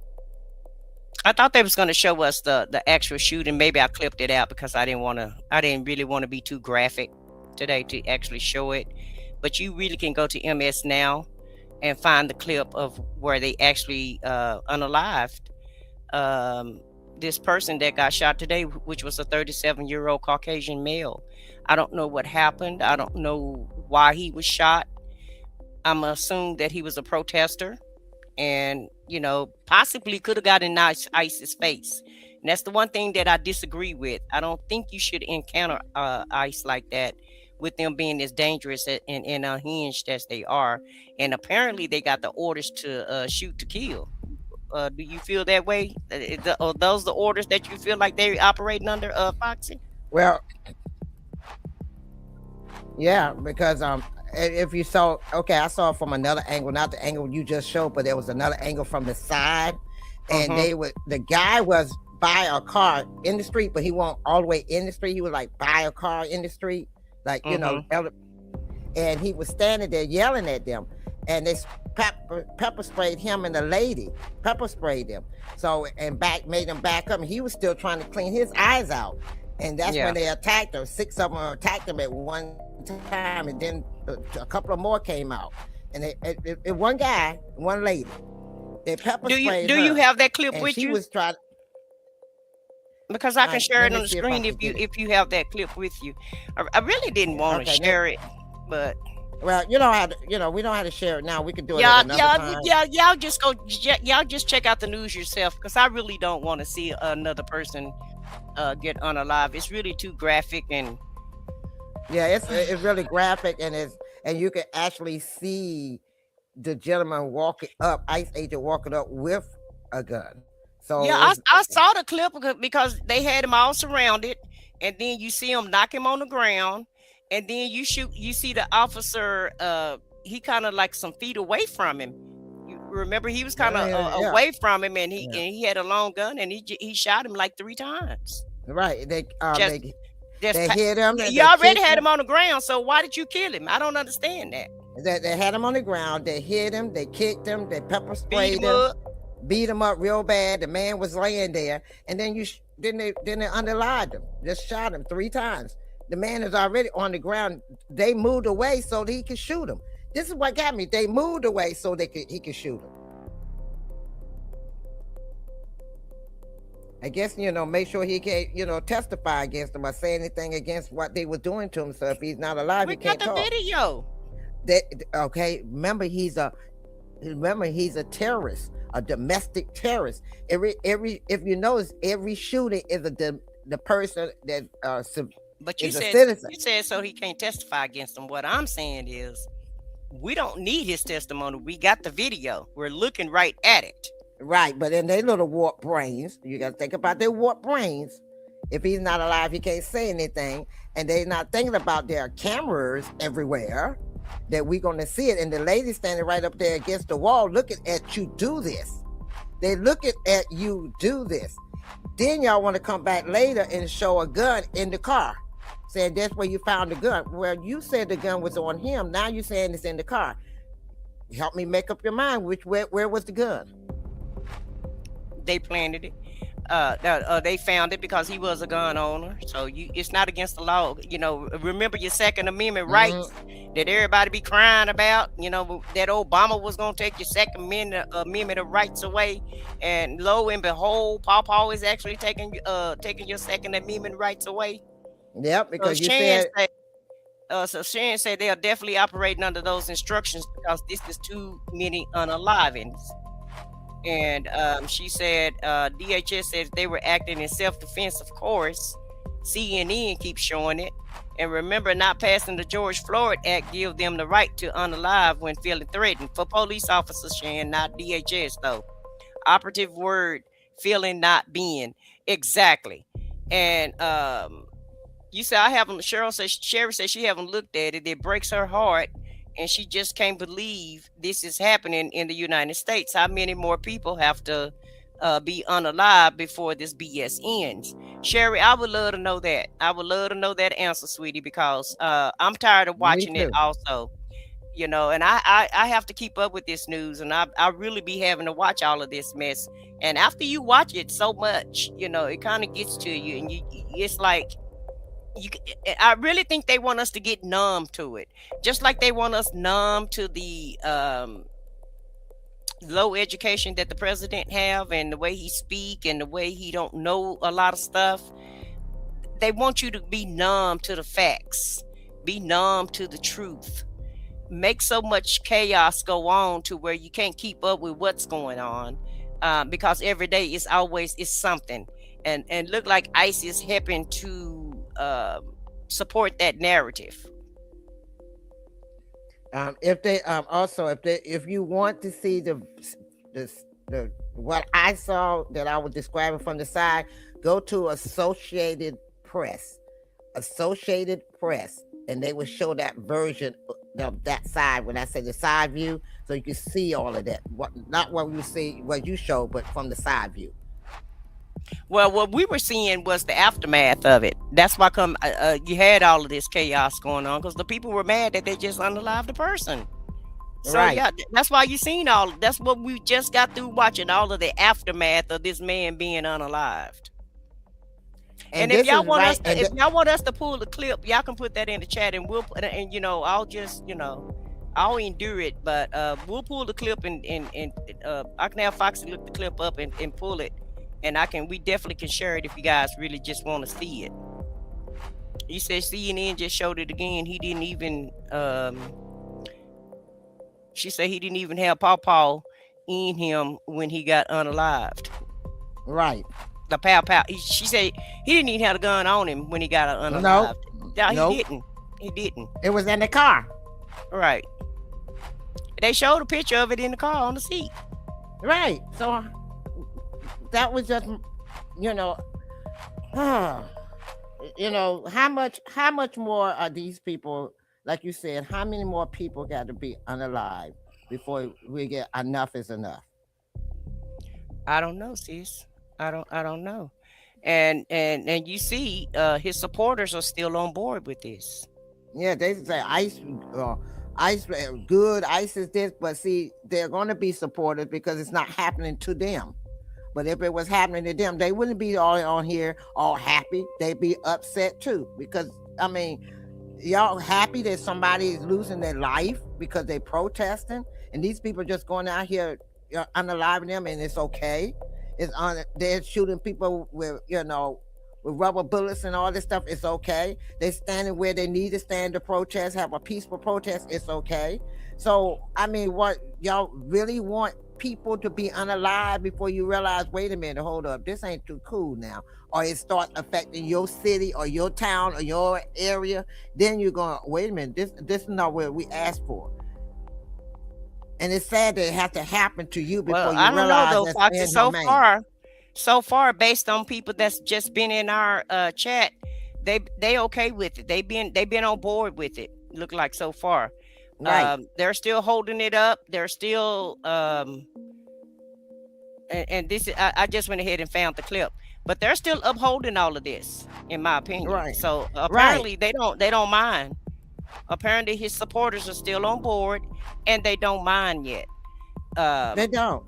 thought they was going to show us the actual shooting. Maybe I clipped it out because I didn't really want to be too graphic today to actually show it. But you really can go to MS Now and find the clip of where they actually unalived this person that got shot today, which was a 37-year-old Caucasian male. I don't know what happened. I don't know why he was shot. I'm assuming that he was a protester and, possibly could have gotten in ICE's face. And that's the one thing that I disagree with. I don't think you should encounter ICE like that with them being as dangerous and unhinged as they are. And apparently they got the orders to shoot to kill. Do you feel that way? Are those the orders that you feel like they're operating under, Foxy? Well, yeah, because if you saw, okay, I saw it from another angle, not the angle you just showed, but there was another angle from the side, and the guy was by a car in the street, but he wasn't all the way in the street. He was like by a car in the street, like and he was standing there yelling at them. and they pepper sprayed him and the lady. Pepper sprayed them. So and made him back up. And he was still trying to clean his eyes out. And that's when they attacked her. 6 of them attacked him at one time, and then a couple of more came out. And one guy, one lady, they pepper sprayed Do you have that clip with you? you? Was trying. Because I can share it on the screen if you have that clip with you. I really didn't want to share it, but well, we don't have to share it now. We can do it at another time. Y'all just check out the news yourself, because I really don't want to see another person get unalive. It's really too graphic, and it's really graphic, and you can actually see the gentleman walking up, ICE agent walking up with a gun. So I saw the clip because they had him all surrounded, and then you see him knock him on the ground, and then you see the officer, he kind of like some feet away from him. You remember, he was kind of away from him, and he had a long gun, and he shot him like 3 times. Right. They hit him. You already had him on the ground, so why did you kill him? I don't understand that. They had him on the ground. They hit him. They kicked him. They pepper sprayed him. Beat him up real bad. The man was laying there, and then they underlined him. Just shot him 3 times. The man is already on the ground. They moved away so that he could shoot him. This is what got me. They moved away so he could shoot him. I guess, make sure he can't, testify against him or say anything against what they were doing to him. So if he's not alive, he can't talk. We got the video. Okay. Remember, he's a terrorist, a domestic terrorist. If you notice, every shooting is the person that but you said citizen. You said so he can't testify against him. What I'm saying is, we don't need his testimony. We got the video. We're looking right at it. Right, but in their little warped brains, you got to think about their warped brains. If he's not alive, he can't say anything, and they're not thinking about their cameras everywhere that we're going to see it. And the lady standing right up there against the wall looking at you do this. They looking at you do this. Then y'all want to come back later and show a gun in the car, saying that's where you found the gun. Well, you said the gun was on him. Now you're saying it's in the car. Help me make up your mind. Where was the gun? They planted it. They found it because he was a gun owner. So it's not against the law. Remember your Second Amendment rights that everybody be crying about. That Obama was going to take your Second Amendment of rights away, and lo and behold, Paw is actually taking your Second Amendment rights away. Yep, because so Sharon said they are definitely operating under those instructions because this is too many unalivings. And she said DHS says they were acting in self-defense. Of course, CNN keeps showing it. And remember, not passing the George Floyd Act give them the right to unalive when feeling threatened. For police officers, Shan, not DHS though. Operative word, feeling, not being. Exactly. And you said Sherry says she haven't looked at it. It breaks her heart. And she just can't believe this is happening in the United States. How many more people have to be unalive before this BS ends? Sherry, I would love to know that. I would love to know that answer, sweetie, because I'm tired of watching it also. And I have to keep up with this news, and I really be having to watch all of this mess. And after you watch it so much, it kind of gets to you, and it's like, I really think they want us to get numb to it, just like they want us numb to the low education that the president have, and the way he speak, and the way he don't know a lot of stuff. They want you to be numb to the facts, be numb to the truth, make so much chaos go on to where you can't keep up with what's going on, because every day is something, and look like ICE is helping to support that narrative. If you want to see the what I saw that I was describing from the side, go to Associated Press, and they will show that version of that side. When I say the side view, so you can see all of that. Not what you see, what you show, but from the side view. Well, what we were seeing was the aftermath of it. That's why you had all of this chaos going on, because the people were mad that they just unalived the person. So yeah, that's why you seen all. That's what we just got through watching, all of the aftermath of this man being unalived. And if y'all want us to, if y'all want us to pull the clip, y'all can put that in the chat, and we'll put, and I'll just I'll endure it, but we'll pull the clip, and I can have Foxy look the clip up and pull it, and we definitely can share it if you guys really just want to see it. You said CNN just showed it again. He didn't even she said he didn't even have Paw in him when he got unalived. Right. The pow. She said he didn't even have a gun on him when he got unalived. No, he didn't. He didn't. It was in the car. Right. They showed a picture of it in the car on the seat. Right. So that was just, how much more are these people, like you said, how many more people got to be unalive before we get enough is enough? I don't know, sis. I don't know. And you see, his supporters are still on board with this. Yeah, they say ICE good, ICE is this, but see, they're going to be supporters because it's not happening to them. But if it was happening to them, they wouldn't be all on here all happy. They'd be upset too, because y'all happy that somebody is losing their life because they're protesting, and these people just going out here unaliving them, and it's okay. They're shooting people with rubber bullets and all this stuff. It's okay. They're standing where they need to stand to protest, have a peaceful protest. It's okay. So what y'all really want people to be unalive before you realize, wait a minute, hold up, this ain't too cool now, or it starts affecting your city or your town or your area, then you're going, wait a minute, this is not what we asked for. And it's sad that it has to happen to you before you realize. I don't know though, Foxy. So far, based on people that's just been in our chat, they okay with it. They've been on board with it. Look like so far. Right. They're still holding it up. They're still and this is, I just went ahead and found the clip, but they're still upholding all of this, in my opinion. Right. So apparently they don't mind. Apparently his supporters are still on board, and they don't mind yet. They don't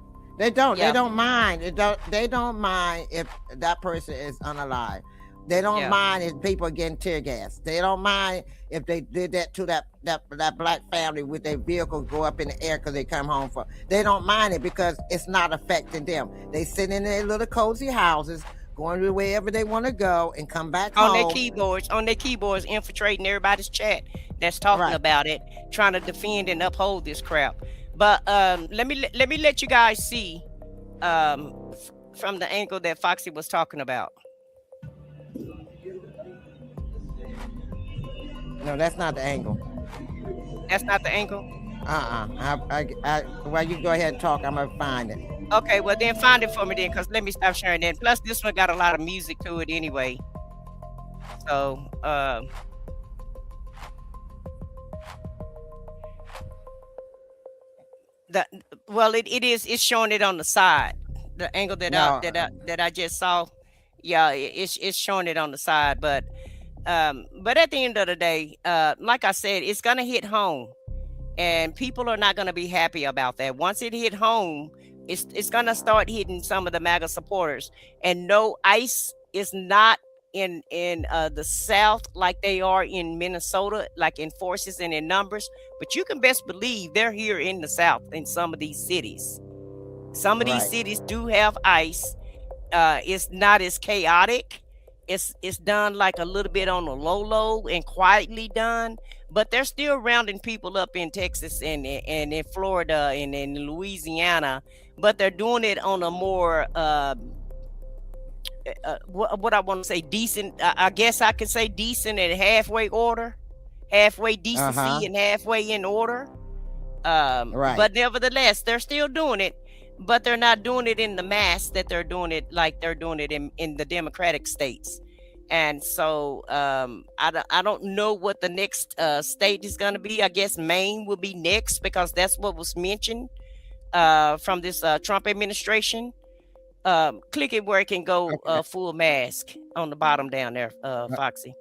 mind. They don't mind if that person is unalive. They don't mind if people are getting tear gas. They don't mind if they did that to that black family with their vehicle go up in the air because they come home from. They don't mind it because it's not affecting them. They sit in their little cozy houses, going to wherever they want to go, and come back home. On their keyboards, infiltrating everybody's chat that's talking about it, trying to defend and uphold this crap. But let me let you guys see from the angle that Foxy was talking about. No, that's not the angle. That's not the angle? Well, you go ahead and talk. I'm gonna find it. Okay, well then find it for me then, because let me stop sharing that. Plus this one got a lot of music to it anyway. So it's showing it on the side. The angle that I just saw, it's showing it on the side. But at the end of the day, like I said, it's gonna hit home, and people are not gonna be happy about that. Once it hit home, it's gonna start hitting some of the MAGA supporters. And no, ICE is not in the South like they are in Minnesota, like in forces and in numbers. But you can best believe they're here in the South in some of these cities. Some of these cities do have ICE. It's not as chaotic. It's done like a little bit on the low and quietly done, but they're still rounding people up in Texas and in Florida and in Louisiana, but they're doing it on a more what I want to say, decent. I guess I could say decent and halfway order, halfway decency and halfway in order. But nevertheless, they're still doing it, but they're not doing it in the mass that they're doing it like they're doing it in the Democratic states. And so I don't know what the next state is going to be. I guess Maine will be next, because that's what was mentioned from this Trump administration. Click it where it can go full mask on the bottom down there, Foxy.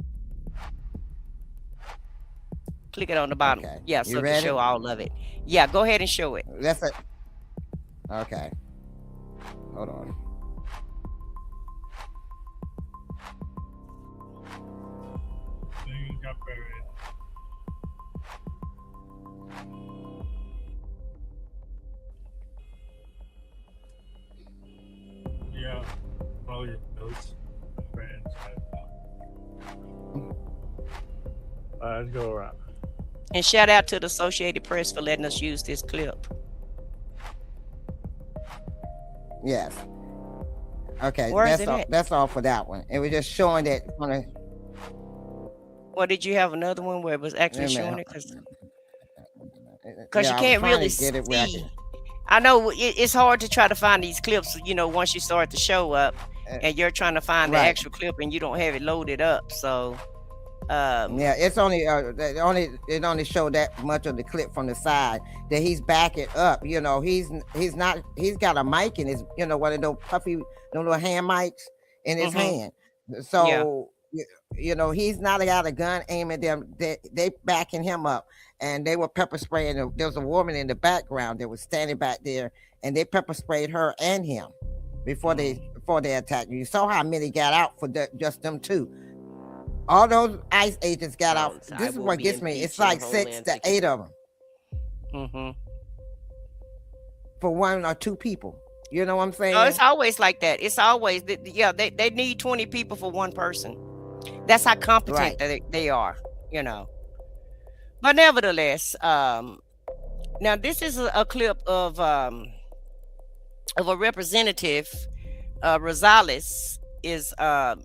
Click it on the bottom. Okay. Yeah, You so to ready? show all of it. Yeah, go ahead and show it. That's it. Okay. Hold on. Yeah, all your notes, friends. Let's go around. And shout out to the Associated Press for letting us use this clip. Yes. Okay. Where is That's it all. at? That's all for that one. It was just showing that. Or did you have another one where it was actually Wait a showing minute. it? Yeah, Because you I was can't trying to really get it where I see. could- I know it's hard to try to find these clips, you know, once you start to show up and you're trying to find the Right. actual clip and you don't have it loaded up. So, Yeah, it's only it only showed that much of the clip from the side that he's backing up. You know, he's got a mic in his, you know, one of those puffy, those little hand mics in his hand. So you know, he's not got a gun aiming at them. They backing him up, and they were pepper spraying. There was a woman in the background that was standing back there, and they pepper sprayed her and him before they attacked you. You saw how many got out for just them two. All those ICE agents got out. This is what gets me. It's like 6 to 8 of them for 1 or 2 people. You know what I'm saying? Oh, it's always like that. It's always, they need 20 people for 1 person. That's how competent they are, you know. But nevertheless, now this is a clip of a representative, Rosales, is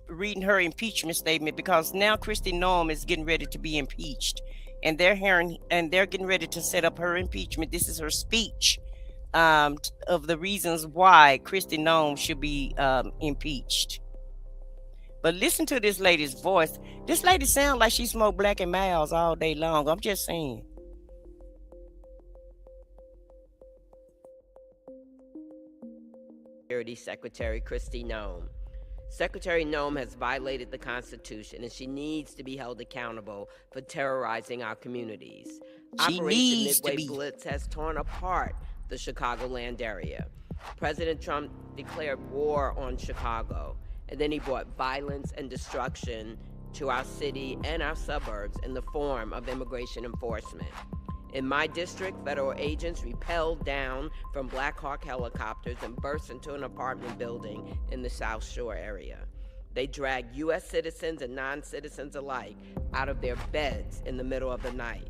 reading her impeachment statement because now Kristi Noem is getting ready to be impeached, and they're getting ready to set up her impeachment. This is her speech of the reasons why Kristi Noem should be impeached. But listen to this lady's voice. This lady sounds like she smoked Black and Miles all day long. I'm just saying. Security Secretary Kristi Noem. Secretary Noem has violated the Constitution, and she needs to be held accountable for terrorizing our communities. She needs to Midway be. Blitz has torn apart the Chicagoland area. President Trump declared war on Chicago, and then he brought violence and destruction to our city and our suburbs in the form of immigration enforcement. In my district, federal agents rappelled down from Black Hawk helicopters and burst into an apartment building in the South Shore area. They dragged U.S. citizens and non-citizens alike out of their beds in the middle of the night.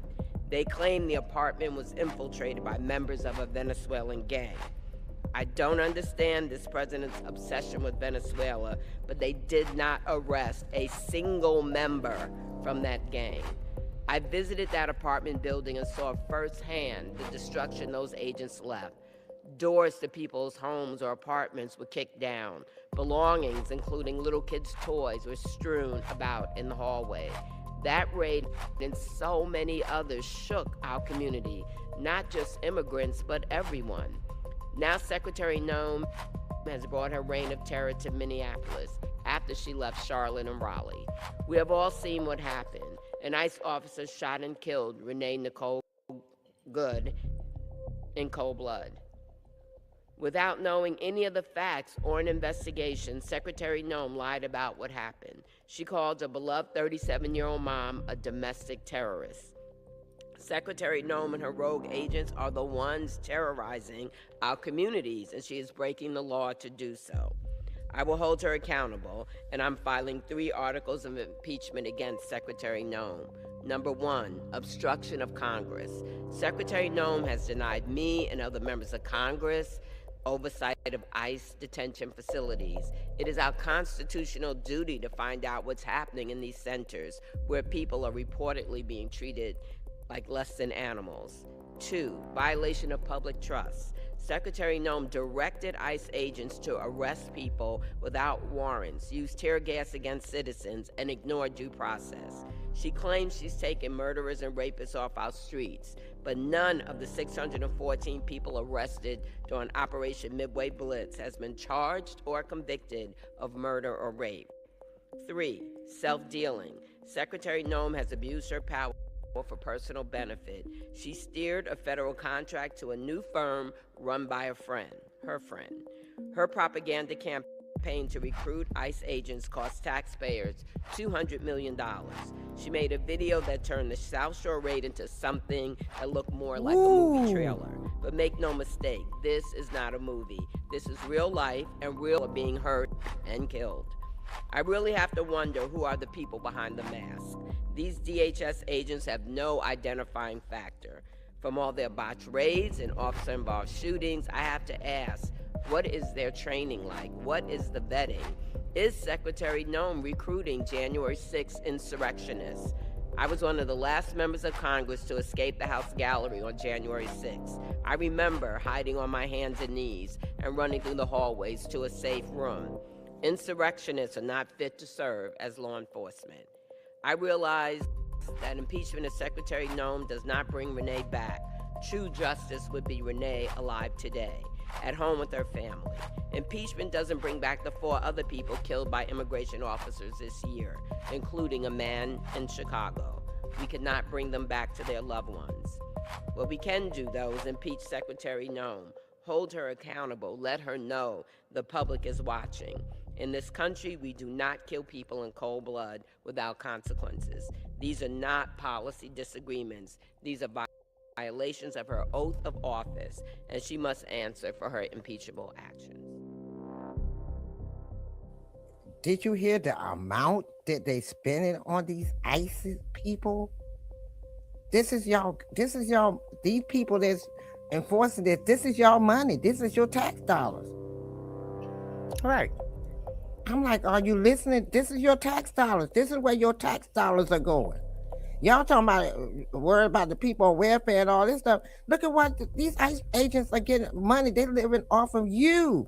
They claimed the apartment was infiltrated by members of a Venezuelan gang. I don't understand this president's obsession with Venezuela, but they did not arrest a single member from that gang. I visited that apartment building and saw firsthand the destruction those agents left. Doors to people's homes or apartments were kicked down. Belongings, including little kids' toys, were strewn about in the hallway. That raid and so many others shook our community, not just immigrants, but everyone. Now Secretary Noem has brought her reign of terror to Minneapolis after she left Charlotte and Raleigh. We have all seen what happened. An ICE officer shot and killed Renee Nicole Good in cold blood. Without knowing any of the facts or an investigation, Secretary Noem lied about what happened. She called a beloved 37-year-old mom a domestic terrorist. Secretary Noem and her rogue agents are the ones terrorizing our communities, and she is breaking the law to do so. I will hold her accountable, and I'm filing 3 articles of impeachment against Secretary Noem. Number 1, obstruction of Congress. Secretary Noem has denied me and other members of Congress oversight of ICE detention facilities. It is our constitutional duty to find out what's happening in these centers where people are reportedly being treated like less than animals. 2, violation of public trust. Secretary Noem directed ICE agents to arrest people without warrants, use tear gas against citizens, and ignore due process. She claims she's taken murderers and rapists off our streets, but none of the 614 people arrested during Operation Midway Blitz has been charged or convicted of murder or rape. 3, self-dealing. Secretary Noem has abused her power for personal benefit, she steered a federal contract to a new firm run by a friend, her friend. Her propaganda campaign to recruit ICE agents cost taxpayers $200 million. She made a video that turned the South Shore raid into something that looked more like a movie trailer. But make no mistake, this is not a movie. This is real life, and real are being hurt and killed. I really have to wonder who are the people behind the mask. These DHS agents have no identifying factor. From all their botched raids and officer-involved shootings, I have to ask, what is their training like? What is the vetting? Is Secretary Noem recruiting January 6th insurrectionists? I was one of the last members of Congress to escape the House gallery on January 6th. I remember hiding on my hands and knees and running through the hallways to a safe room. Insurrectionists are not fit to serve as law enforcement. I realize that impeachment of Secretary Noem does not bring Renee back. True justice would be Renee alive today, at home with her family. Impeachment doesn't bring back the 4 other people killed by immigration officers this year, including a man in Chicago. We could not bring them back to their loved ones. What we can do, though, is impeach Secretary Noem, hold her accountable, let her know the public is watching. In this country, we do not kill people in cold blood without consequences. These are not policy disagreements. These are violations of her oath of office, and she must answer for her impeachable actions. Did you hear the amount that they spending on these ISIS people? This is y'all, these people that's enforcing this is y'all money. This is your tax dollars. Right. I'm like, are you listening? This is your tax dollars. This is where your tax dollars are going. Y'all talking about worry about the people on welfare and all this stuff. Look at what these ICE agents are getting money. They're living off of you.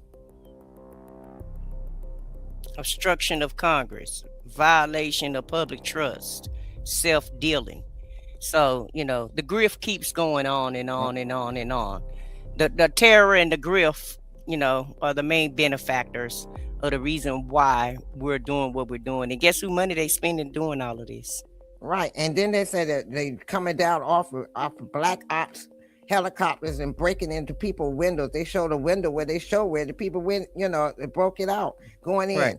Obstruction of Congress, violation of public trust, self-dealing. So, the grift keeps going on and on and on and on. The terror and the grift, are the main benefactors of the reason why we're doing what we're doing. And guess who money they spending doing all of this? Right. And then they say that they coming down off of black ops helicopters and breaking into people's windows. They show the window where the people went, they broke it out going in. Right.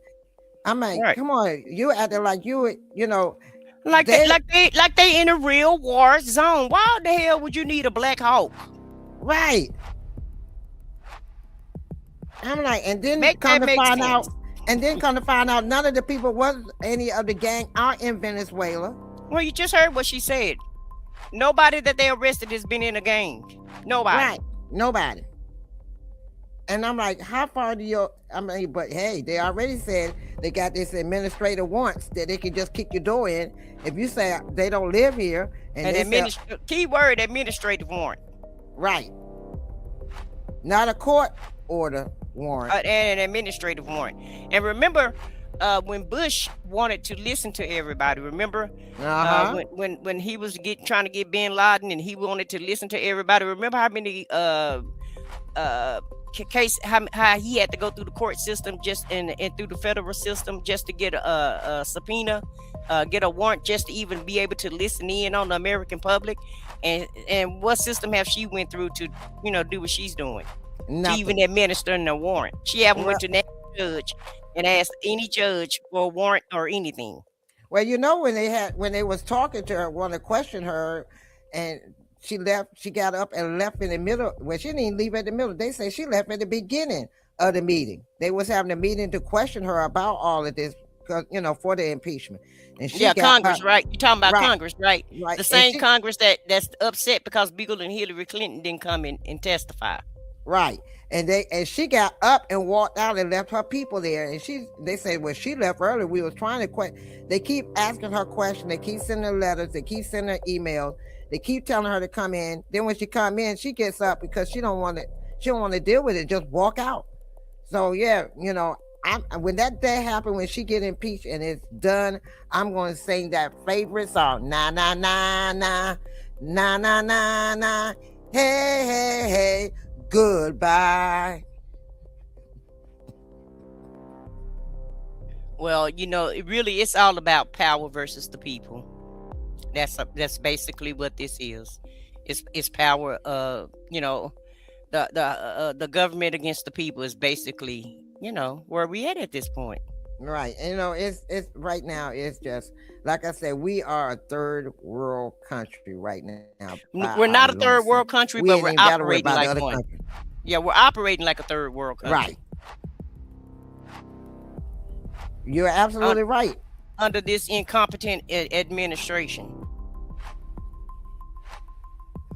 I'm like, come on, you acting like like they in a real war zone. Why the hell would you need a Black Hawk? Right. I'm like, and then come to find out, none of the people was any of the gang are in Venezuela. Well, you just heard what she said. Nobody that they arrested has been in a gang. Nobody. Right. Nobody. And I'm like, how far do but hey, they already said they got this administrative warrants that they can just kick your door in if you say they don't live here. And keyword administrative warrant. Right. Not a court order warrant. And an administrative warrant. And remember, when Bush wanted to listen to everybody, remember when he was trying to get bin Laden and he wanted to listen to everybody. Remember how many how he had to go through the court system and through the federal system just to get a subpoena, get a warrant just to even be able to listen in on the American public. And what system have she went through to do what she's doing? Nothing. To even administering a warrant. She haven't went to that judge and asked any judge for a warrant or anything. Well, when they was talking to her, want to question her, and she got up and left in the middle. Well, she didn't leave at the middle. They say she left at the beginning of the meeting. They was having a meeting to question her about all of this, because for the impeachment. And Congress, right? You're talking about Congress, right? Right. The same Congress that's upset because Beagle and Hillary Clinton didn't come in and testify. Right. And she got up and walked out and left her people there. And they said, well, she left early. We was trying to they keep asking her questions. They keep sending letters. They keep sending her emails. They keep telling her to come in. Then when she come in, she gets up because she don't want to deal with it. Just walk out. So yeah, when that day happened, when she get impeached and it's done, I'm going to sing that favorite song. Na na na na na na na na. Hey hey hey. Goodbye. Well, it's all about power versus the people. That's basically what this is. It's power. The government against the people is basically, where we at this point. Right. And it's right now, it's just like I said, we are a third world country right now. We're not a third world country, but we're operating like one. Countries. Yeah, we're operating like a third world country. Right. You're absolutely right. Under this incompetent administration.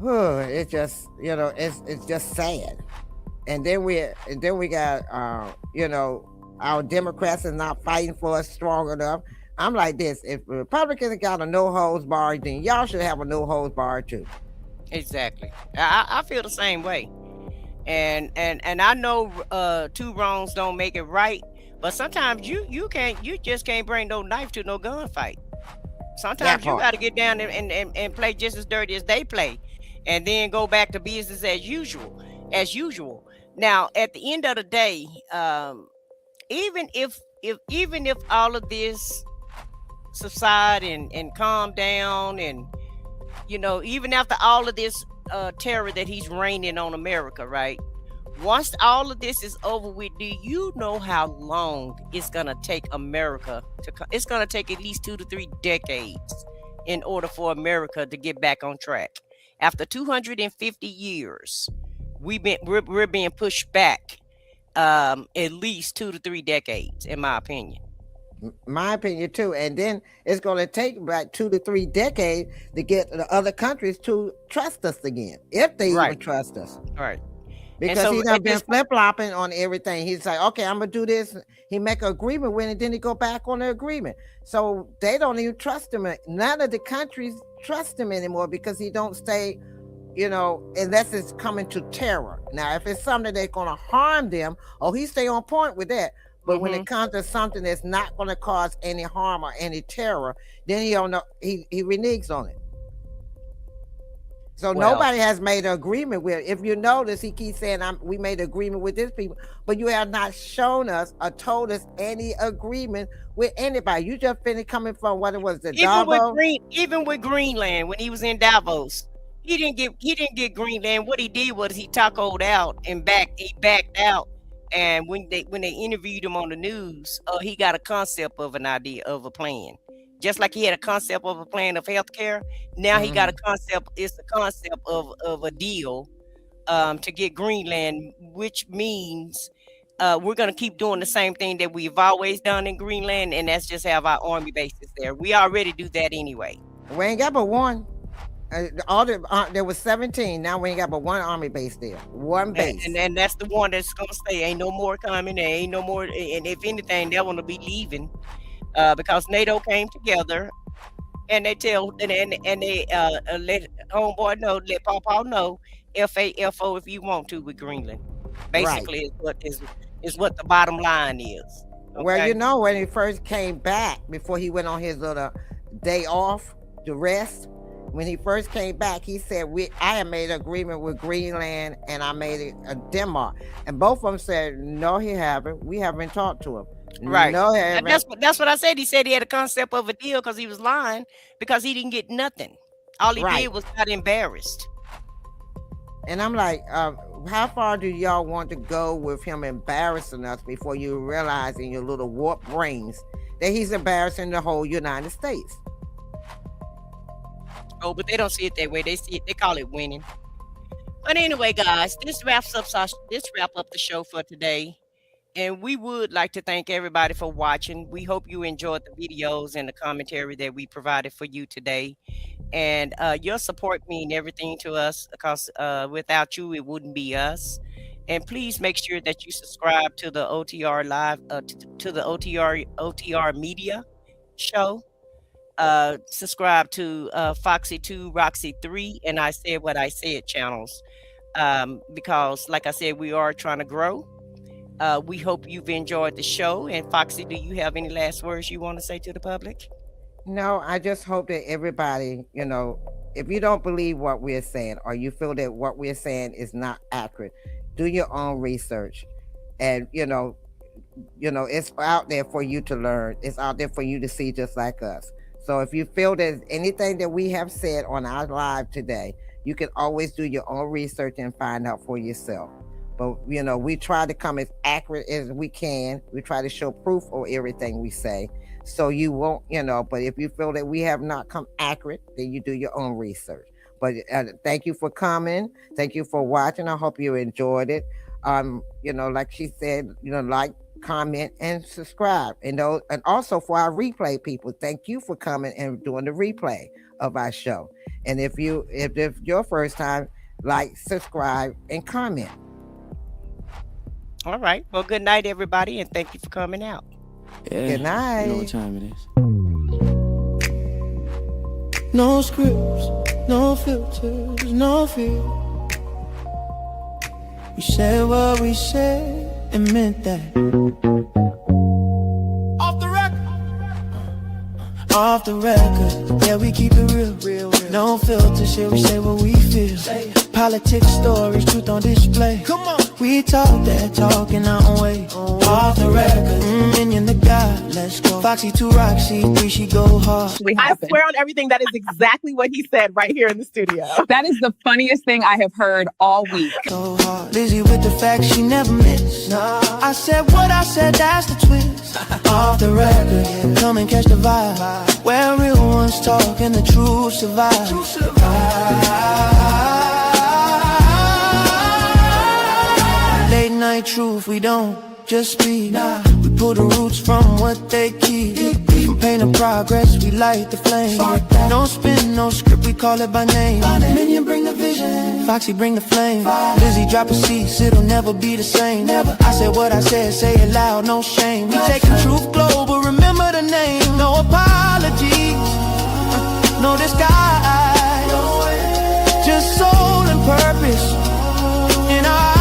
It's just, it's just sad. And then we got our Democrats are not fighting for us strong enough. I'm like this: if Republicans got a no holds bar, then y'all should have a no holds bar too. Exactly. I feel the same way. And I know two wrongs don't make it right, but sometimes you just can't bring no knife to no gunfight. Sometimes you got to get down and play just as dirty as they play, and then go back to business as usual. Now, at the end of the day, even if all of this subside and calm down, and even after all of this terror that he's raining on America, right? Once all of this is over with, do you know how long it's gonna take America it's gonna take at least 2 to 3 decades in order for America to get back on track. After 250 years, we're being pushed back at least 2 to 3 decades, in my opinion. My opinion too. And then it's going to take about 2 to 3 decades to get the other countries to trust us again, if they even trust us. Right. Because he's been flip-flopping on everything. He's like, okay, I'm gonna do this. He make an agreement with it, then he go back on the agreement. So they don't even trust him. None of the countries trust him anymore because he don't stay, unless it's coming to terror. Now, if it's something that's gonna harm them, he stay on point with that. But when it comes to something that's not going to cause any harm or any terror, then he reneges on it. So nobody has made an agreement with. If you notice, he keeps saying, "We made an agreement with this people," but you have not shown us or told us any agreement with anybody. You just finished coming from what it was, the Davos. Even with Greenland, when he was in Davos, he didn't get Greenland. What he did was he tacoed out and he backed out. And when they interviewed him on the news, he got a concept of an idea of a plan. Just like he had a concept of a plan of healthcare, now he got a concept. It's the concept of a deal to get Greenland, which means we're going to keep doing the same thing that we've always done in Greenland, and that's just have our army bases there. We already do that anyway. We ain't got but one. There was 17. Now we ain't got but one army base there. One base. And that's the one that's going to stay. Ain't no more coming. There ain't no more. And if anything, they want to be leaving because NATO came together and they they let homeboy know, let Pawpaw know, FAFO if you want to with Greenland. Basically, is what the bottom line is. Okay? Well, when he first came back, before he went on his little day off to rest, when he first came back, he said, I have made an agreement with Greenland and I made it a Denmark. And both of them said, no, he haven't. We haven't talked to him. Right. No, he haven't. That's what I said. He said he had a concept of a deal because he was lying because he didn't get nothing. All he did was got embarrassed. And I'm like, how far do y'all want to go with him embarrassing us before you realize in your little warped brains that he's embarrassing the whole United States? Oh, but they don't see it that way. They call it winning. But anyway, guys, this wraps up the show for today. And we would like to thank everybody for watching. We hope you enjoyed the videos and the commentary that we provided for you today. And your support means everything to us because without you, it wouldn't be us. And please make sure that you subscribe to the OTR Live, to the OTR Media show. Subscribe to Foxy 2, Roxy 3, and I Said What I Said channels. Because like I said, we are trying to grow. We hope you've enjoyed the show. And Foxy, do you have any last words you want to say to the public? No, I just hope that everybody, if you don't believe what we're saying, or you feel that what we're saying is not accurate, do your own research. And, it's out there for you to learn. It's out there for you to see just like us. So if you feel there's anything that we have said on our live today, you can always do your own research and find out for yourself. But, you know, we try to come as accurate as we can. We try to show proof of everything we say. So you won't, you know, but if you feel that we have not come accurate, then you do your own research. But thank you for coming. Thank you for watching. I hope you enjoyed it. You know, like she said, you know, like, comment, and subscribe. And also for our replay people, thank you for coming and doing the replay of our show. And if your first time, like, subscribe, and comment. All right. Well, good night, everybody, and thank you for coming out. Yeah, good night. You know what time it is. No scripts, no filters, no fear. We said what we said and meant that. Off the record. Off the record. Yeah, we keep it real. No filter shit, we say what we feel. Politics, stories, truth on display. Come on. We talk that talk in our own way. Off the record. Minion the God, let's go. Foxy 2 Roxy 3, she go hard. I swear on everything, that is exactly what he said right here in the studio. That is the funniest thing I have heard all week. So hard. Lizzie with the facts, she never miss. Nah. I said what I said, that's the twist. Off the record, yeah. Come and catch the vibe. Where real ones talk and the truth survive. Late night truth, we don't just speak. We pull the roots from what they keep. From pain to progress, we light the flame. No spin, no script, we call it by name. Minion bring the vision, Foxy bring the flame. Lizzie drop a cease, it'll never be the same. I said what I said, say it loud, no shame. We taking truth global, remember the name. No apologies, no disguise. Just soul and purpose in our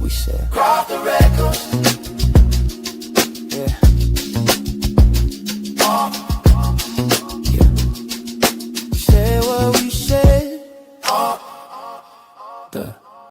we said. Cross the record. Yeah. Yeah. Say what we said. The